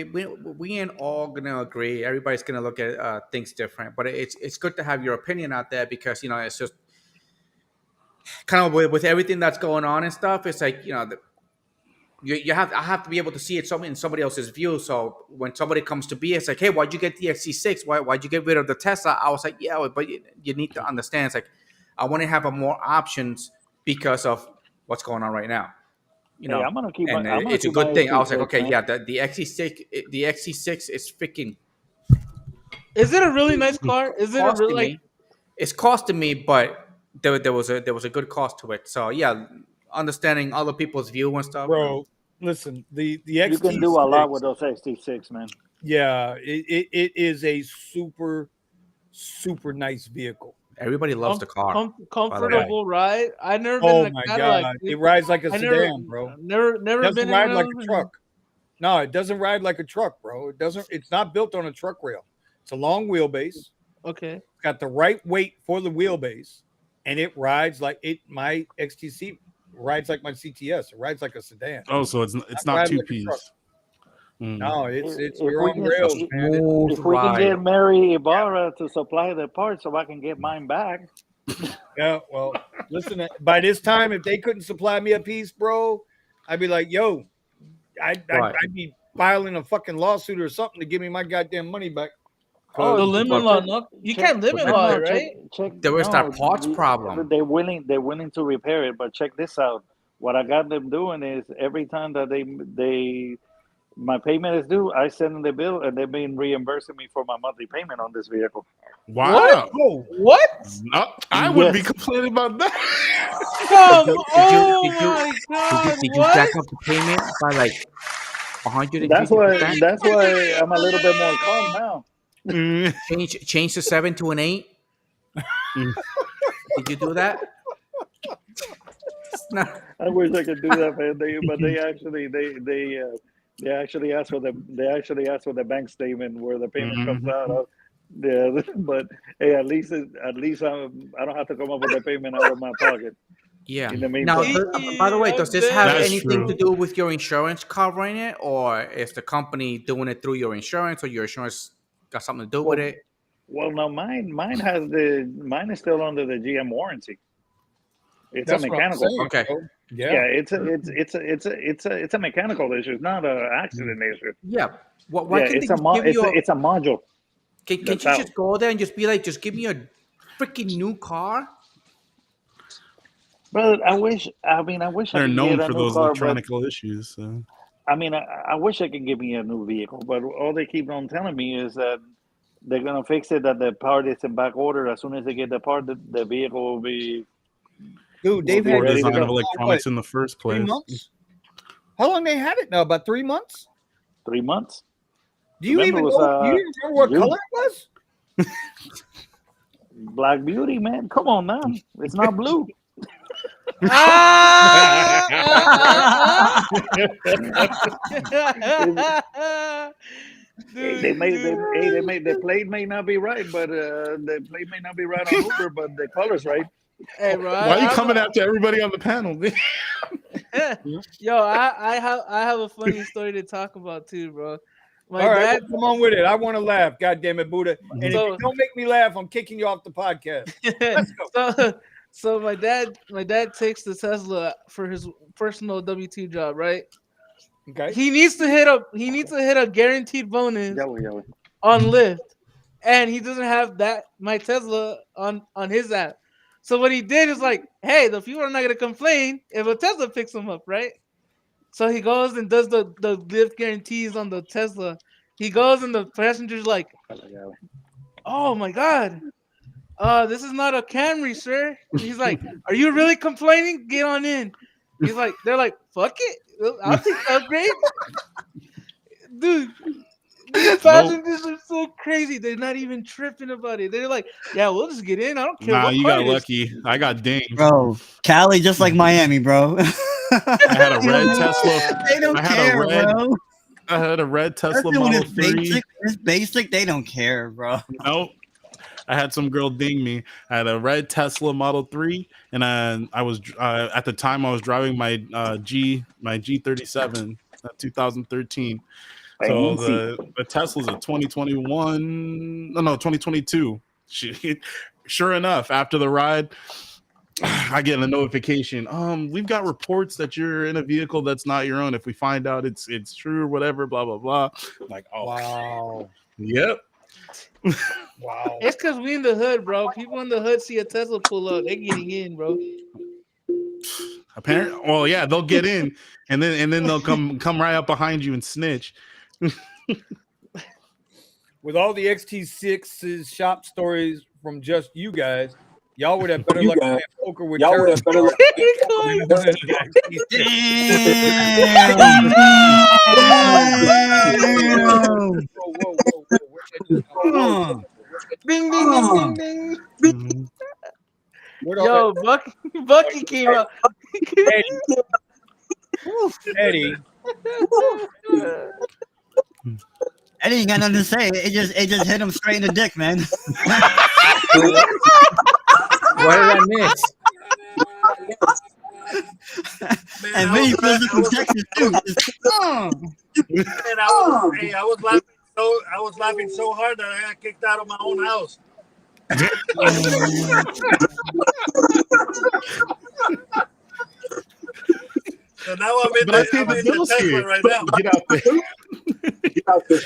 We ain't all gonna agree. Everybody's gonna look at things different, but it's good to have your opinion out there because it's just kind of with everything that's going on and stuff. It's like I have to be able to see it in somebody else's view. So when somebody comes to be, it's like, hey, why'd you get the XC6? Why'd you get rid of the Tesla? I was like, yeah, but you need to understand. It's like I want to have more options because of what's going on right now. I'm gonna keep. It's a good thing. I was like, okay, yeah, the XC6 is freaking. Is it a really nice car? Is it a really like? It's costing me, but there was a good cost to it. So yeah, understanding other people's view and stuff. Bro, listen, the XT6, you can do a lot with those XT6, man. Yeah, it is a super nice vehicle. Everybody loves the car. Comfortable ride. I never been in a Cadillac. God, it rides like a sedan, bro. Never It doesn't been ride like a truck. No, it doesn't ride like a truck, bro. It doesn't. It's not built on a truck rail. It's a long wheelbase. Okay. It's got the right weight for the wheelbase, and it rides like it. My XTC rides like my CTS. It rides like a sedan. Oh, so it's not two piece. No, it's your own rails, man. If we can get Mary Ibarra to supply the parts so I can get mine back. Yeah, well, listen, by this time, if they couldn't supply me a piece, bro, I'd be like, yo, I'd be filing a fucking lawsuit or something to give me my goddamn money back. Oh, the limit law, no, you can't limit law, right? There was that parts problem. They're willing to repair it, but check this out. What I got them doing is every time that they my payment is due, I send them the bill, and they've been reimbursing me for my monthly payment on this vehicle. Wow! What? No, I wouldn't be complaining about that. Did you jack up the payment by like 100? That's why I'm a little bit more calm now. Change the 7 to an 8. Did you do that? I wish I could do that, man. They actually asked for the bank statement where the payment comes out of. Yeah, but hey, at least I don't have to come up with the payment out of my pocket. Yeah. Now, by the way, does this have anything to do with your insurance covering it, or is the company doing it through your insurance, or your insurance got something to do with it? Well, no, mine is still under the GM warranty. It's a mechanical. Okay. Yeah, it's a mechanical issue. It's not an accident issue. Yeah. Why can't it's a module. Can't you just go there and just be like, just give me a freaking new car? But I wish they're known for those electronic issues. So. I mean, I wish I could give me a new vehicle, but all they keep on telling me is that they're gonna fix it. That the part is in back order. As soon as they get the part, the vehicle will be Dude, they've Poor had ready to design of go. electronics in the first 3 place. months. How long they had it now? About 3 months. 3 months. Do you Remember, even it was, know? Do you remember what June. color it was? Black Beauty, man. Come on now. It's not blue. Dude, They made the plate may not be right, but the plate may not be right on Uber, but the color's right. hey, bro. Why are you coming after everybody on the panel? Yo, I have a funny story to talk about too, bro. My All right, dad. well, come on with it. I want to laugh. God damn it, Buddha. And if So- you don't make me laugh, I'm kicking you off the podcast. Let's go. So my dad takes the Tesla for his personal W2 job, right? Okay. He needs to hit a guaranteed bonus Yeah. on Lyft, and he doesn't have my Tesla on his app. So what he did is like, hey, the people are not gonna complain if a Tesla picks him up, right? So he goes and does the Lyft guarantees on the Tesla. He goes and the passenger's like, oh my god, this is not a Camry, sir. And he's like, are you really complaining? Get on in. He's like, they're like, fuck it, I'll take the upgrade. Dude, these passengers are so crazy. They're not even tripping about it. They're like, yeah, we'll just get in. I don't care. Nah, what you car got it is." lucky. I got dinged. Bro, Cali just like Miami, bro. I had a red Tesla. They don't I had care, a red. bro. I had a red Tesla Especially when Model it's 3. basic. It's basic. They don't care, bro. Nope. I had some girl ding me. I had a red Tesla Model 3, and I was at the time I was driving my G37, 2013. So the Tesla's a 2021, no, 2022. Sure enough, after the ride, I get a notification. We've got reports that you're in a vehicle that's not your own. If we find out it's true or whatever, blah blah blah. I'm like, oh Wow. Yep. Wow. It's because we in the hood, bro. People in the hood see a Tesla pull up, they're getting in, bro. Apparently, well, yeah, they'll get in, and then they'll come right up behind you and snitch. With all the XT6's shop stories from just you guys, y'all would have better luck playing poker with terrorists. Ding, ding, ding, ding, ding. Yo, Bucky came up. Eddie. Eddie ain't got nothing to say. It just hit him straight in the dick, man. What did I miss? And then he feels it from Texas too. And I was laughing so hard that I got kicked out of my own house. So now I'm in the Tesla right now. Get out there. Get out there.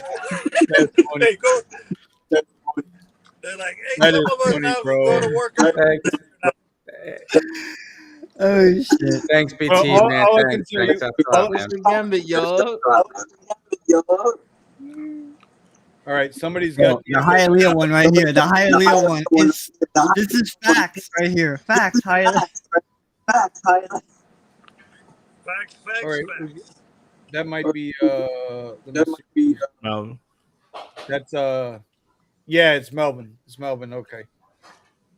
Hey, go. They're like, hey, That some is of us funny, now bro. go to work. Oh shit! Thanks, BT, Well, man. all I can Thanks. tell you- That's up, man. Mr. Gambit, yo. All right, somebody's got The Hialeah one right here. The Hialeah one is. This is facts right here. Facts. Hialeah. Facts, all right. facts. That might be No. that's yeah, it's Melvin. It's Melvin. Okay.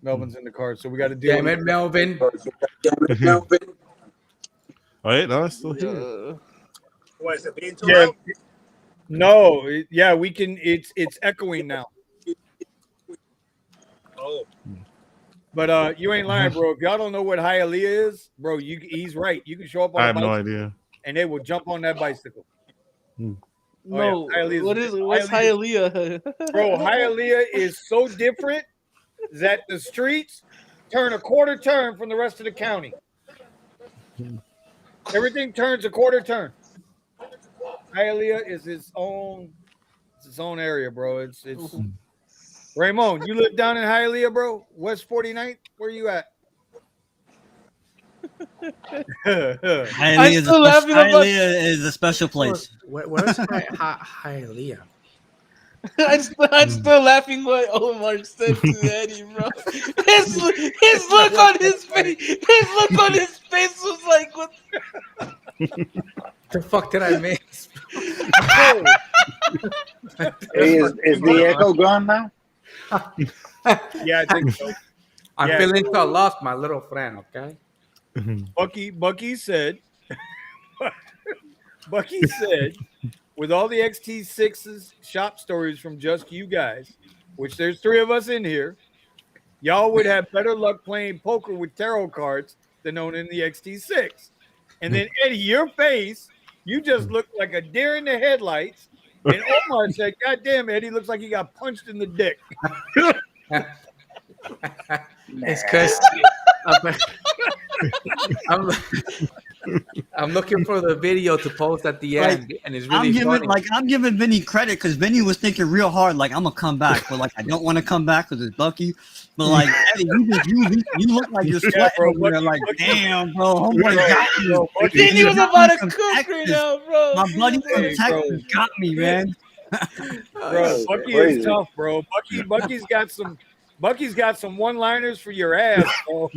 Melvin's in the car, so we got to deal Damn with it, Melvin. Wait, no, it's still here. What is it being too Yeah. loud? No, yeah, we can. It's echoing now. Oh, But you ain't lying, bro. If y'all don't know what Hialeah is, bro, he's right. You can show up on I a have no bicycle idea. and they will jump on that bicycle. No, Hialeah's- what's Hialeah? Bro, Hialeah is so different that the streets turn a quarter turn from the rest of the county. Everything turns a quarter turn. Hialeah is its own area, bro. It's Raymond, you live down in Hialeah, bro? West 49th? Where you at? Hialeah is a special place. Where's Hialeah? I'm still laughing what Omar said to Eddie, bro. His look on his face was like, what the fuck did I miss? Is the echo gone now? Yeah, I think so. I'm feeling so lost, my little friend. Okay. Bucky said, with all the XT6's shop stories from just you guys, which there's 3 of us in here, y'all would have better luck playing poker with tarot cards than owning the XT6. And then Eddie, your face, you just look like a deer in the headlights. And Omar said, "God damn, Eddie looks like he got punched in the dick." It's because I'm looking for the video to post at the end, and it's really funny. I'm giving Vinny credit because Vinny was thinking real hard, like I'm gonna come back, but like I don't want to come back because it's Bucky. But like Eddie, you look like you're sweating over there, like damn, bro, homeboy got me. Vinny was about to cook right now, bro. My buddy from Texas got me, man. Bro, Bucky is tough, bro. Bucky's got some one-liners for your ass, bro.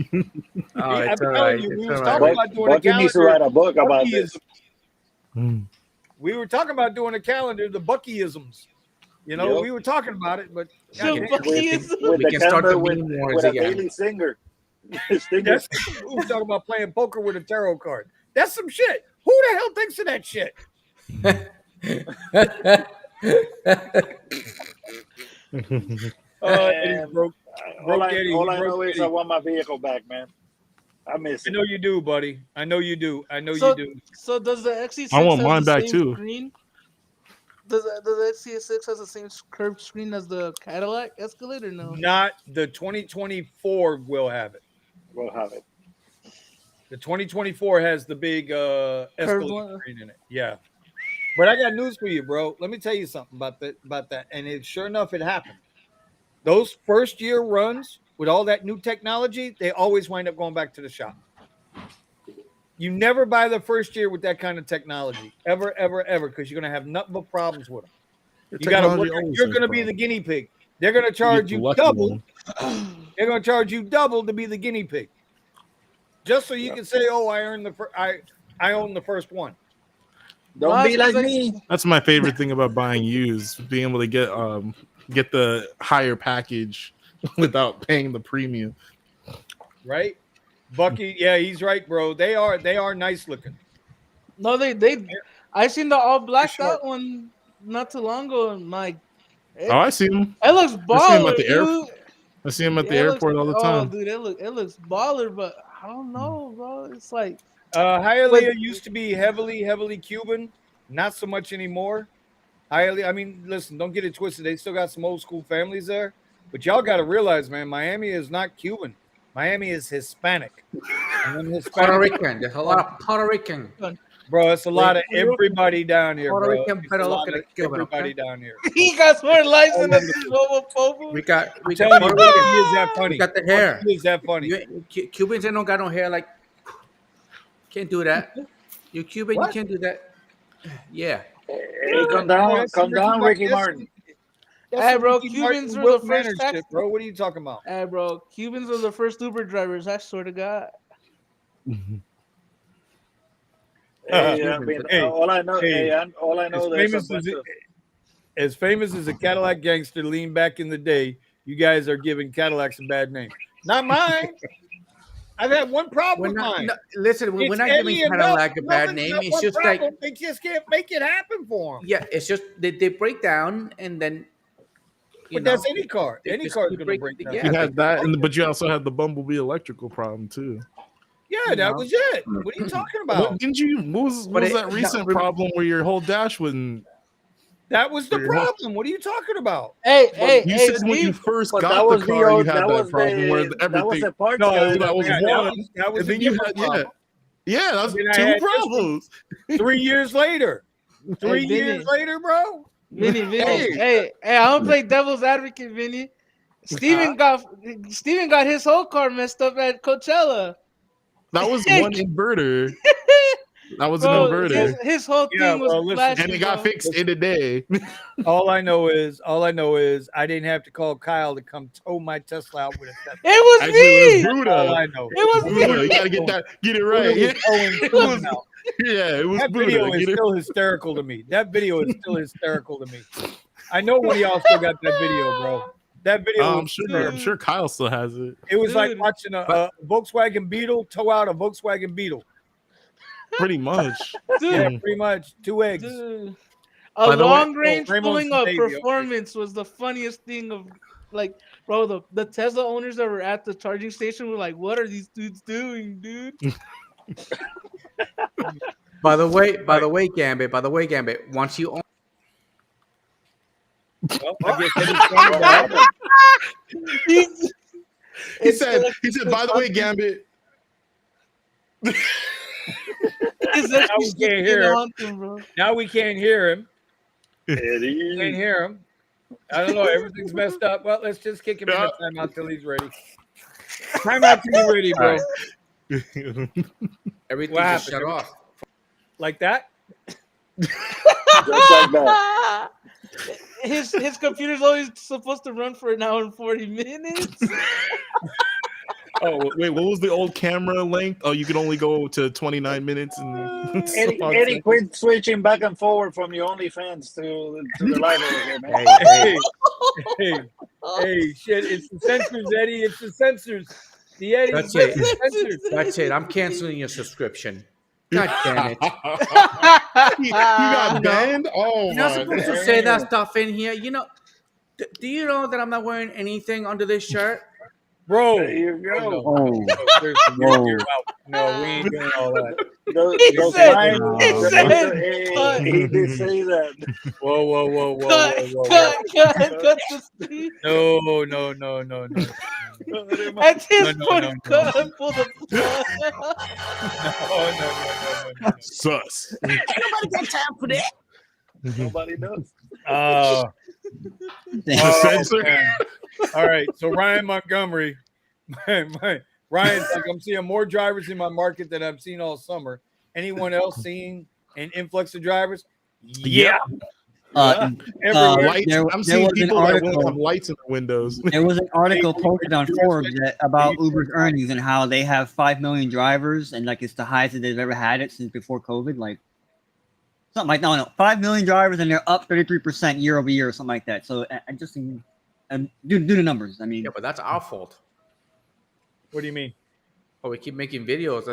I'm telling you, we was talking about doing a calendar. Bucky needs to write a book about this. We were talking about doing a calendar, the Buckyisms. You know, we were talking about it, but with the calendar with a Bailey Singer. We were talking about playing poker with a tarot card. That's some shit. Who the hell thinks of that shit? Eddie broke all I know is I want my vehicle back, man. I miss it. I know you do, buddy. I know you do. So does the XC6 I want mine back too. Screen? Does the XC6 has the same curved screen as the Cadillac Escalade or no? Not the 2024 will have it. We'll have it. The 2024 has the big Escalade screen in it. Yeah. But I got news for you, bro. Let me tell you something about that. And sure enough, it happened. Those first year runs with all that new technology, they always wind up going back to the shop. You never buy the first year with that kind of technology, ever, because you're going to have nothing but problems with them. You're going to be the guinea pig. They're going to charge you double. They're going to charge you double to be the guinea pig, just so you can say, "Oh, I own the first one." Don't be like me. That's my favorite thing about buying used, being able to get the higher package without paying the premium. Right? Bucky, yeah, he's right, bro. They are nice looking. No, I seen the all blacked out one not too long ago, and like, I see him. It looks baller, dude. I see him at the airport all the time. Oh, dude, it looks baller, but I don't know, bro. It's like Hialeah used to be heavily Cuban, not so much anymore. Hialeah, I mean, listen, don't get it twisted. They still got some old school families there, but y'all got to realize, man, Miami is not Cuban. Miami is Hispanic. Puerto Rican. There's a lot of Puerto Rican. Bro, it's a lot of everybody down here, Puerto bro. Rican, It's a lot of Cuban, everybody down here. He got more license than homophobic. We got Bucky is that funny. We got the hair. Bucky is that funny. Cubans they don't got no hair. Like, can't do that. You're Cuban, you can't do that. Yeah. Hey, come down, Ricky Martin. Hey, bro, Cubans were the first shit, bro. What are you talking about? Hey, bro, Cubans were the first Uber drivers. I swear to God. All I know is as famous as a Cadillac gangster lean back in the day, you guys are giving Cadillacs a bad name. Not mine. I've had one problem with mine. Listen, we're not giving Cadillac a bad name. It's just like they just can't make it happen for them. Yeah, it's just they break down and then. But that's any car. Any car is going to break down. You had that, but you also had the Bumblebee electrical problem too. Yeah, that was it. What are you talking about? What was that recent problem where your whole dash wouldn't? That was the problem. What are you talking about? You said when you first got the car, you had that problem where everything. That was a part. That was one. That was and then you had that was two problems. 3 years later. 3 years later, bro. Vinny. Hey, I don't play devil's advocate, Vinny. Steven got his whole car messed up at Coachella. That was one inverter. That was Bro, an inverter. his whole thing was listen, flashing, And it got bro. fixed in a day. all I know is I didn't have to call Kyle to come tow my Tesla out with a Tesla. It was Actually, it me. was Buddha. All I know. It was Buddha. me. You gotta get it right. Buddha was towing It Susan was, out. yeah, it was That Buddha. video is Get it- still hysterical to me. That video is still hysterical to me. I know one of y'all still got that video, bro. That video I'm was sure. hysterical. I'm sure Kyle still has it. It was like Dude. watching a Volkswagen Beetle tow out a Volkswagen Beetle. Pretty much. Yeah, Dude, pretty much 2 eggs. dude. By A the way- long range Raymond's pulling up baby, okay. performance was the funniest thing of like, bro. The Tesla owners that were at the charging station were like, "What are these dudes doing, dude?" By the way, Gambit. Once you own, Well, I guess that is funny, but He said, by the way, Gambit. now we can't hear him. bro. Now we can't hear him. Eddie. Can't hear him. I don't know. Everything's messed up. Well, let's just kick him in the timeout till he's ready. Timeout till you're ready, bro. everything What just happened? shut off. Like that? Just like that. His computer's always supposed to run for an hour and 40 minutes. Oh wait, what was the old camera length? Oh, you could only go to 29 minutes and Eddie, quit switching back and forward from your OnlyFans to the live over here, man. Hey, shit! It's the censors, Eddie. It's the censors. The Eddie. That's it. That's it. I'm canceling your subscription. God damn it! you got banned. Oh, You're not my supposed to say that stuff in here. You know? Do you know that I'm not wearing anything under this shirt? Bro, There you go. Oh, you're out. No, we ain't doing all that. Those said- lines- he said- Hey, he did say that. Whoa. Cut the speed. No. At this No. point, cut and pull the plug. No. Sus. Nobody knows. Censor. Man. All right, so Ryan Montgomery, Ryan's like, I'm seeing more drivers in my market than I've seen all summer. Anyone else seeing an influx of drivers? Yeah. Everywhere. Lights. I'm seeing people that won't have lights in their windows. There was an article posted on Forbes about Uber's earnings and how they have 5 million drivers and like it's the highest that they've ever had it since before COVID. Like something like no, 5 million drivers and they're up 33% year over year or something like that. So I just do the numbers. I mean, Yeah, but that's our fault. What do you mean? Oh, we keep making videos.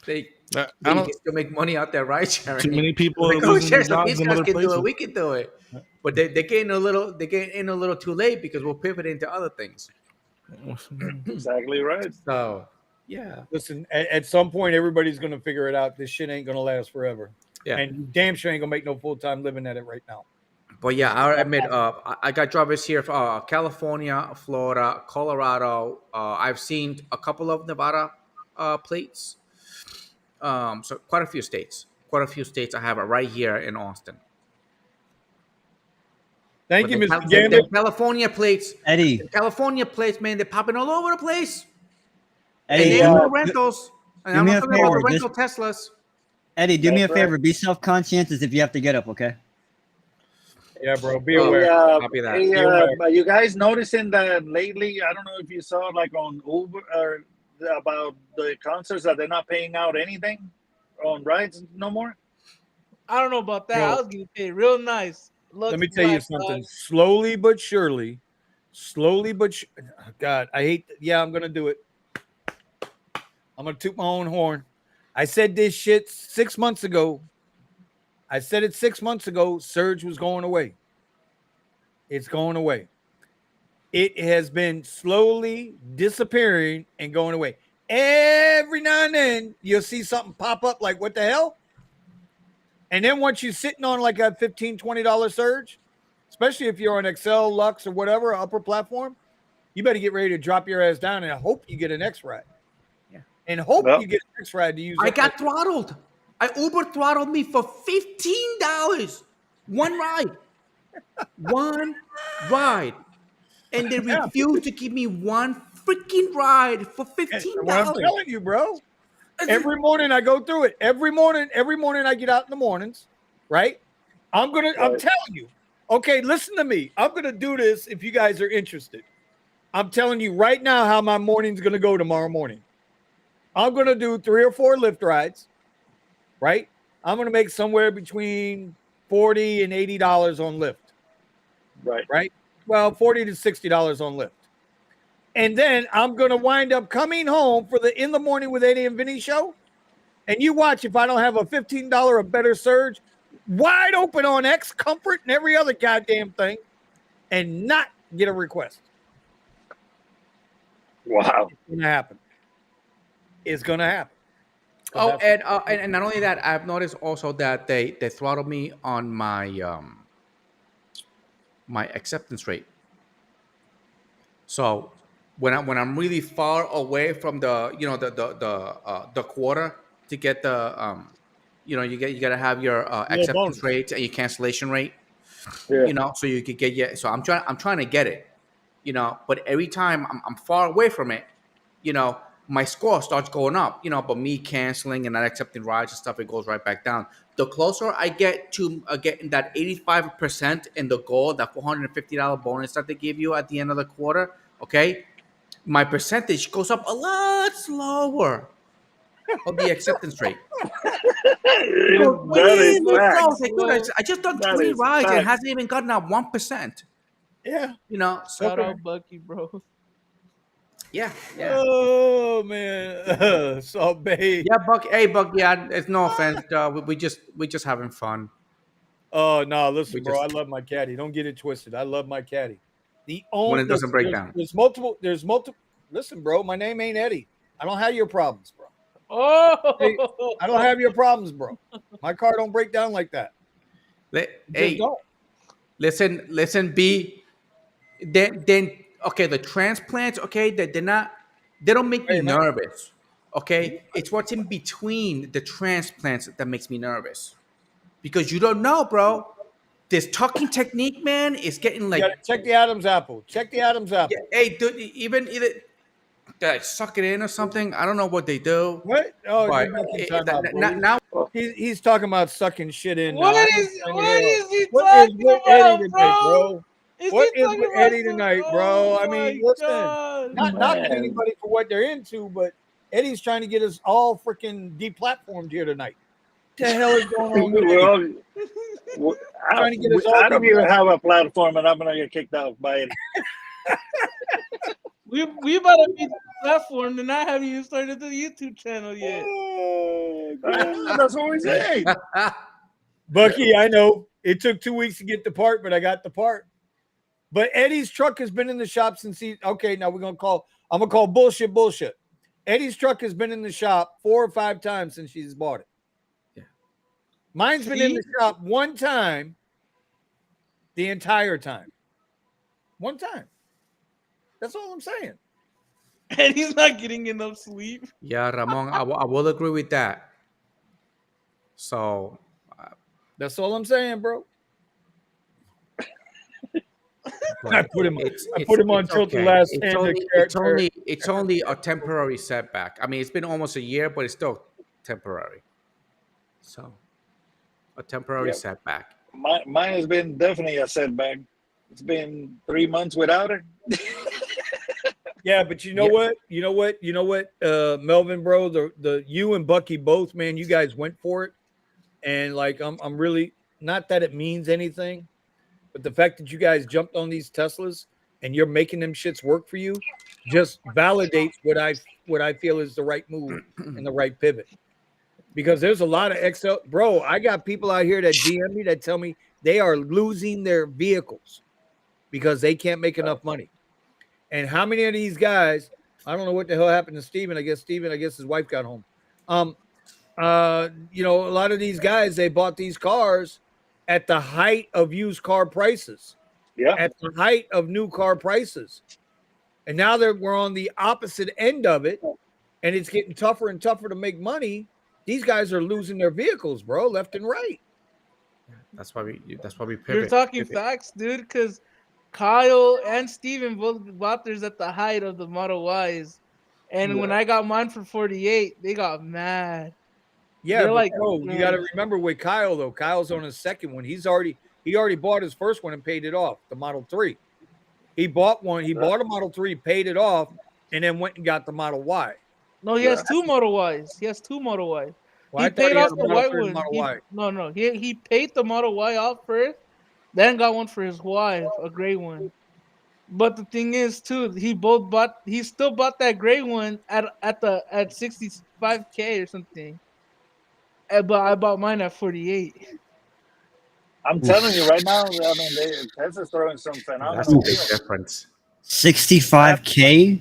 they I can don't. still make money out there, ride sharing. Too many people are Like, oh, losing shit, their so jobs these in guys other can do places. it. We can do it. But they're getting in a little too late because we'll pivot into other things. Exactly right. So yeah, Listen, at some point, everybody's going to figure it out. This shit ain't going to last forever. yeah. And you damn sure ain't going to make no full-time living at it right now. But yeah, I admit, I got drivers here from California, Florida, Colorado. I've seen a couple of Nevada plates. So quite a few states. I have it right here in Austin. Thank But you, the Mr. the Gambit. California plates, Eddie, man, they're popping all over the place. Eddie, And Hey, they do, have no rentals. And do I'm me not a talking about the favor, rental Teslas. Eddie, do me a That's right. favor. Be self-conscientious if you have to get up, okay? Yeah, bro. Be Oh, aware. Copy that. Hey, Be aware. are you guys noticing that lately? I don't know if you saw like on Uber or about the concerts that they're not paying out anything on rides no more. I don't know about that. Yo. I was getting paid real nice. Let me tell you something. Slowly but surely, God, I hate. Yeah, I'm gonna do it. I'm gonna toot my own horn. I said this shit 6 months ago. I said it 6 months ago. Surge was going away. It's going away. It has been slowly disappearing and going away. Every now and then you'll see something pop up like, what the hell? And then once you're sitting on like a $15, $20 surge, especially if you're on Excel, Lux, or whatever, upper platform, you better get ready to drop your ass down and hope you get an X-Ride. Yeah. And hope Well, you get an X-Ride to use. I got throttled. Uber throttled me for $15. One ride. One ride. And they refused to give me one freaking ride for That's what I'm $15. telling you, bro. Every morning I go through it. Every morning I get out in the mornings, right? I'm telling you. Okay, listen to me. I'm gonna do this if you guys are interested. I'm telling you right now how my morning's gonna go tomorrow morning. I'm gonna do 3 or 4 Lyft rides, right? I'm gonna make somewhere between $40 and $80 on Lyft. Right? Well, $40 to $60 on Lyft. And then I'm gonna wind up coming home for the In the Morning with Eddie and Vinny show. And you watch if I don't have a $15 or better surge wide open on X Comfort and every other goddamn thing and not get a request. Wow. It's gonna happen. It's gonna happen. Oh, and not only that, I've noticed also that they throttle me on my my acceptance rate. So when I'm really far away from the the quarter to get the you gotta have your acceptance rate and your cancellation rate. So you could get so I'm trying to get it, but every time I'm far away from it, my score starts going up, but me canceling and not accepting rides and stuff, it goes right back down. The closer I get to getting that 85% in the goal, that $450 bonus that they give you at the end of the quarter, okay, my percentage goes up a lot slower of the acceptance rate. That is facts. Like, dude, I just done That 20 is rides and it facts. hasn't even gotten out 1%. Yeah. Shout out Bucky, bro. Yeah. Oh man. So babe. Yeah, Buck. Hey, Buck. Yeah, it's no offense. We just having fun. Oh no, listen, bro. I love my caddy. Don't get it twisted. I love my caddy. When it doesn't break down. There's multiple. Listen, bro. My name ain't Eddie. I don't have your problems, bro. Oh, I don't have your problems, bro. My car don't break down like that. Hey, listen, B. Then okay, the transplants. Okay, they don't make me nervous. Okay, it's what's in between the transplants that makes me nervous, because you don't know, bro. This tucking technique, man, is getting like. You gotta check the Adam's apple. Check the Adam's apple. Yeah, hey, dude, either they suck it in or something. I don't know what they do. What? Oh, now he's talking about sucking shit in. What now. is he What talking is with about, Eddie tonight, bro? Is What he is talking with about Eddie tonight, bro? I mean, listen, God. not knocking anybody for what they're into, but Eddie's trying to get us all freaking deplatformed here tonight. What the hell is going on with Eddie? I don't even have a platform, and I'm gonna get kicked out by Eddie. We about to be the platform and not having even started the YouTube channel yet. That's what we say. Bucky, I know it took 2 weeks to get the part, but I got the part. But Eddie's truck has been in the shop since I'm gonna call bullshit. Eddie's truck has been in the shop 4 or 5 times since she's bought it. Yeah. Mine's been in the shop one time the entire time. One time. That's all I'm saying. And he's not getting enough sleep. Yeah, Ramon, I will agree with that. So that's all I'm saying, bro. I put him on tilt the last it's only a temporary setback. I mean, it's been almost a year, but it's still temporary. So a temporary setback. Mine has been definitely a setback. It's been 3 months without her. Yeah, but you know what? Melvin, bro, the you and Bucky both, man, you guys went for it. And like I'm really, not that it means anything, but the fact that you guys jumped on these Teslas and you're making them shits work for you just validates what I feel is the right move and the right pivot. Because there's a lot of XL, bro. I got people out here that DM me that tell me they are losing their vehicles because they can't make enough money. And how many of these guys, I don't know what the hell happened to Steven. I guess his wife got home. A lot of these guys, they bought these cars at the height of used car prices. Yeah. At the height of new car prices. And now we're on the opposite end of it, and it's getting tougher and tougher to make money. These guys are losing their vehicles, bro, left and right. That's why we pivot. You're talking facts, dude, because Kyle and Steven both bought theirs at the height of the Model Ys. And when I got mine for 48, they got mad. Yeah, They're but like, bro, you got to remember with Kyle though. Kyle's on his second one. He already bought his first one and paid it off. The Model 3. He bought one. He bought a Model 3, paid it off, and then went and got the Model Y. no, he has two Model Ys. He has two Model Ys. Well, He I thought paid he had off a the Model white 3 and a one. Model Y. No. He paid the Model Y off first, then got one for his wife, a gray one. But the thing is, too, he still bought that gray one at 65K or something. But I bought mine at 48. I'm telling you right now. I mean, Tesla's throwing some That's phenomenal a big deals. difference. 65K.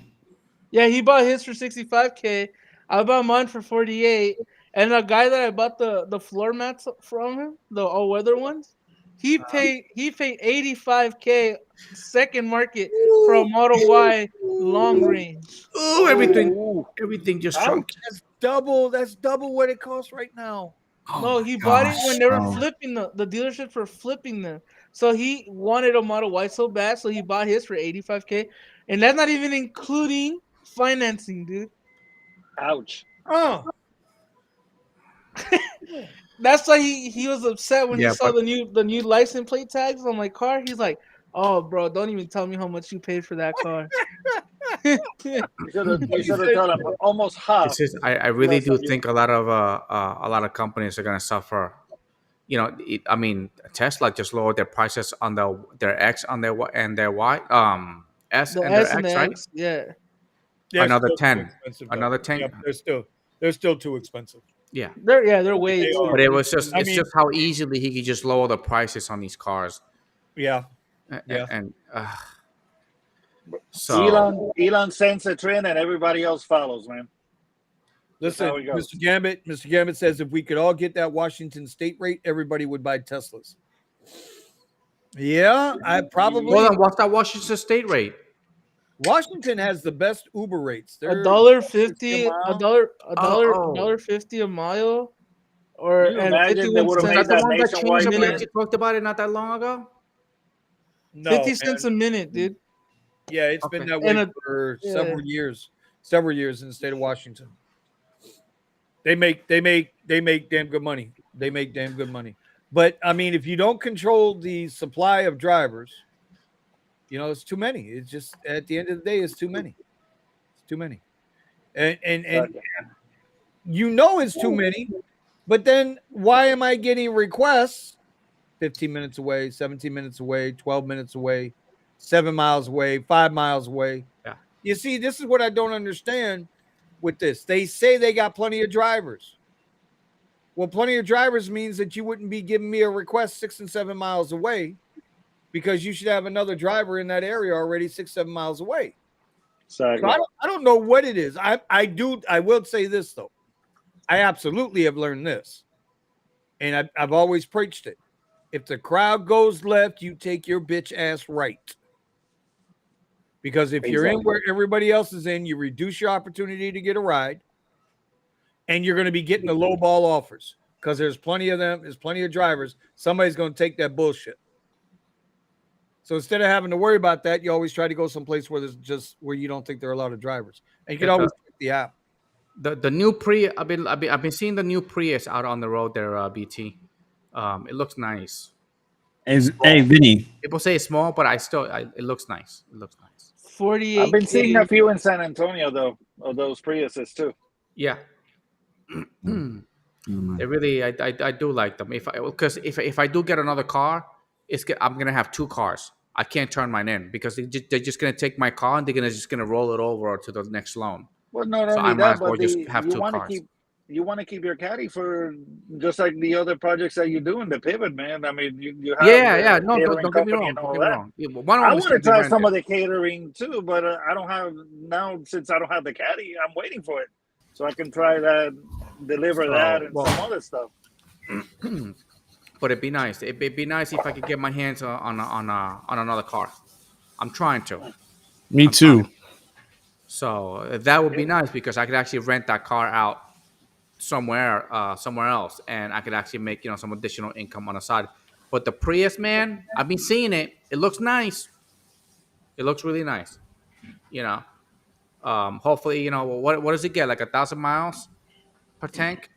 Yeah, he bought his for 65K. I bought mine for 48. And the guy that I bought the floor mats from him, the all weather ones, he paid 85K second market for a Model Y long range. Oh, everything just shrunk. That's double what it costs right now. No, he bought it when they were Oh. flipping the dealerships were flipping them. So he wanted a Model Y so bad, so he bought his for 85K. And that's not even including financing, dude. Ouch. Oh, That's why he was upset when Yeah, he saw but- the new license plate tags on my car. He's like, "Oh, bro, don't even tell me how much you paid for that car." You should have told him almost half. It's just, I really less do than think a lot of companies are gonna suffer. You know, I mean, Tesla just lowered their prices on their X on their Y and their Y S The and their S and X, the right? X, yeah. they're Another still too 10. expensive, though. Another 10. Yep, they're still too expensive. Yeah, They're way They too. are. but it was just I it's mean- just how easily he could just lower the prices on these cars. Yeah. And so Elon sends a trend and everybody else follows, man. Listen, how it goes. Mr. Gambit says if we could all get that Washington State rate, everybody would buy Teslas. Yeah, I probably. hold on, what's that Washington State rate? Washington has the best Uber rates. They're $1.50, a $1.50 a mile, or Can you and imagine 51 they would've Is made that cents. the one that nationwide changed the rate? rate you talked about it not that long ago? No, 50 man. cents a minute, dude. Yeah, it's been Okay. that way And for yeah. several years in the state of Washington. They make damn good money. They make damn good money. But I mean, if you don't control the supply of drivers, it's too many. It's just at the end of the day, it's too many. It's too many. And it's too many, but then why am I getting requests 15 minutes away, 17 minutes away, 12 minutes away, 7 miles away, 5 miles away? Yeah. You see, this is what I don't understand with this. They say they got plenty of drivers. Well, plenty of drivers means that you wouldn't be giving me a request 6 and 7 miles away because you should have another driver in that area already 6, 7 miles away. Exactly. So I don't know what it is. I will say this though. I absolutely have learned this. And I've always preached it. If the crowd goes left, you take your bitch ass right. Because if you're in where everybody else is in, you reduce your opportunity to get a ride. And you're going to be getting the low ball offers. Because there's plenty of them, there's plenty of drivers. Somebody's going to take that bullshit. So instead of having to worry about that, you always try to go someplace where where you don't think there are a lot of drivers. And you can always check the app. The new Prius, I've been seeing the new Prius out on the road there, BT. It looks nice. Hey, Vinny. People say it's small, but it looks nice. It looks nice. 48. I've been seeing a few in San Antonio though, of those Priuses too. Yeah. They really, I do like them. Because if I do get another car, I'm gonna have two cars. I can't turn mine in because they're just gonna take my car and they're just gonna roll it over to the next loan. Well, not So I only might that, as well but just have two cars. you want to keep your caddy for just like the other projects that you do in the pivot, man. I mean, you have Yeah. No, catering don't get me company wrong. and Don't all get me that. wrong. Yeah, one of I them is want to gonna be try some rented. of the catering too, but I don't have now since I don't have the caddy. I'm waiting for it so I can try that, deliver that, and some other stuff. But it'd be nice. It'd be nice if I could get my hands on another car. I'm trying to. Me too. So that would be nice because I could actually rent that car out somewhere else, and I could actually make some additional income on the side. But the Prius, man, I've been seeing it. It looks nice. It looks really nice. You know, hopefully, you know, what does it get? Like 1,000 miles per tank?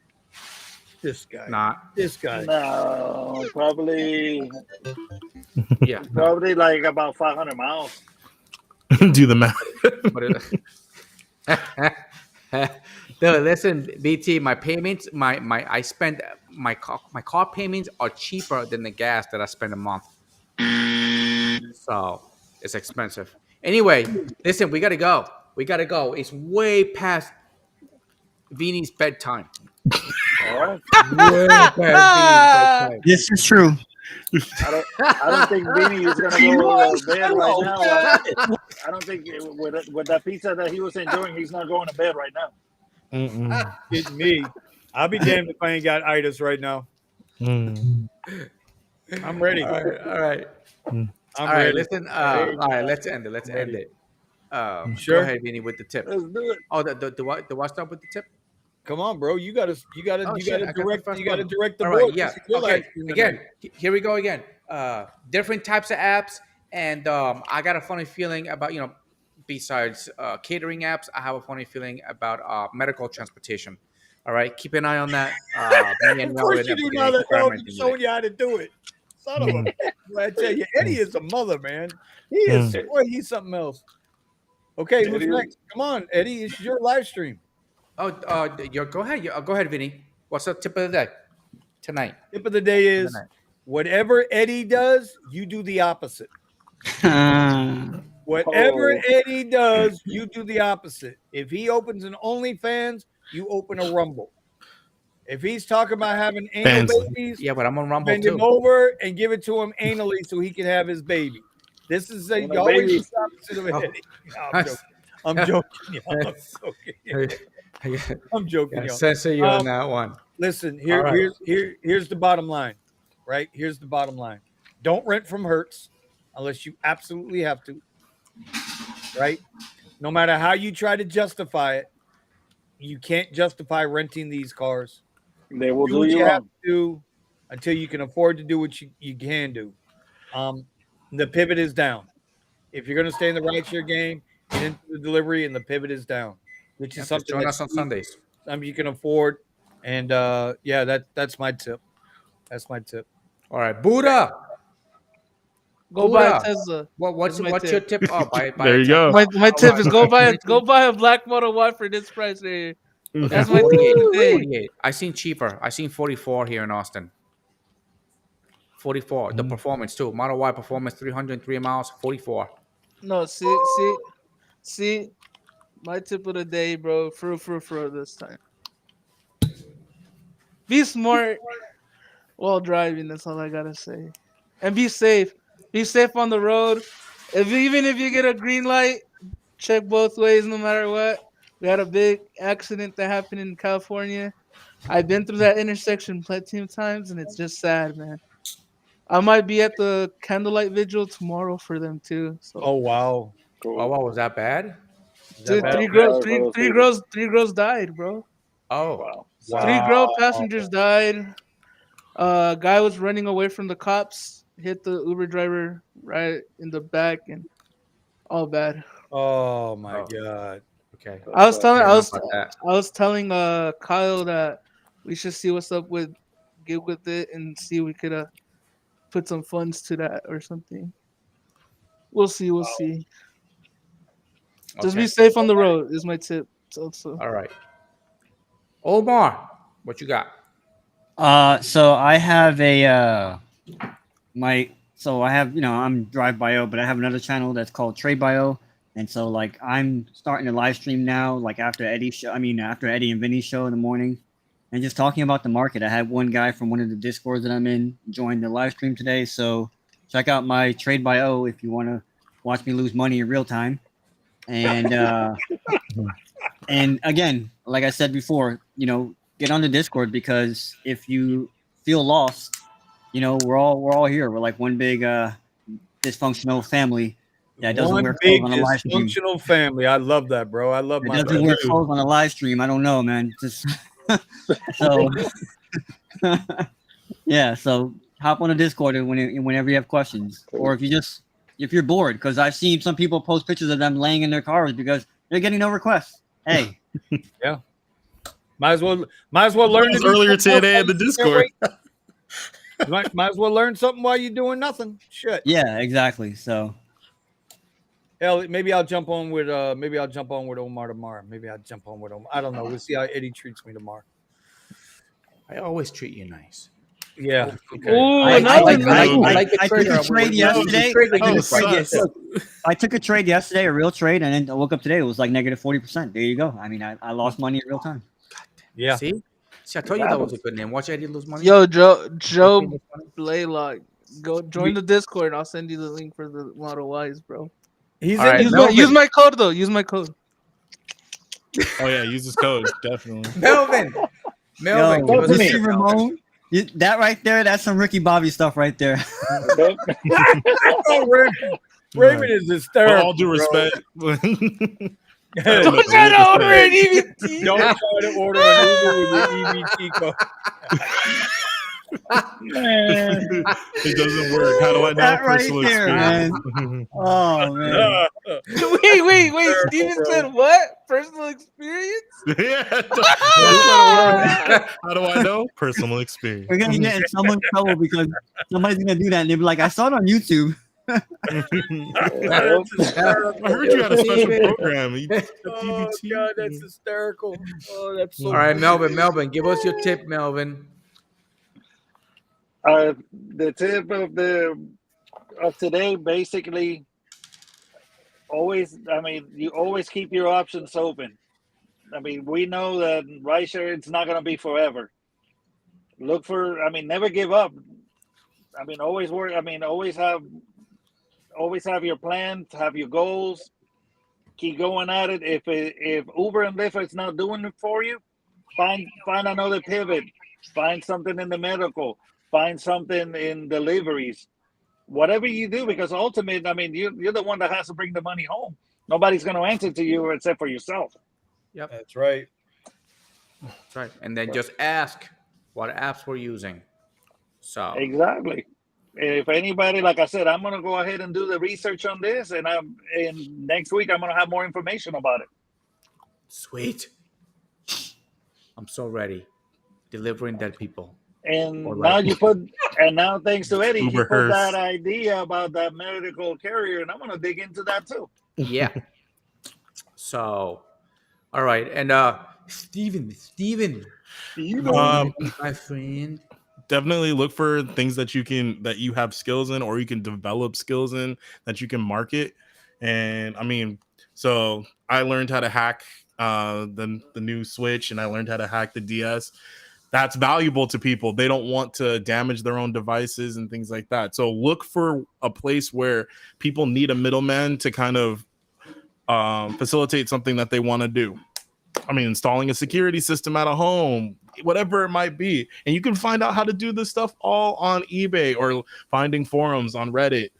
This guy. Not. This guy. No, probably Yeah. No. probably like about 500 miles. Do the math. But dude, listen, BT, my payments, I spend my car payments are cheaper than the gas that I spend a month. So it's expensive. Anyway, listen, we gotta go. We gotta go. It's way past Vini's bedtime. All right. Way past Vini's bedtime. This is true. I don't think Beanie is gonna go to bed right now. I don't think with that pizza that he was enjoying, he's not going to bed right now. It's me. I'll be damned if I ain't got itis right now. I'm ready. All right. I'm All right, ready. listen. All right, let's end it. Sure. Go ahead, Vinny, with the tip. Let's do it. Oh, do I start with the tip? Come on, bro. You gotta Oh, shit, I got direct. the first You gotta one. direct the All board. right, yeah. This is your Okay. live stream Again, tonight. here we go again. Different types of apps, and I got a funny feeling about besides catering apps, I have a funny feeling about medical transportation. All right, keep an eye on that. Me and Of Mel course will you be do getting now that dog experimenting with showing it. you how to do it. Son of a bitch. Boy, I tell you, Eddie is a mother, man. He is. Boy, he's something else. Okay, who's next? Come on, Eddie. It's your live stream. Oh, go ahead. Go ahead, Vinny. What's the tip of the day tonight? Tip of the day is whatever Eddie does, you do the opposite. Whatever Eddie does, you do the opposite. If he opens an OnlyFans, you open a Rumble. If he's talking about having anal babies, yeah, but I'm on Rumble bend too. him over and give it to him anally so he can have his baby. This is a you always do the opposite of Eddie. No, I'm joking. I'm joking. Y'all. Censor you on that one. Listen, here's the bottom line, right? Here's the bottom line. Don't rent from Hertz unless you absolutely have to, right? No matter how you try to justify it, you can't justify renting these cars. They will Do what you you have wrong. to do until you can afford to do what you can do. The pivot is down. If you're going to stay in the rideshare game, get into the delivery, and the pivot is down, which is something join us on Sundays. You can afford. And that's my tip. That's my tip. All right, Buddha. Go buy a Tesla. What's your tip? Oh, buy There you go. My tip is go buy a black Model Y for this price right here. That's my tip 48. I seen cheaper. I seen 44 here in Austin. 44. The performance too. Model Y performance 303 miles. 44. No, see. My tip of the day, bro. For this time. Be smart while driving. That's all I gotta say. And be safe. Be safe on the road. Even if you get a green light, check both ways no matter what. We had a big accident that happened in California. I've been through that intersection plenty of times, and it's just sad, man. I might be at the candlelight vigil tomorrow for them too. So. Oh wow! Oh wow, was that bad? Dude, three girls died, bro. Oh wow! 3 girl passengers died. Guy was running away from the cops, hit the Uber driver right in the back, and all bad. Oh my god! Okay. I was telling Kyle that we should see what's up with get with it and see if we could put some funds to that or something. We'll see. Just be safe on the road is my tip. Also. All right. Omar, what you got? So I have I'm Drive Bio, but I have another channel that's called Trade Bio. And so like I'm starting to live stream now, like after Eddie and Vinny's show in the morning, and just talking about the market. I had one guy from one of the Discords that I'm in join the live stream today. So check out my Trade Bio if you want to watch me lose money in real time. And and again, like I said before, get on the Discord, because if you feel lost, we're all here. We're like one big dysfunctional family that doesn't wear clothes on a live stream. Dysfunctional family. I love that, bro. I love my doesn't wear clothes on a live stream. I don't know, man. Just so yeah. So hop on the Discord whenever you have questions, or if you just if you're bored, because I've seen some people post pictures of them laying in their cars because they're getting no requests. Hey, might as well learn to do earlier something today in the Discord. might as well learn something while you're doing nothing. Shit. yeah, exactly. So Hell, maybe I'll jump on with Omar tomorrow. Maybe I'll jump on with Omar. I don't know. We'll see how Eddie treats me tomorrow. I always treat you nice. Yeah. Okay. Ooh, I another took a trade yesterday. I took a trade yesterday, a real trade, and then I woke up today. It was like negative 40%. There you go. I mean, I lost money in real time. Yeah. See, I told you that was a good name. Watch Eddie lose money. Yo, Joe Blaylock, go join the Discord. I'll send you the link for the Model Ys, bro. He's All right, use my code though. Use my code. Oh yeah, use his code definitely. Melvin, Yo, give us a you see tip, Ramon? That right there, that's some Ricky Bobby stuff right there. Raymond is hysterical. With all due respect. Don't try to order an EBT. Don't try to order an Uber with your EBT code. It doesn't work. How do I know? That right Personal there, experience. Oh man. Wait. Steven said what? Personal experience? Yeah. How do I know? Personal experience. We're gonna get in someone's trouble because somebody's gonna do that and they'll be like, I saw it on YouTube. I heard you had a special program. Oh God, that's hysterical. Oh, that's so. All right, Melvin, give us your tip, Melvin. The tip of today, basically, you always keep your options open. I mean, we know that rideshare, it's not going to be forever. Never give up. I mean, always work. I mean, always have your plans, have your goals, keep going at it. If Uber and Lyft is not doing it for you, find another pivot, find something in the medical, find something in deliveries, whatever you do, because ultimately, I mean, you're the one that has to bring the money home. Nobody's going to answer to you except for yourself. Yep, That's right. that's right. And then just ask what apps we're using. So Exactly. If anybody, like I said, I'm going to go ahead and do the research on this, and next week I'm going to have more information about it. sweet. I'm so ready. Delivering dead people. And All now right. now thanks to Eddie, Uber you put Hearse. that idea about that medical carrier, and I'm going to dig into that too. Yeah. So, all right, and Steven, my friend. Definitely look for things that you have skills in, or you can develop skills in that you can market. And I mean, so I learned how to hack the new Switch, and I learned how to hack the DS. That's valuable to people. They don't want to damage their own devices and things like that. So look for a place where people need a middleman to kind of facilitate something that they want to do. I mean, installing a security system at a home, whatever it might be. And you can find out how to do this stuff all on eBay or finding forums on Reddit.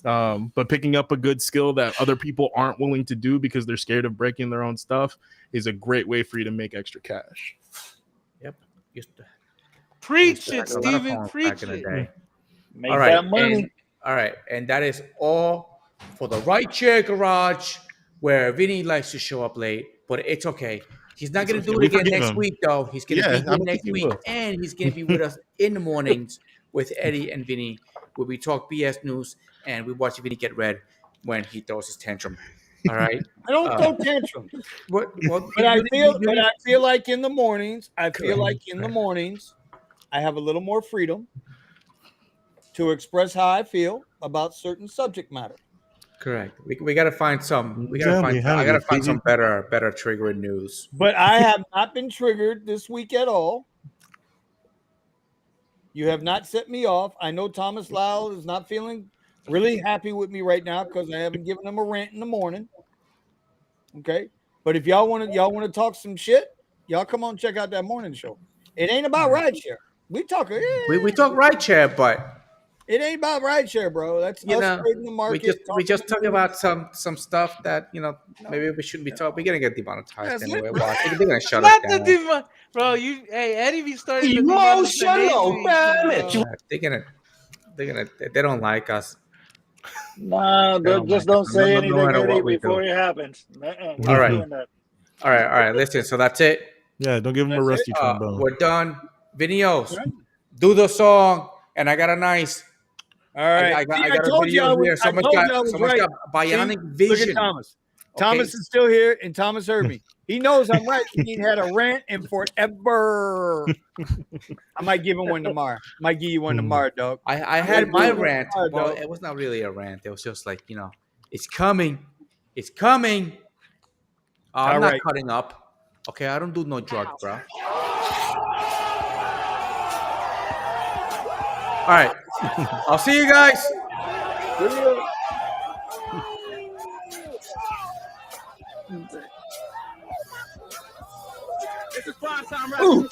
But picking up a good skill that other people aren't willing to do because they're scared of breaking their own stuff is a great way for you to make extra cash. Yep. Used to Preach hack it, a lot of Steven. phones Preach back in the it. day. Make All right, that money. and that is all for the Rideshare Garage, where Vinny likes to show up late, but it's okay. He's not going to do it again next week, though. He's going to be here next week, and he's going to be with us in the mornings with Eddie and Vinny, where we talk BS news and we watch Vinny get red when he throws his tantrum. All right. I don't throw tantrums. But I feel like in the mornings, I have a little more freedom to express how I feel about certain subject matter. Correct. We got to find some. I got to find some better triggering news. But I have not been triggered this week at all. You have not set me off. I know Thomas Lyle is not feeling really happy with me right now because I haven't given him a rant in the morning. Okay, but if y'all want to talk some shit, y'all come on check out that morning show. It ain't about rideshare. We talk rideshare, but it ain't about rideshare, bro. That's us trading the market. We just talk about some stuff that maybe we shouldn't be talking. We're gonna get demonetized anyway. They're gonna shut us down. Bro, Eddie be starting emotional, damn it. They don't like us. No, Oh just my don't God. say No anything, matter Eddie, what we before do. it happens. We're All not right. doing that. All right. Listen, so that's it. Yeah, don't give him a That's it? rusty trombone. We're done. Videos. Right. Do the song, and I got a nice. All right. I got See, a told you video I was. here. I told you I was Someone's right. got bionic See? Look vision. at Thomas. Okay. Thomas is still here, and Thomas heard me. He knows I'm right. He ain't had a rant in forever. I might give him one tomorrow. Might give you one tomorrow, dog. I had my rant. Tomorrow, Well, dog. it was not really a rant. It was just like, it's coming. It's coming. I'm All not right. cutting up. Okay, I don't do no drugs, bro. All right. I'll see you guys. It's a prime time right.